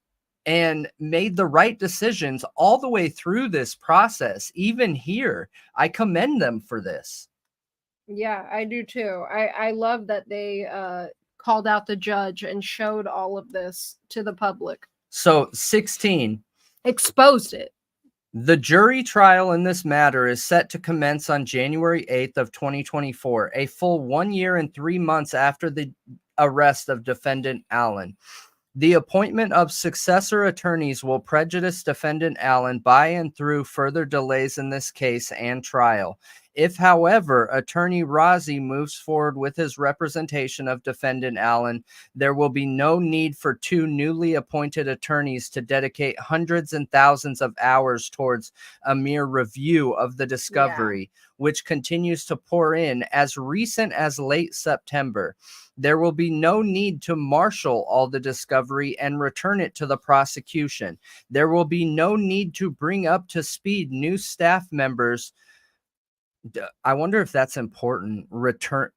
and made the right decisions all the way through this process. Even here, I commend them for this. Yeah, I do too. I love that they called out the judge and showed all of this to the public. So 16, Exposed it. the jury trial in this matter is set to commence on January 8th of 2024, a full 1 year and 3 months after the arrest of defendant Allen. The appointment of successor attorneys will prejudice defendant Allen by and through further delays in this case and trial. If, however, attorney Rozzi moves forward with his representation of defendant Allen, there will be no need for two newly appointed attorneys to dedicate hundreds and thousands of hours towards a mere review of the discovery, which continues to pour in as recent as late September. There will be no need to marshal all the discovery and return it to the prosecution. There will be no need to bring up to speed new staff members. I wonder if that's important.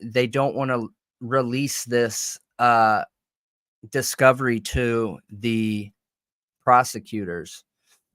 They don't want to release this discovery to the prosecutors.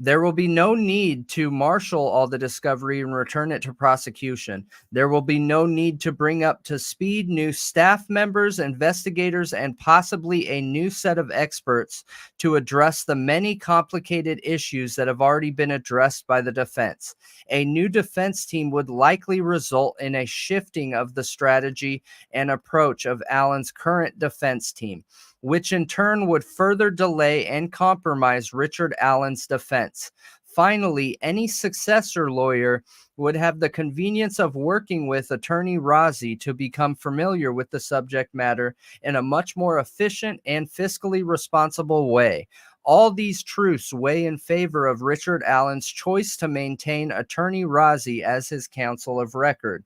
There will be no need to marshal all the discovery and return it to prosecution. There will be no need to bring up to speed new staff members, investigators, and possibly a new set of experts to address the many complicated issues that have already been addressed by the defense. A new defense team would likely result in a shifting of the strategy and approach of Allen's current defense team, which in turn would further delay and compromise Richard Allen's defense. Finally, any successor lawyer would have the convenience of working with attorney Rozzi to become familiar with the subject matter in a much more efficient and fiscally responsible way. All these truths weigh in favor of Richard Allen's choice to maintain attorney Rozzi as his counsel of record.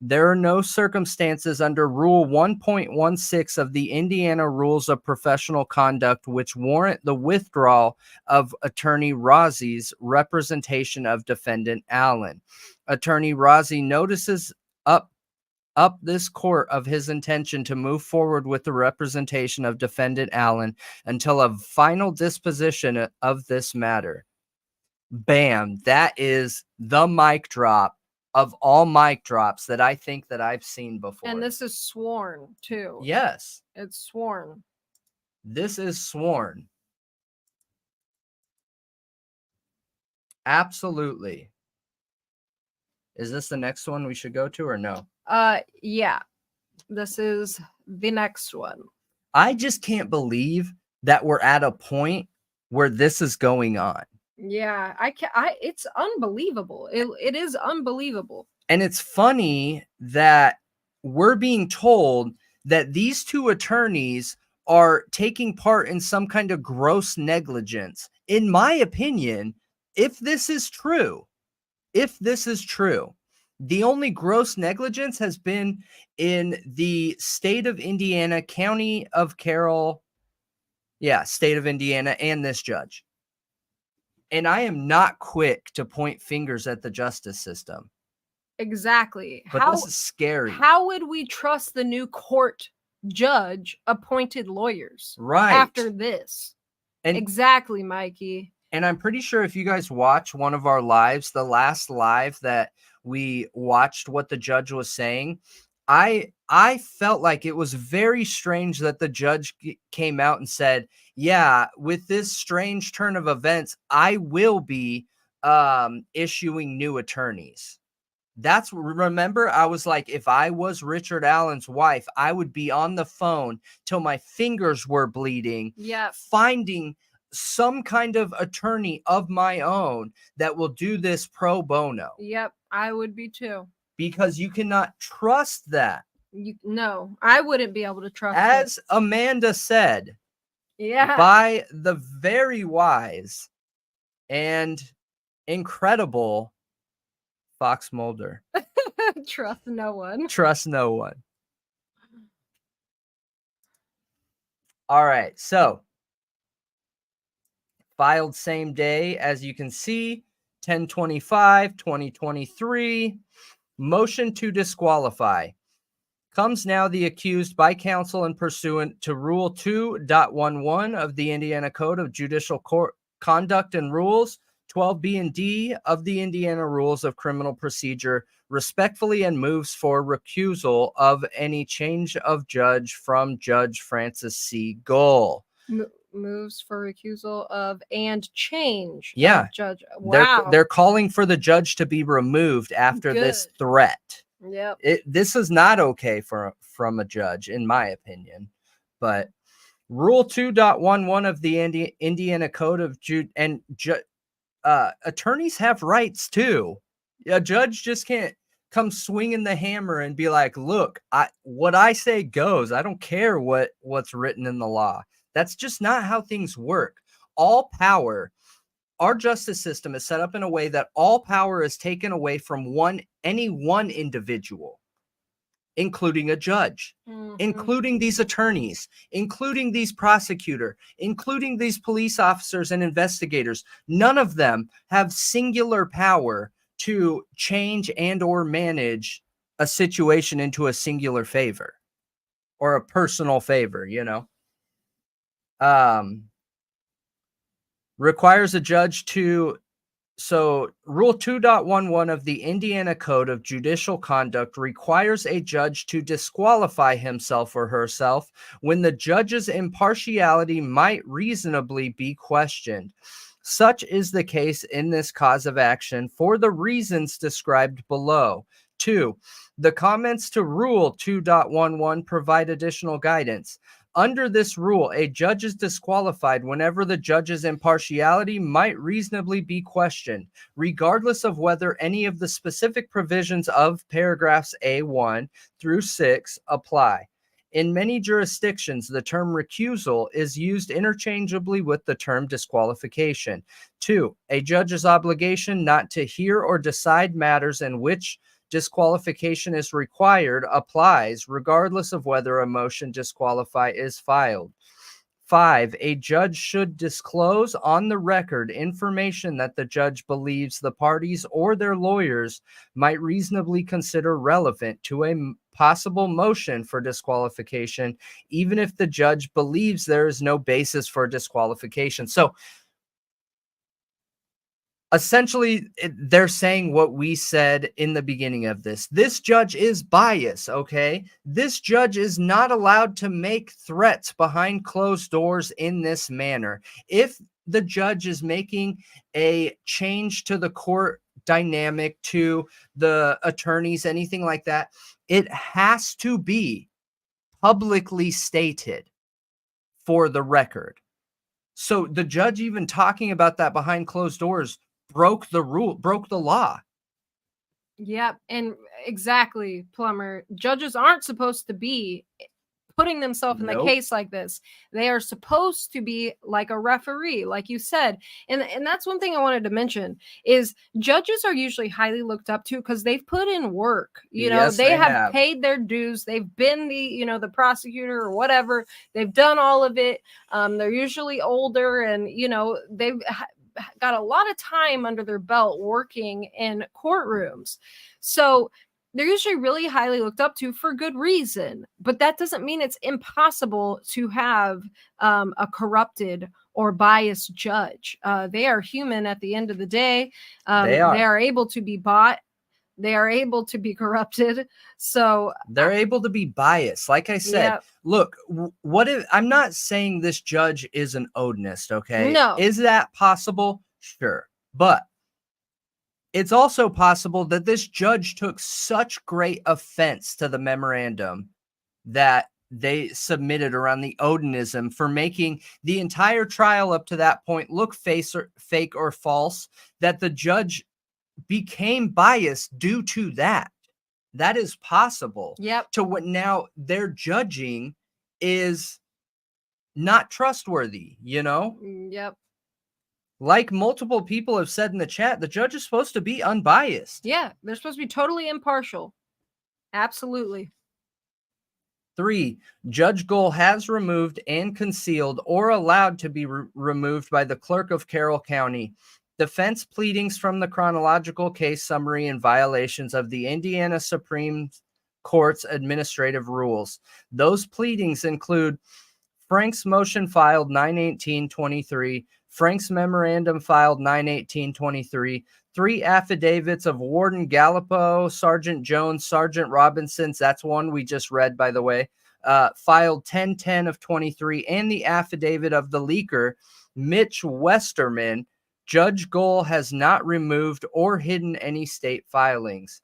There are no circumstances under Rule 1.16 of the Indiana Rules of Professional Conduct which warrant the withdrawal of Attorney Rozzi's representation of defendant Allen. Attorney Rozzi notices up this court of his intention to move forward with the representation of defendant Allen until a final disposition of this matter. Bam, that is the mic drop of all mic drops that I think that I've seen before. And this is sworn too. Yes, It's sworn. this is sworn. Absolutely. Is this the next one we should go to or no? Yeah. This is the next one. I just can't believe that we're at a point where this is going on. Yeah, it's unbelievable. It is unbelievable. And it's funny that we're being told that these two attorneys are taking part in some kind of gross negligence. In my opinion, if this is true, the only gross negligence has been in the state of Indiana, county of Carroll. Yeah, state of Indiana, and this judge. And I am not quick to point fingers at the justice system. Exactly. But this is scary. How would we trust the new court judge appointed lawyers Right. after this? And Exactly, Mikey. And I'm pretty sure if you guys watch one of our lives, the last live that we watched what the judge was saying, I felt like it was very strange that the judge came out and said, yeah, with this strange turn of events, I will be issuing new attorneys. Remember, I was like, if I was Richard Allen's wife, I would be on the phone till my fingers were bleeding, finding some kind of attorney of my own that will do this pro bono. Yep, I would be too. Because you cannot trust that. No, I wouldn't be able to trust As it. Amanda said, by the very wise and incredible Fox Mulder. Trust no one. Trust no one. All right, so filed same day, as you can see, 10/25/2023. Motion to disqualify. Comes now the accused by counsel and pursuant to Rule 2.11 of the Indiana Code of Judicial Conduct and Rules, 12B and D of the Indiana Rules of Criminal Procedure, respectfully, and moves for recusal of any change of judge from Judge Francis C. Gull. Moves for recusal of and change. Yeah. Of judge. Wow. They're calling for the judge to be removed after this threat. Yep. This is not okay from a judge, in my opinion. But Rule 2.11 of the Indiana Code of attorneys have rights too. A judge just can't come swinging the hammer and be like, look, what I say goes. I don't care what's written in the law. That's just not how things work. All power, our justice system is set up in a way that all power is taken away from any one individual, including a judge, including these attorneys, including these prosecutor, including these police officers and investigators. None of them have singular power to change and or manage a situation into a singular favor or a personal favor, requires a judge to. So Rule 2.11 of the Indiana Code of Judicial Conduct requires a judge to disqualify himself or herself when the judge's impartiality might reasonably be questioned. Such is the case in this cause of action for the reasons described below. 2. The comments to Rule 2.11 provide additional guidance. Under this rule, a judge is disqualified whenever the judge's impartiality might reasonably be questioned, regardless of whether any of the specific provisions of paragraphs A1 through 6 apply. In many jurisdictions, the term recusal is used interchangeably with the term disqualification. 2. A judge's obligation not to hear or decide matters in which disqualification is required applies regardless of whether a motion disqualify is filed. 5. A judge should disclose on the record information that the judge believes the parties or their lawyers might reasonably consider relevant to a possible motion for disqualification, even if the judge believes there is no basis for disqualification. So essentially, they're saying what we said in the beginning of this. This judge is biased, okay? This judge is not allowed to make threats behind closed doors in this manner. If the judge is making a change to the court dynamic, to the attorneys, anything like that, it has to be publicly stated for the record. So the judge even talking about that behind closed doors broke the rule, broke the law. Yep. And exactly, Plumber. Judges aren't supposed to be putting themselves in the case like this. They are supposed to be like a referee, like you said. And that's one thing I wanted to mention is judges are usually highly looked up to because they've put in work. Yes, they have paid their dues. They've been the prosecutor or whatever. They've done all of it. They're usually older and, they've got a lot of time under their belt working in courtrooms. So they're usually really highly looked up to for good reason, but that doesn't mean it's impossible to have a corrupted or biased judge. They are human at the end of the day. They are able to be bought. They are able to be corrupted. So They're able to be biased. Like I said, Yep. look, what if I'm not saying this judge is an Odinist, okay? No. Is that possible? Sure. But it's also possible that this judge took such great offense to the memorandum that they submitted around the Odinism for making the entire trial up to that point look fake or false, that the judge became biased due to that. That is possible. Yep. To what now their judging is not trustworthy, you know? Yep. Like multiple people have said in the chat, the judge is supposed to be unbiased. Yeah. They're supposed to be totally impartial. Absolutely. 3, Judge Gohl has removed and concealed or allowed to be removed by the clerk of Carroll County defense pleadings from the chronological case summary in violations of the Indiana Supreme Court's administrative rules. Those pleadings include Frank's motion filed 9/18/23, Frank's memorandum filed 9/18/23, 3 affidavits of Warden Gallipo, Sergeant Jones, Sergeant Robinson's, that's one we just read, by the way, filed 10/10/23, and the affidavit of the leaker, Mitch Westerman. Judge Gohl has not removed or hidden any state filings.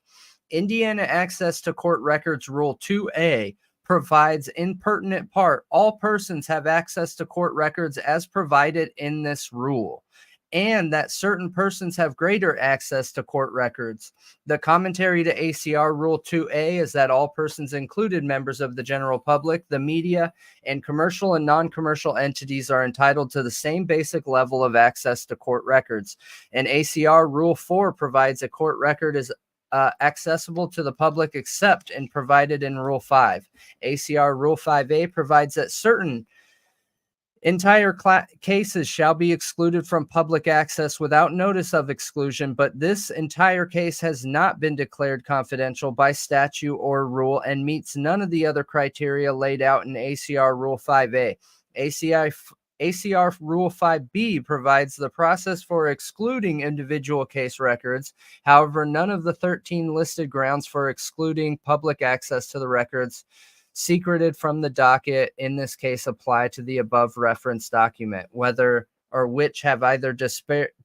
Indiana Access to Court Records Rule 2A provides, in pertinent part, all persons have access to court records as provided in this rule, and that certain persons have greater access to court records. The commentary to ACR Rule 2A is that all persons included members of the general public, the media, and commercial and non-commercial entities are entitled to the same basic level of access to court records. And ACR Rule 4 provides a court record is accessible to the public except and provided in Rule 5. ACR Rule 5A provides that certain entire cases shall be excluded from public access without notice of exclusion, but this entire case has not been declared confidential by statute or rule and meets none of the other criteria laid out in ACR Rule 5A. ACR Rule 5B provides the process for excluding individual case records. However, none of the 13 listed grounds for excluding public access to the records secreted from the docket in this case apply to the above referenced document, whether or which have either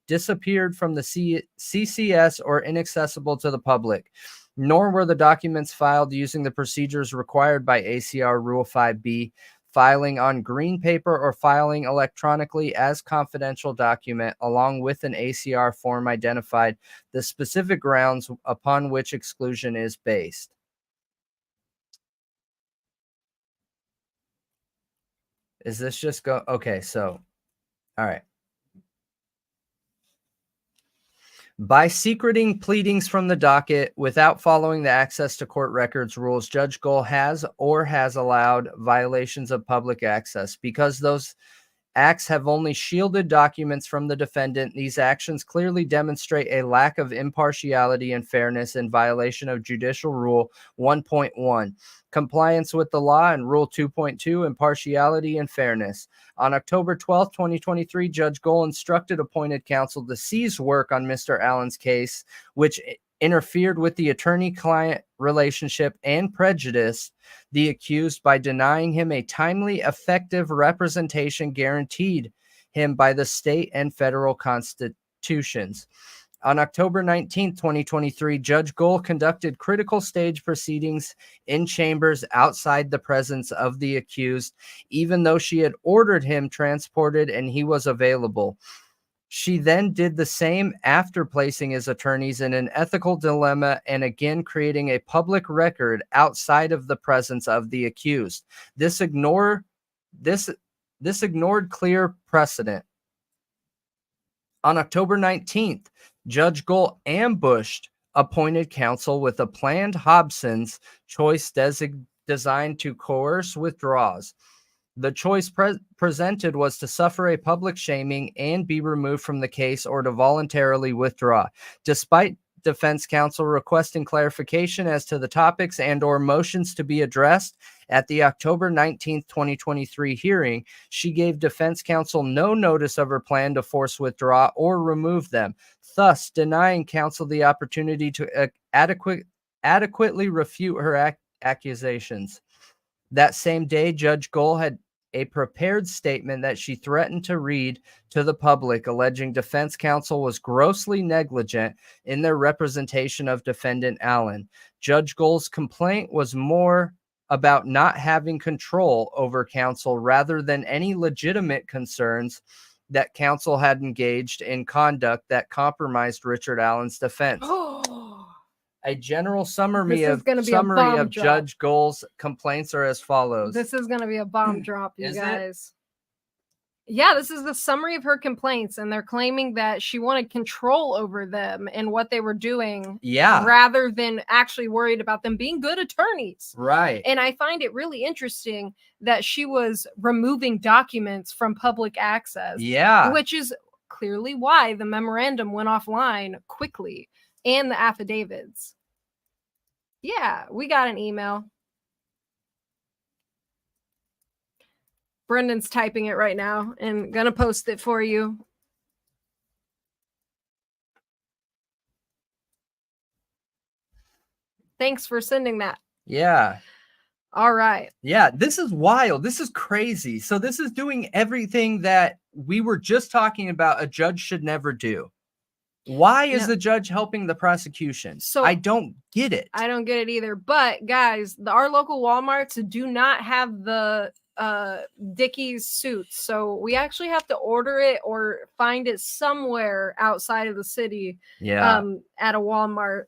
disappeared from the CCS or inaccessible to the public, nor were the documents filed using the procedures required by ACR Rule 5B, filing on green paper or filing electronically as confidential document along with an ACR form identified the specific grounds upon which exclusion is based. Is this just go? Okay, so, all right. By secreting pleadings from the docket without following the access to court records rules, Judge Gohl has allowed violations of public access. Because those acts have only shielded documents from the defendant, these actions clearly demonstrate a lack of impartiality and fairness in violation of Judicial Rule 1.1, compliance with the law, and Rule 2.2, impartiality and fairness. On October 12, 2023, Judge Gohl instructed appointed counsel to cease work on Mr. Allen's case, which interfered with the attorney-client relationship and prejudiced the accused by denying him a timely, effective representation guaranteed him by the state and federal constitutions. On October 19, 2023, Judge Gohl conducted critical stage proceedings in chambers outside the presence of the accused, even though she had ordered him transported and he was available. She then did the same after placing his attorneys in an ethical dilemma and again creating a public record outside of the presence of the accused. This ignored clear precedent. On October 19th, Judge Gohl ambushed appointed counsel with a planned Hobson's choice designed to coerce withdrawals. The choice presented was to suffer a public shaming and be removed from the case or to voluntarily withdraw. Despite defense counsel requesting clarification as to the topics and or motions to be addressed at the October 19th, 2023 hearing. She gave defense counsel no notice of her plan to force withdraw or remove them, thus denying counsel the opportunity to adequately refute her accusations. That same day, Judge Gohl had a prepared statement that she threatened to read to the public, alleging defense counsel was grossly negligent in their representation of defendant Allen. Judge Gohl's complaint was more about not having control over counsel rather than any legitimate concerns that counsel had engaged in conduct that compromised Richard Allen's defense. A general summary This is gonna be a bomb drop. Judge Gohl's complaints are as follows. This is going to be a bomb drop, you Is it? guys. Yeah, this is the summary of her complaints, and they're claiming that she wanted control over them and what they were doing, Yeah. rather than actually worried about them being good attorneys. Right. And I find it really interesting that she was removing documents from public access, Yeah. which is clearly why the memorandum went offline quickly, and the affidavits. Yeah, we got an email. Brendan's typing it right now and gonna post it for you. Thanks for sending that. Yeah. All right. Yeah. This is wild. This is crazy. So this is doing everything that we were just talking about a judge should never do. Why is No. the judge helping the prosecution? So- I don't get it. I don't get it either. But guys, our local Walmarts do not have the Dickies suits. So we actually have to order it or find it somewhere outside of the city Yeah. at a Walmart.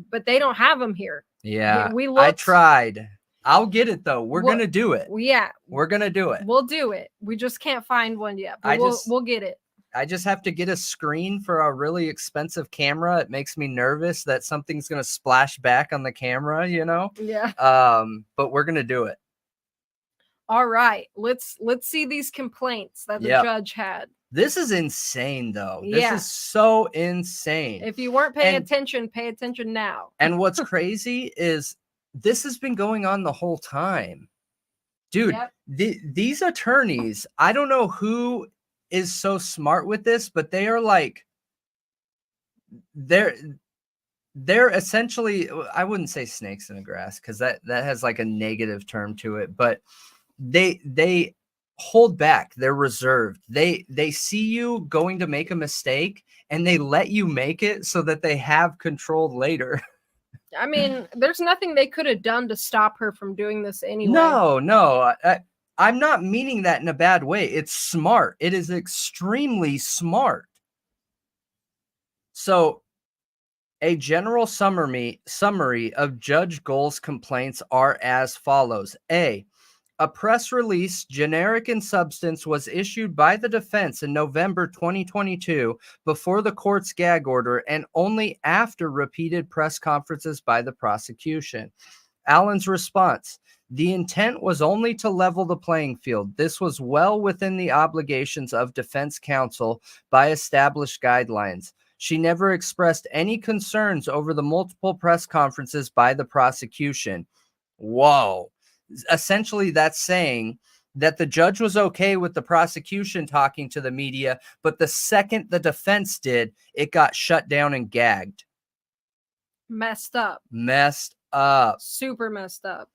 But they don't have them here. Yeah. we I looked- tried. I'll get it though. We're What- going to do it. Yeah, We're going to do it. we'll do it. We just can't find one yet. But I we'll just- we'll get it. I just have to get a screen for a really expensive camera. It makes me nervous that something's going to splash back on the camera, you know? Yeah. But we're going to do it. All right. Let's see these complaints that the Yep. judge had. This is insane though. Yeah. This is so insane. If you weren't paying And- attention, pay attention now. And what's crazy is this has been going on the whole time. Dude, Yep. these attorneys, I don't know who is so smart with this, but they are like, they're essentially, I wouldn't say snakes in the grass because that has like a negative term to it, but they hold back. They're reserved. They see you going to make a mistake and they let you make it so that they have control later. I mean, there's nothing they could have done to stop her from doing this anyway. No, I'm not meaning that in a bad way. It's smart. It is extremely smart. So a general summary of Judge Gohl's complaints are as follows. A press release, generic in substance, was issued by the defense in November 2022 before the court's gag order and only after repeated press conferences by the prosecution. Allen's response: the intent was only to level the playing field. This was well within the obligations of defense counsel by established guidelines. She never expressed any concerns over the multiple press conferences by the prosecution. Whoa. Essentially, that's saying that the judge was okay with the prosecution talking to the media, but the second the defense did, it got shut down and gagged. Messed up. Messed up. Super messed up.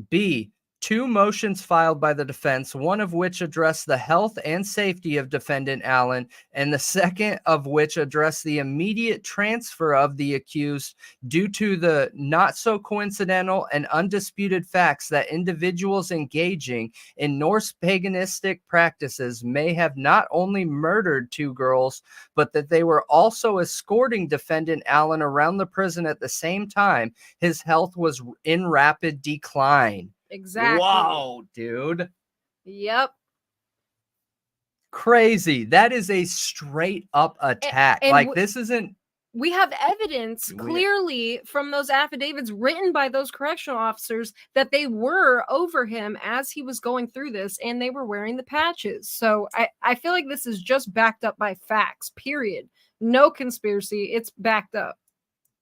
B, 2 motions filed by the defense, one of which addressed the health and safety of defendant Allen, and the second of which addressed the immediate transfer of the accused due to the not so coincidental and undisputed facts that individuals engaging in Norse paganistic practices may have not only murdered 2 girls, but that they were also escorting defendant Allen around the prison at the same time. His health was in rapid decline. Exactly. Wow, dude. Yep. Crazy. That is a straight up attack. and like w- this isn't We have evidence We- clearly from those affidavits written by those correctional officers that they were over him as he was going through this, and they were wearing the patches. So I feel like this is just backed up by facts, period. No conspiracy. It's backed up.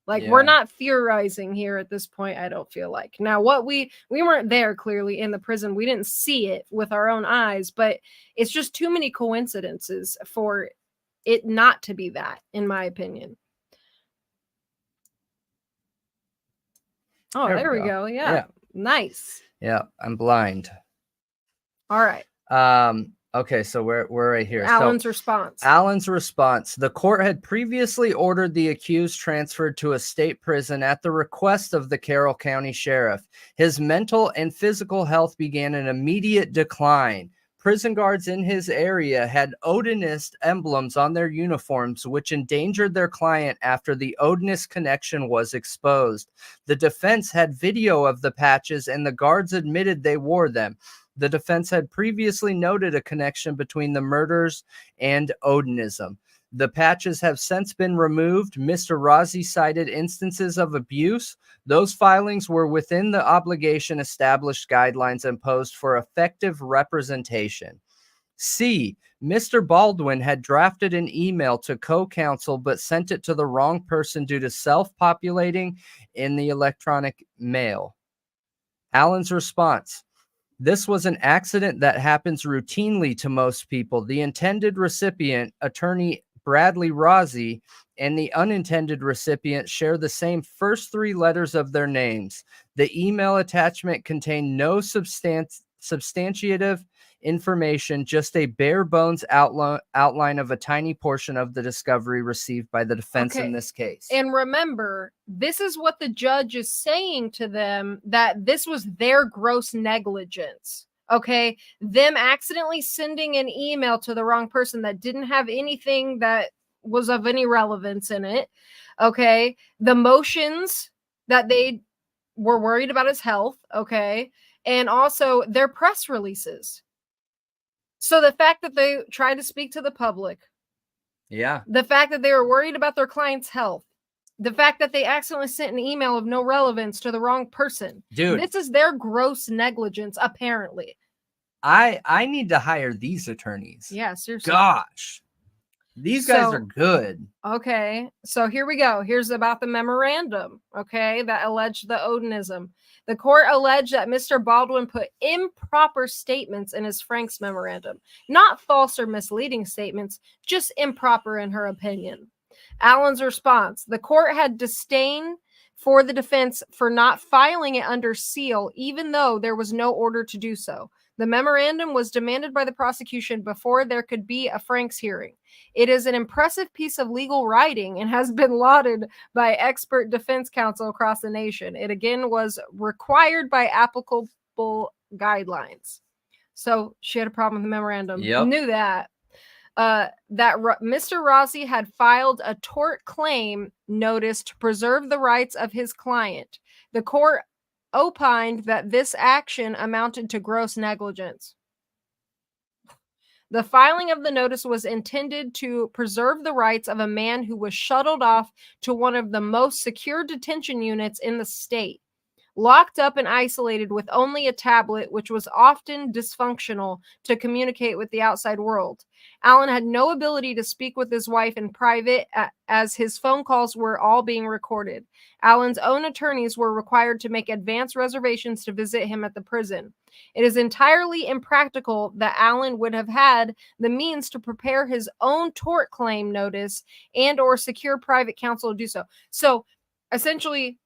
Like, we're Yeah. not theorizing here at this point, I don't feel like. Now, what we weren't there clearly in the prison. We didn't see it with our own eyes, but it's just too many coincidences for it not to be that, in my opinion. Oh, there we go. Yeah. Yeah. Nice. Yeah, I'm blind. All right. Okay, so we're right here. Alan's response. Allen's response. The court had previously ordered the accused transferred to a state prison at the request of the Carroll County Sheriff. His mental and physical health began an immediate decline. Prison guards in his area had Odinist emblems on their uniforms, which endangered their client after the Odinist connection was exposed. The defense had video of the patches, and the guards admitted they wore them. The defense had previously noted a connection between the murders and Odinism. The patches have since been removed. Mr. Rossi cited instances of abuse. Those filings were within the obligation established guidelines imposed for effective representation. C. Mr. Baldwin had drafted an email to co-counsel but sent it to the wrong person due to self-populating in the electronic mail. Allen's response. This was an accident that happens routinely to most people. The intended recipient, attorney Bradley Rossi, and the unintended recipient share the same first three letters of their names. The email attachment contained no substantiative information, just a bare bones outline of a tiny portion of the discovery received by the defense in this case. And remember, this is what the judge is saying to them, that this was their gross negligence. Okay, them accidentally sending an email to the wrong person that didn't have anything that was of any relevance in it. Okay, the motions that they were worried about his health. Okay, and also their press releases. So the fact that they tried to speak to the public, Yeah. the fact that they were worried about their client's health, the fact that they accidentally sent an email of no relevance to the wrong person. Dude, This is their gross negligence, apparently. I need to hire these attorneys. Yeah, seriously. Gosh. These guys So- are good. Okay, so here we go. Here's about the memorandum, okay, that alleged the Odinism. The court alleged that Mr. Baldwin put improper statements in his Frank's memorandum, not false or misleading statements, just improper in her opinion. Allen's response. The court had disdain for the defense for not filing it under seal, even though there was no order to do so. The memorandum was demanded by the prosecution before there could be a Frank's hearing. It is an impressive piece of legal writing and has been lauded by expert defense counsel across the nation. It again was required by applicable guidelines. So she had a problem with the memorandum. Yep. Knew that. Mr. Rossi had filed a tort claim notice to preserve the rights of his client. The court opined that this action amounted to gross negligence. The filing of the notice was intended to preserve the rights of a man who was shuttled off to one of the most secure detention units in the state, locked up and isolated with only a tablet, which was often dysfunctional to communicate with the outside world. Allen had no ability to speak with his wife in private, as his phone calls were all being recorded. Allen's own attorneys were required to make advance reservations to visit him at the prison. It is entirely impractical that Allen would have had the means to prepare his own tort claim notice and or secure private counsel to do so. So essentially,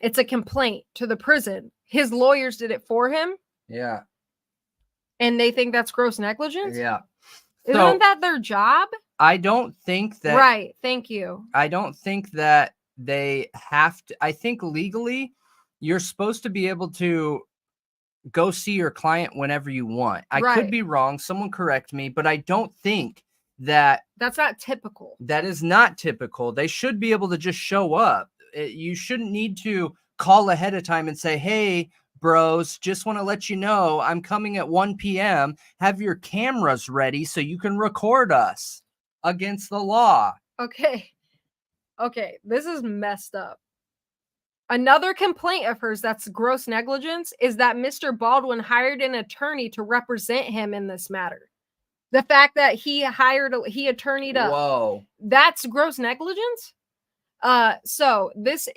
it's a complaint to the prison. His lawyers did it for him, Yeah. and they think that's gross negligence? Yeah. Isn't that their job? I don't think that Right. Thank you. I don't think that they have to. I think legally you're supposed to be able to go see your client whenever you want. I Right. could be wrong. Someone correct me, but I don't think that That's not typical. that is not typical. They should be able to just show up. You shouldn't need to call ahead of time and say, hey, bros, just want to let you know I'm coming at 1 p.m. Have your cameras ready so you can record us against the law. Okay. Okay, this is messed up. Another complaint of hers that's gross negligence is that Mr. Baldwin hired an attorney to represent him in this matter. The fact that he attorneyed up. Whoa. That's gross negligence? So this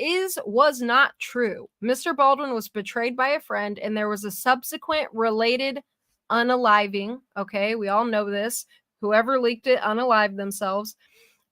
was not true. Mr. Baldwin was betrayed by a friend, and there was a subsequent related unaliving. Okay, we all know this. Whoever leaked it unalived themselves.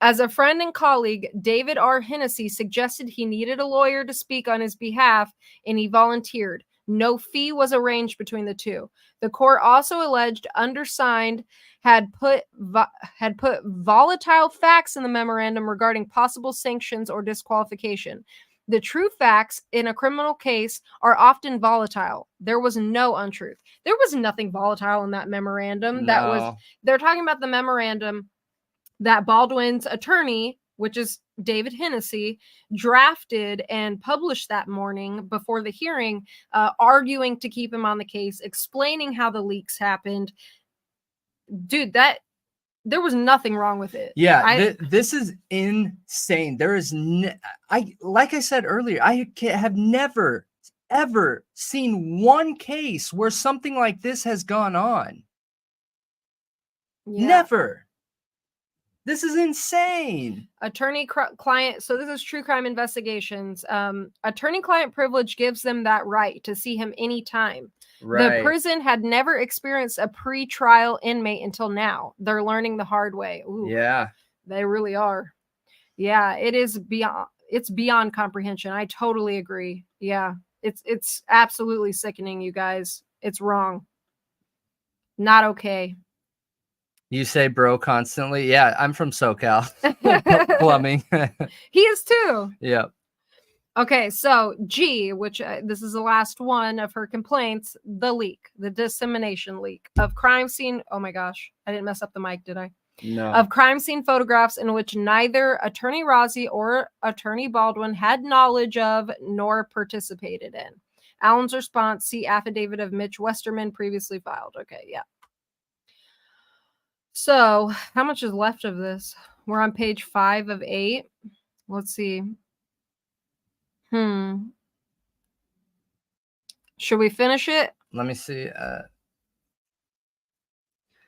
As a friend and colleague, David R. Hennessy suggested he needed a lawyer to speak on his behalf, and he volunteered. No fee was arranged between the two. The court also alleged undersigned had put volatile facts in the memorandum regarding possible sanctions or disqualification. The true facts in a criminal case are often volatile. There was no untruth. There was nothing volatile in that memorandum. No. They're talking about the memorandum that Baldwin's attorney, which is David Hennessy, drafted and published that morning before the hearing, arguing to keep him on the case, explaining how the leaks happened. Dude, there was nothing wrong with it. Yeah, this is insane. There is, like I said earlier, I have never, ever seen one case where something like this has gone on. Yeah. Never. This is insane. Attorney-client, so this is true crime investigations. Attorney-client privilege gives them that right to see him anytime. Right. The prison had never experienced a pre-trial inmate until now. They're learning the hard way. Ooh, Yeah. they really are. Yeah, it's beyond comprehension. I totally agree. Yeah, it's absolutely sickening, you guys. It's wrong. Not okay. You say bro constantly. Yeah, I'm from SoCal. Plumbing. He is too. Yeah. Okay, so G, which this is the last one of her complaints, the dissemination leak of crime scene. Oh my gosh, I didn't mess up the mic, did I? No. Of crime scene photographs in which neither Attorney Rozzi or Attorney Baldwin had knowledge of nor participated in. Allen's response, see affidavit of Mitch Westerman previously filed. Okay, yeah. So, how much is left of this? We're on page 5 of 8. Let's see. Should we finish it? Let me see.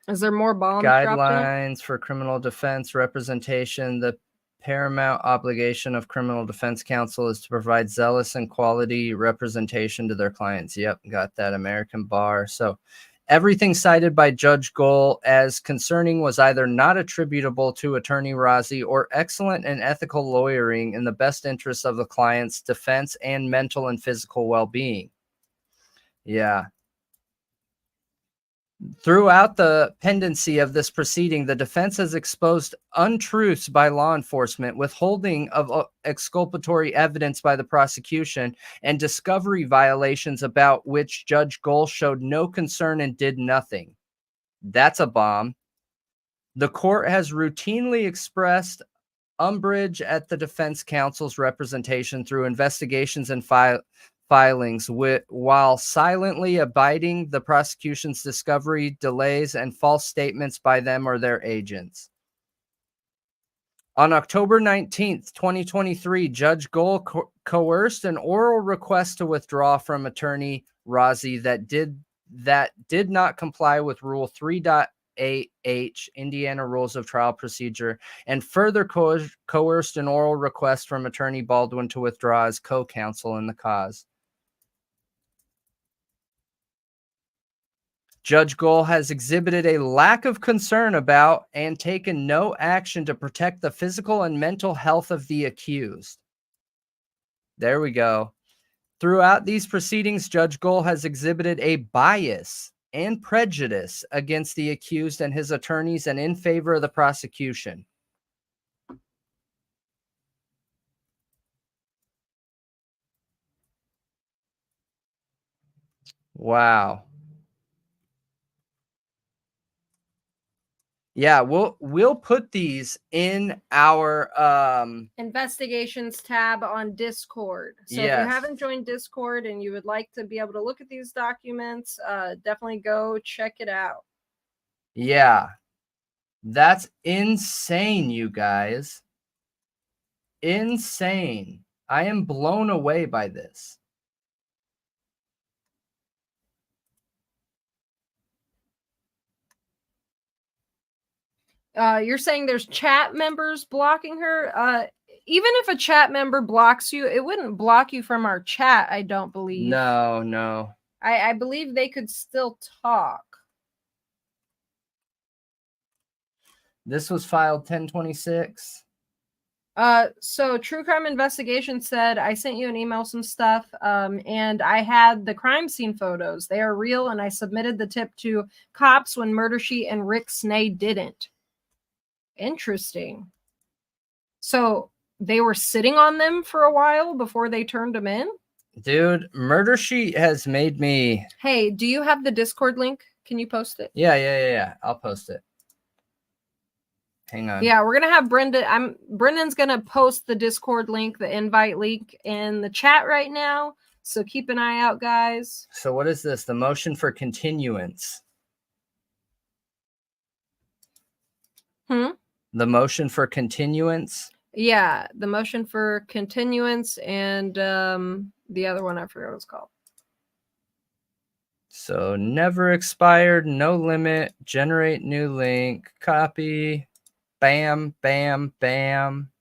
Is there more bombs dropped in it? Guidelines for criminal defense representation. The paramount obligation of criminal defense counsel is to provide zealous and quality representation to their clients. Yep, got that. American Bar. So everything cited by Judge Gohl as concerning was either not attributable to Attorney Rozzi or excellent and ethical lawyering in the best interests of the client's defense and mental and physical well-being. Yeah. Throughout the pendency of this proceeding, the defense has exposed untruths by law enforcement, withholding of exculpatory evidence by the prosecution, and discovery violations about which Judge Gohl showed no concern and did nothing. That's a bomb. The court has routinely expressed umbrage at the defense counsel's representation through investigations and filings while silently abiding the prosecution's discovery delays and false statements by them or their agents. On October 19th, 2023, Judge Gohl coerced an oral request to withdraw from Attorney Rozzi that did not comply with Rule 3.8H, Indiana Rules of Trial Procedure, and further coerced an oral request from Attorney Baldwin to withdraw as co-counsel in the cause. Judge Gohl has exhibited a lack of concern about and taken no action to protect the physical and mental health of the accused. There we go. Throughout these proceedings, Judge Gohl has exhibited a bias and prejudice against the accused and his attorneys and in favor of the prosecution. Wow. Yeah, we'll put these in our investigations tab on Discord. So if yes. you haven't joined Discord and you would like to be able to look at these documents, definitely go check it out. Yeah. That's insane, you guys. insane. I am blown away by this. You're saying there's chat members blocking her? Even if a chat member blocks you, it wouldn't block you from our chat, I don't believe. No. I believe they could still talk. This was filed 10/26. So True Crime Investigation said, I sent you an email, some stuff, and I had the crime scene photos. They are real, and I submitted the tip to cops when Murder Sheet and Rick Snay didn't. Interesting. So they were sitting on them for a while before they turned them in? Dude, Murder Sheet has made me... Hey, do you have the Discord link? Can you post it? Yeah. I'll post it. Hang on. Yeah, we're gonna have Brendan's gonna post the Discord link, the invite link in the chat right now. So keep an eye out, guys. So what is this? The motion for continuance. The motion for continuance. Yeah, the motion for continuance and the other one I forgot what it's called. So never expired, no limit, generate new link, copy, bam, bam, bam.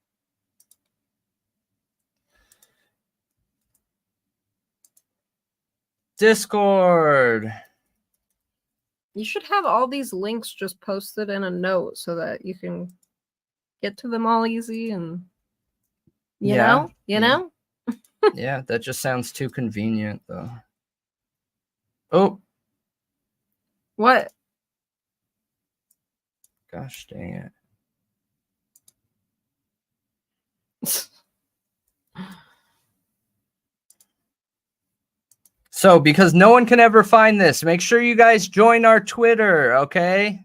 Discord. You should have all these links just posted in a note so that you can get to them all easy and you know. Yeah, that just sounds too convenient though. Oh. What? Gosh dang it. So, because no one can ever find this, make sure you guys join our Twitter, okay?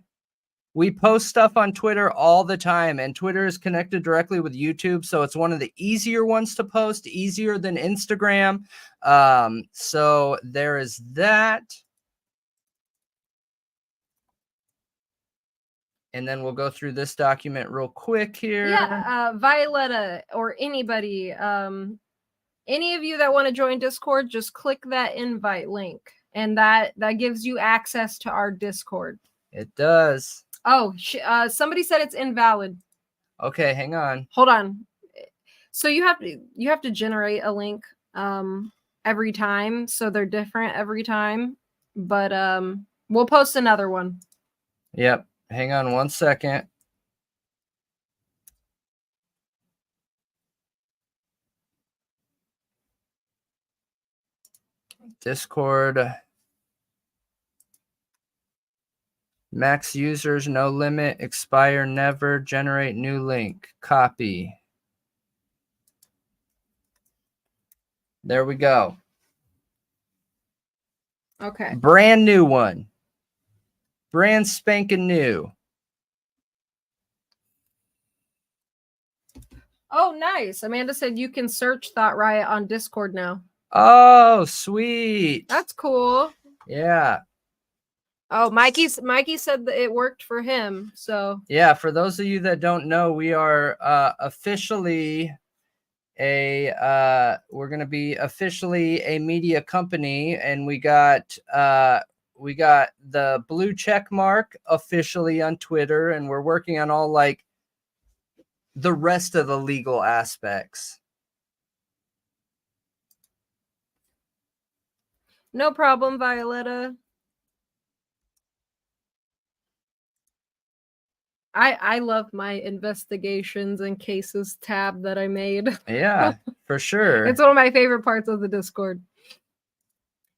We post stuff on Twitter all the time, and Twitter is connected directly with YouTube, so it's one of the easier ones to post, easier than Instagram. So there is that. And then we'll go through this document real quick here. Yeah, Violetta or anybody, any of you that want to join Discord, just click that invite link, and that gives you access to our Discord. It does. Oh, somebody said it's invalid. Okay, hang on. Hold on. So you have to generate a link every time, so they're different every time. But we'll post another one. Yep. Hang on one second. Discord. Max users, no limit, expire never, generate new link, copy. There we go. Okay. Brand new one. Brand spanking new. Oh, nice. Amanda said you can search Thought Riot on Discord now. Oh, sweet. That's cool. Yeah. Oh, Mikey said that it worked for him. So yeah, for those of you that don't know, we are officially we're going to be officially a media company, and we got the blue check mark officially on Twitter, and we're working on all like the rest of the legal aspects. no problem, Violetta. I love my investigations and cases tab that I made. Yeah, for sure. It's one of my favorite parts of the Discord.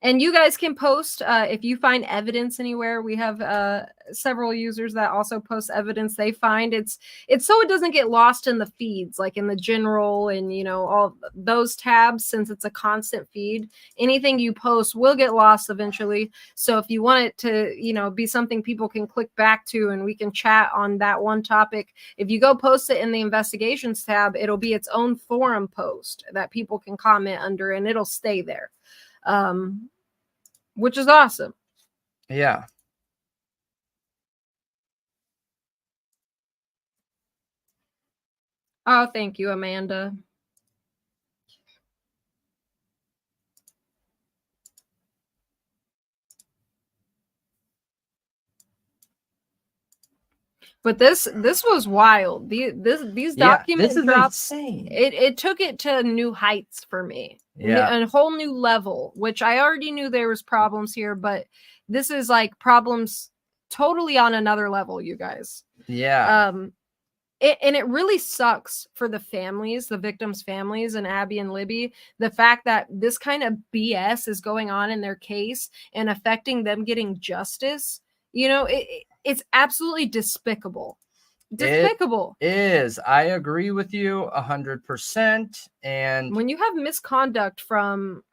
And you guys can post if you find evidence anywhere. We have several users that also post evidence they find. It's so it doesn't get lost in the feeds, like in the general and all those tabs. Since it's a constant feed, anything you post will get lost eventually. So if you want it to be something people can click back to and we can chat on that one topic, if you go post it in the investigations tab, it'll be its own forum post that people can comment under, and it'll stay there. Which is awesome. Yeah. Oh, thank you, Amanda. But this was wild. These document this is drops. insane. It took it to new heights for me. Yeah. A whole new level, which I already knew there was problems here, but this is like problems totally on another level, you guys. Yeah. And it really sucks for the families, the victims' families, and Abby and Libby. The fact that this kind of BS is going on in their case and affecting them getting justice. You know, it's absolutely despicable. Despicable. It is. I agree with you 100%. And When you have misconduct from,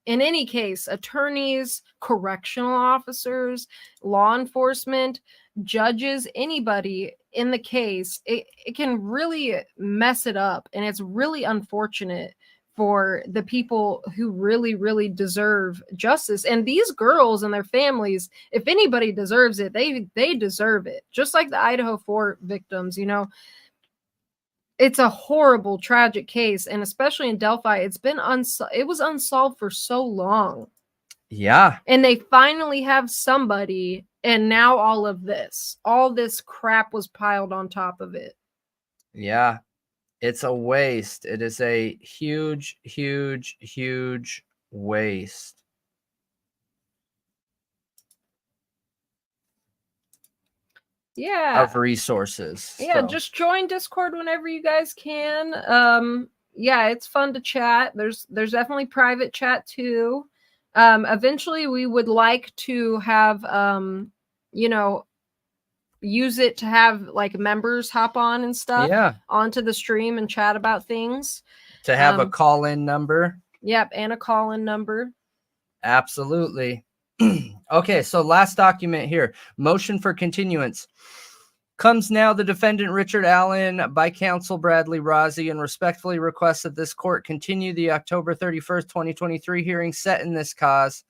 in any case, attorneys, correctional officers, law enforcement, judges, anybody in the case, it can really mess it up. And it's really unfortunate for the people who really, really deserve justice. And these girls and their families, if anybody deserves it, they deserve it. Just like the Idaho4 victims, you know. It's a horrible, tragic case, and especially in Delphi, it was unsolved for so long. yeah. And they finally have somebody, and now all this crap was piled on top of it. Yeah. It's a waste. It is a huge, huge, huge waste. Yeah. Of resources. Yeah, So, just join Discord whenever you guys can. Yeah, it's fun to chat. There's definitely private chat too. Eventually we would like to have you know, use it to have like members hop on and stuff yeah. onto the stream and chat about things. To have a call-in number. Yep, and a call-in number. Absolutely. Okay, so last document here. Motion for continuance. Comes now the defendant Richard Allen by counsel Bradley Rozzi and respectfully requests that this court continue the October 31st, 2023 hearing set in this cause.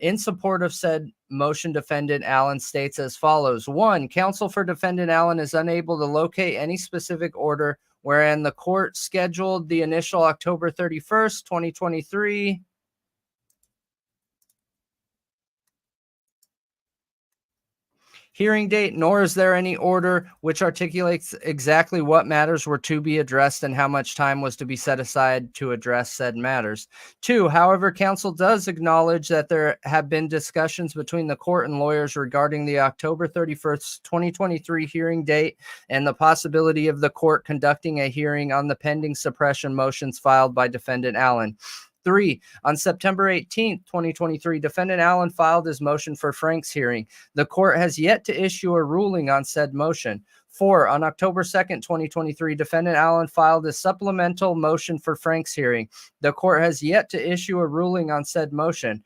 In support of said motion, defendant Allen states as follows. 1. Counsel for defendant Allen is unable to locate any specific order wherein the court scheduled the initial October 31st, 2023 hearing date, nor is there any order which articulates exactly what matters were to be addressed and how much time was to be set aside to address said matters. 2, however, counsel does acknowledge that there have been discussions between the court and lawyers regarding the October 31st, 2023 hearing date and the possibility of the court conducting a hearing on the pending suppression motions filed by defendant Allen. 3, on September 18th, 2023, defendant Allen filed his motion for Frank's hearing. The court has yet to issue a ruling on said motion. 4, on October 2nd, 2023, defendant Allen filed his supplemental motion for Frank's hearing. The court has yet to issue a ruling on said motion.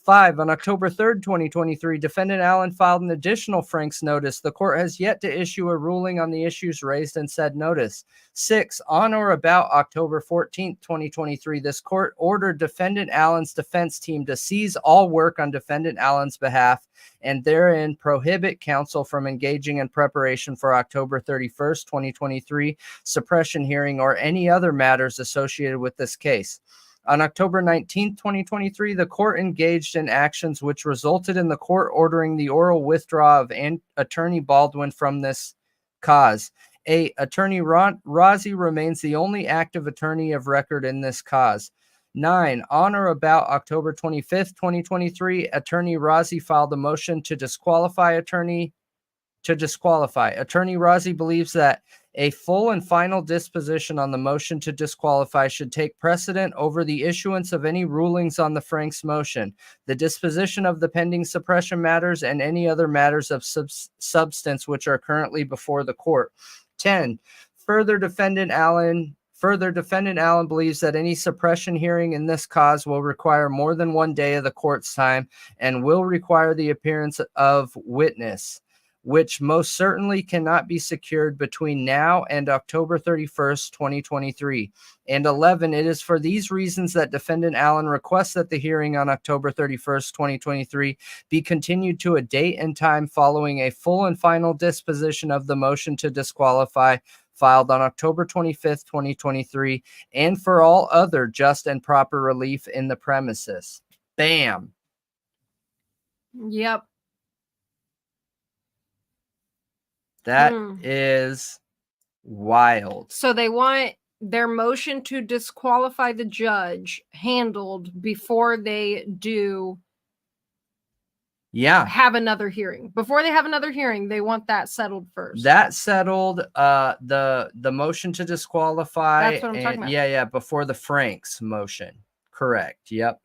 5, on October 3rd, 2023, defendant Allen filed an additional Frank's notice. The court has yet to issue a ruling on the issues raised in said notice. 6, on or about October 14th, 2023, this court ordered defendant Allen's defense team to seize all work on defendant Allen's behalf and therein prohibit counsel from engaging in preparation for October 31st, 2023 suppression hearing or any other matters associated with this case. On October 19th, 2023, the court engaged in actions which resulted in the court ordering the oral withdrawal of Attorney Baldwin from this cause. 8, Attorney Rozzi remains the only active attorney of record in this cause. 9, on or about October 25th, 2023, Attorney Rozzi filed a motion to disqualify Attorney Rozzi believes that a full and final disposition on the motion to disqualify should take precedent over the issuance of any rulings on the Frank's motion, the disposition of the pending suppression matters, and any other matters of substance which are currently before the court. 10, further defendant Allen believes that any suppression hearing in this cause will require more than 1 day of the court's time and will require the appearance of witness, which most certainly cannot be secured between now and October 31st, 2023. And 11, it is for these reasons that defendant Allen requests that the hearing on October 31st, 2023 be continued to a date and time following a full and final disposition of the motion to disqualify, filed on October 25th, 2023, and for all other just and proper relief in the premises. Bam. Yep. That Hmm. is wild. So they want their motion to disqualify the judge handled before they do Yeah. have another hearing. Before they have another hearing, they want that settled first. That settled the motion to disqualify. That's what I'm talking about. Yeah, before the Franks motion. Correct. Yep.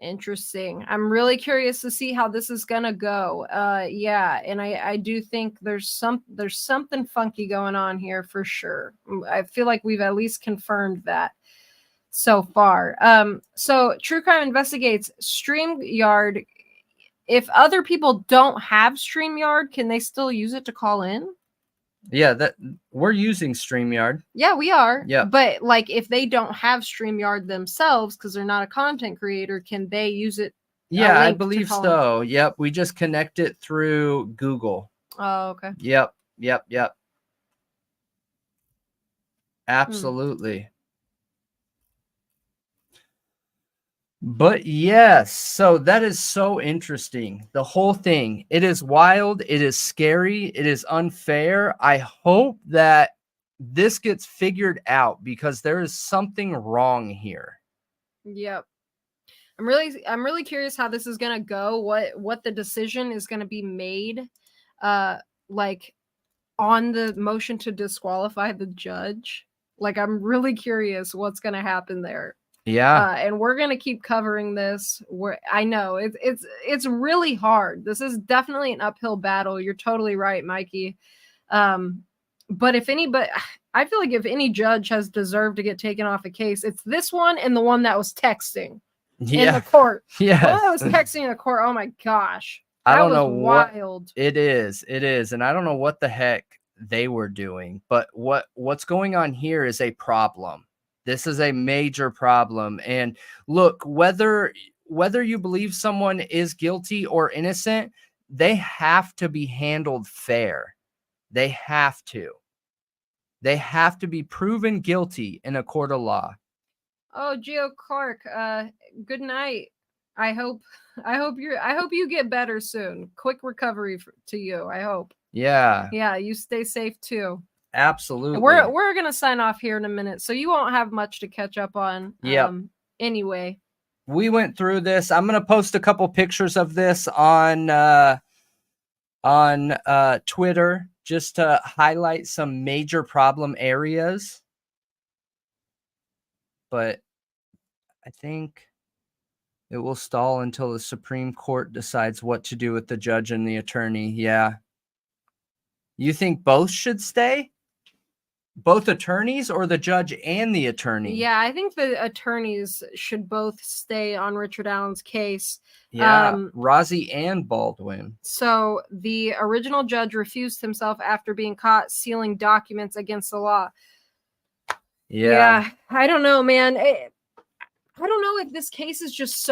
Interesting. I'm really curious to see how this is gonna go. Yeah, and I do think there's something funky going on here for sure. I feel like we've at least confirmed that so far. So True Crime Investigates StreamYard. If other people don't have StreamYard, can they still use it to call in? Yeah, that we're using StreamYard. Yeah, we are. Yeah. But like if they don't have StreamYard themselves because they're not a content creator, can they use it? Yeah, I link to believe call so. Yep, we just connect it through Google. Oh, okay. Yep. Absolutely. But yes, so that is so interesting. The whole thing. It is wild. It is scary. It is unfair. I hope that this gets figured out because there is something wrong here. Yep. I'm really curious how this is gonna go. What the decision is gonna be made, like on the motion to disqualify the judge. Like I'm really curious what's gonna happen there. Yeah. And we're gonna keep covering this. I know it's really hard. This is definitely an uphill battle. You're totally right, Mikey. But I feel like if any judge has deserved to get taken off a case, it's this one and the one that was texting in the court. Yeah. The one that was texting in the court. Oh my gosh. I That don't was know wild. what it is. And I don't know what the heck they were doing, but what's going on here is a problem. This is a major problem. And look, whether you believe someone is guilty or innocent, they have to be handled fair. They have to be proven guilty in a court of law. Oh, Geo Clark, good night. I hope you get better soon. Quick recovery to you. I hope. Yeah. Yeah, you stay safe too. Absolutely. And we're gonna sign off here in a minute, so you won't have much to catch up on. Yep. Anyway, we went through this. I'm gonna post a couple pictures of this on Twitter just to highlight some major problem areas. But I think it will stall until the Supreme Court decides what to do with the judge and the attorney. Yeah. You think both should stay? Both attorneys or the judge and the attorney? yeah, I think the attorneys should both stay on Richard Allen's case. Yeah, Rozzi and Baldwin. So the original judge refused himself after being caught sealing documents against the law. Yeah, I don't know, man. I don't know if this case is just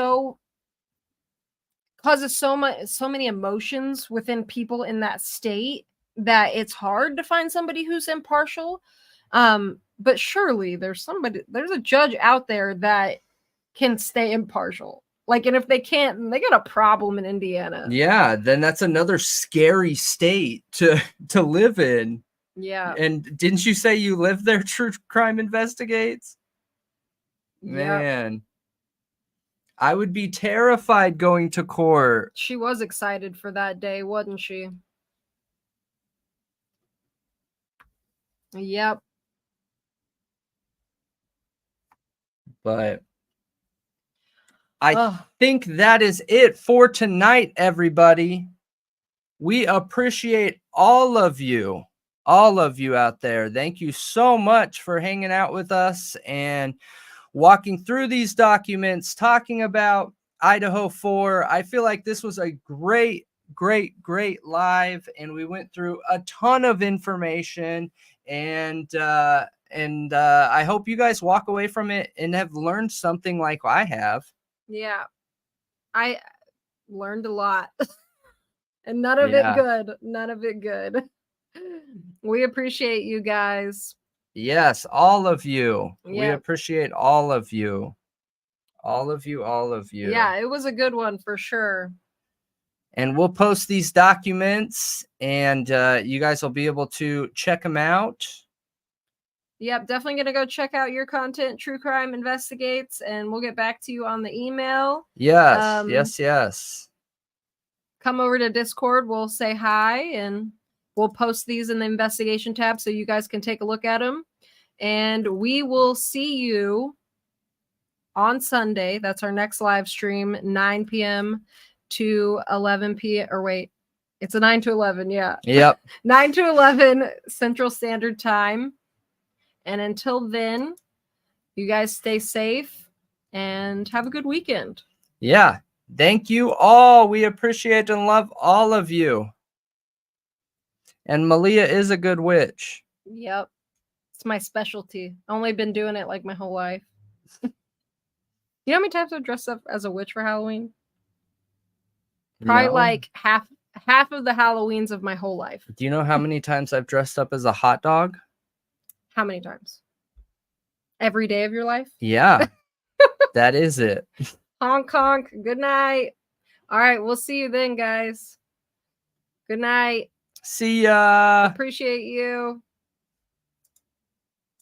causes so many emotions within people in that state that it's hard to find somebody who's impartial. But surely there's a judge out there that can stay impartial. Like, and if they can't, then they got a problem in Indiana. Yeah, then that's another scary state to live in. Yeah. And didn't you say you live there, True Crime Investigates? Man. I would be terrified going to court. She was excited for that day, wasn't she? Yep. But I think that is it for tonight, everybody. We appreciate all of you out there. Thank you so much for hanging out with us and walking through these documents, talking about Idaho4. I feel like this was a great live, and we went through a ton of information, and I hope you guys walk away from it and have learned something like I have. Yeah. I learned a lot. And none of it good. None of it good. We appreciate you guys. Yes, all of you. We Yep. appreciate all of you. All of you, all of you. Yeah, it was a good one for sure. And we'll post these documents, and you guys will be able to check them out. Yep, definitely gonna go check out your content, True Crime Investigates, and we'll get back to you on the email. Yes, yes. Come over to Discord, we'll say hi, and we'll post these in the investigation tab so you guys can take a look at them. And we will see you on Sunday. That's our next live stream, 9 p.m. to 11 p.m. Or wait, it's a 9 to 11, yeah. Yep. 9 to 11 Central Standard Time. And until then, you guys stay safe and have a good weekend. Yeah. Thank you all. We appreciate and love all of you. And Malia is a good witch. Yep. It's my specialty. Only been doing it like my whole life. You know how many times I've dressed up as a witch for Halloween? Probably No. like half of the Halloweens of my whole life. Do you know how many times I've dressed up as a hot dog? How many times? Every day of your life? Yeah. That is it. Honk honk. Good night. All right, we'll see you then, guys. Good night. See ya. Appreciate you.